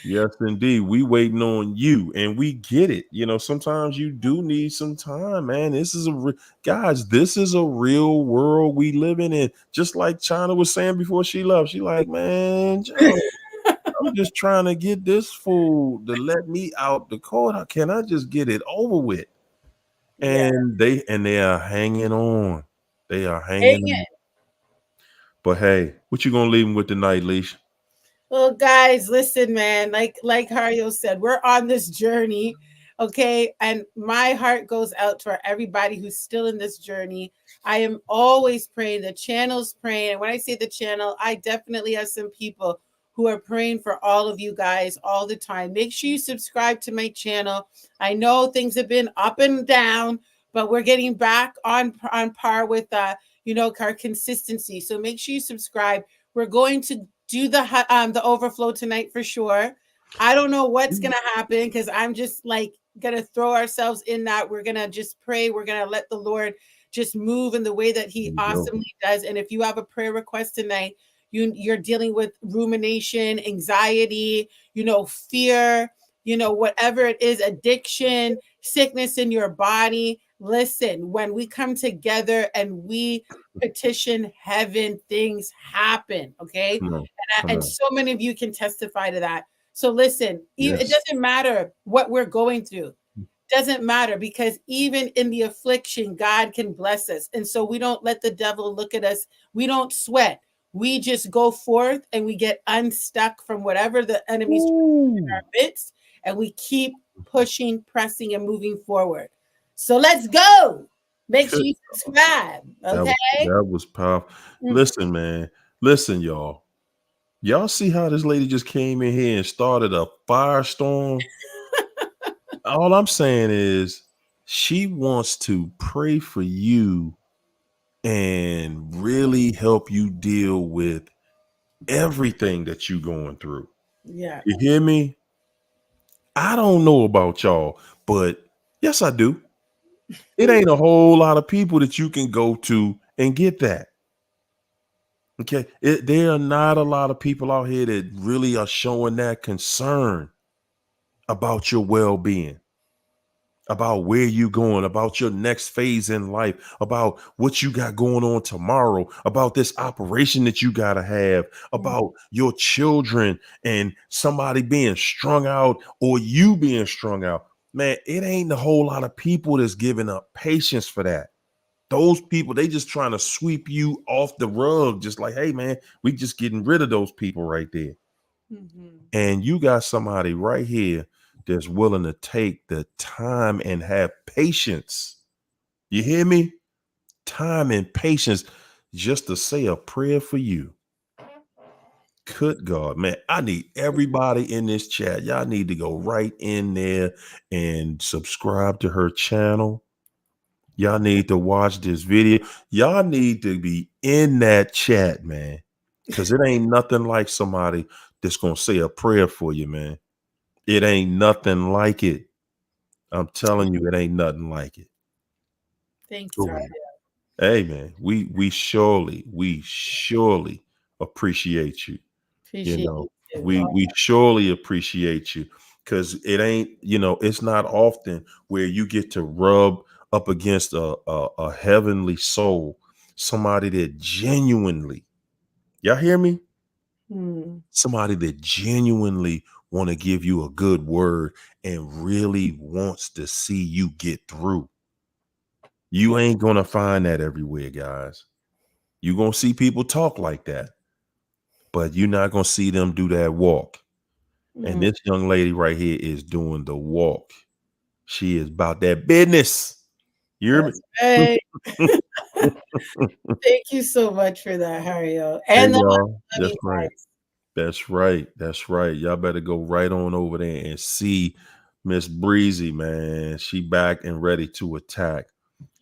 Yes, indeed. We waiting on you, and we get it. You know, sometimes you do need some time, man. This is guys. This is a real world we living in. Just like China was saying before she left, she like, man, Joe, I'm just trying to get this fool to let me out the court. Can I just get it over with? Yeah. And they are hanging on. They are Dang hanging it. on. But hey, what you gonna leave them with tonight, Leash? Well, guys, listen, man. Like Hario said, we're on this journey, okay? And my heart goes out to everybody who's still in this journey. I am always praying. The channel's praying. And when I say the channel, I definitely have some people who are praying for all of you guys all the time. Make sure you subscribe to my channel. I know things have been up and down, but we're getting back on par with our consistency. So make sure you subscribe. We're going to do the overflow tonight for sure. I don't know what's gonna happen because I'm just like gonna throw ourselves in that. We're gonna just pray. We're gonna let the Lord just move in the way that He awesomely does. And if you have a prayer request tonight, you're dealing with rumination, anxiety, fear, whatever it is, addiction, sickness in your body. Listen, when we come together and we petition heaven, things happen. Okay. And so many of you can testify to that. So listen, it doesn't matter what we're going through. Doesn't matter, because even in the affliction, God can bless us. And so we don't let the devil look at us. We don't sweat. We just go forth and we get unstuck from whatever the enemy's in our midst, and we keep pushing, pressing, and moving forward. So let's go. Make sure you subscribe. Okay. That was powerful. Listen, man. Listen, y'all. Y'all see how this lady just came in here and started a firestorm? All I'm saying is She wants to pray for you and really help you deal with everything that you're going through. Yeah. You hear me? I don't know about y'all, but yes, I do. It ain't a whole lot of people that you can go to and get that. Okay. There are not a lot of people out here that really are showing that concern about your well-being, about where you're going, about your next phase in life, about what you got going on tomorrow, about this operation that you got to have, about your children and somebody being strung out or you being strung out. Man, it ain't a whole lot of people that's giving up patience for that. Those people, they just trying to sweep you off the rug, just like, hey, man, we just getting rid of those people right there. Mm-hmm. And you got somebody right here that's willing to take the time and have patience. You hear me? Time and patience just to say a prayer for you. Good God, man. I need everybody in this chat. Y'all need to go right in there and subscribe to her channel. Y'all need to watch this video. Y'all need to be in that chat, man. Because it ain't nothing like somebody that's going to say a prayer for you, man. It ain't nothing like it. I'm telling you, it ain't nothing like it. Thanks, Go Rob. ahead. Hey, man, we surely appreciate you. You Appreciate know, you too. we surely appreciate you because it ain't, it's not often where you get to rub up against a heavenly soul, somebody that genuinely, y'all hear me? Somebody that genuinely want to give you a good word and really wants to see you get through. You ain't going to find that everywhere, guys. You're going to see people talk like that, but you're not going to see them do that walk. And this young lady right here is doing the walk. She is about that business. You hear me? Hey. Thank you so much for that, Hario. Hey, And y'all. That's you right. guys. That's right. That's right. Y'all better go right on over there and see Miss Breezy, man. She back and ready to attack.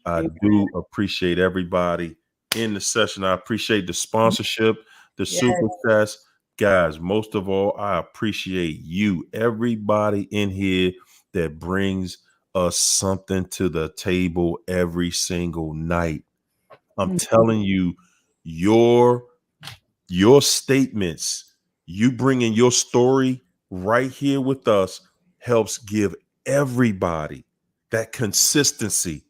I do appreciate everybody in the session. I appreciate the sponsorship, the super chats. Guys, most of all, I appreciate you, everybody in here that brings us something to the table every single night. I'm telling you, your statements, you bringing your story right here with us helps give everybody that consistency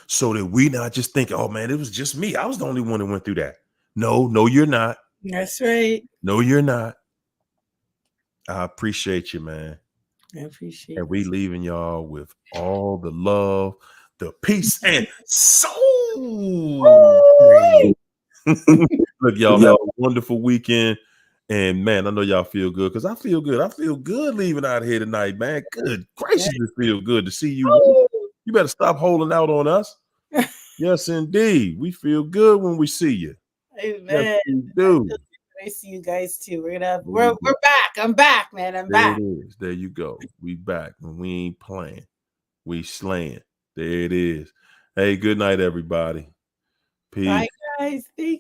so that we not just thinking, oh man, it was just me. I was the only one that went through that. No, you're not. That's right. No, you're not. I appreciate you, man. I appreciate And we leaving y'all with all the love, the peace, and soul. Look, y'all have a wonderful weekend. And man, I know y'all feel good because I feel good. I feel good leaving out here tonight, man. Good gracious, it feel good to see you. You better stop holding out on us. Yes, indeed. We feel good when we see you. Amen. Yes, we do. I see you guys too. We're back. I'm back, man. I'm There back. it is. There you go. We back and we ain't playing. We slaying. There it is. Hey, good night, everybody. Peace. Bye, guys. Thank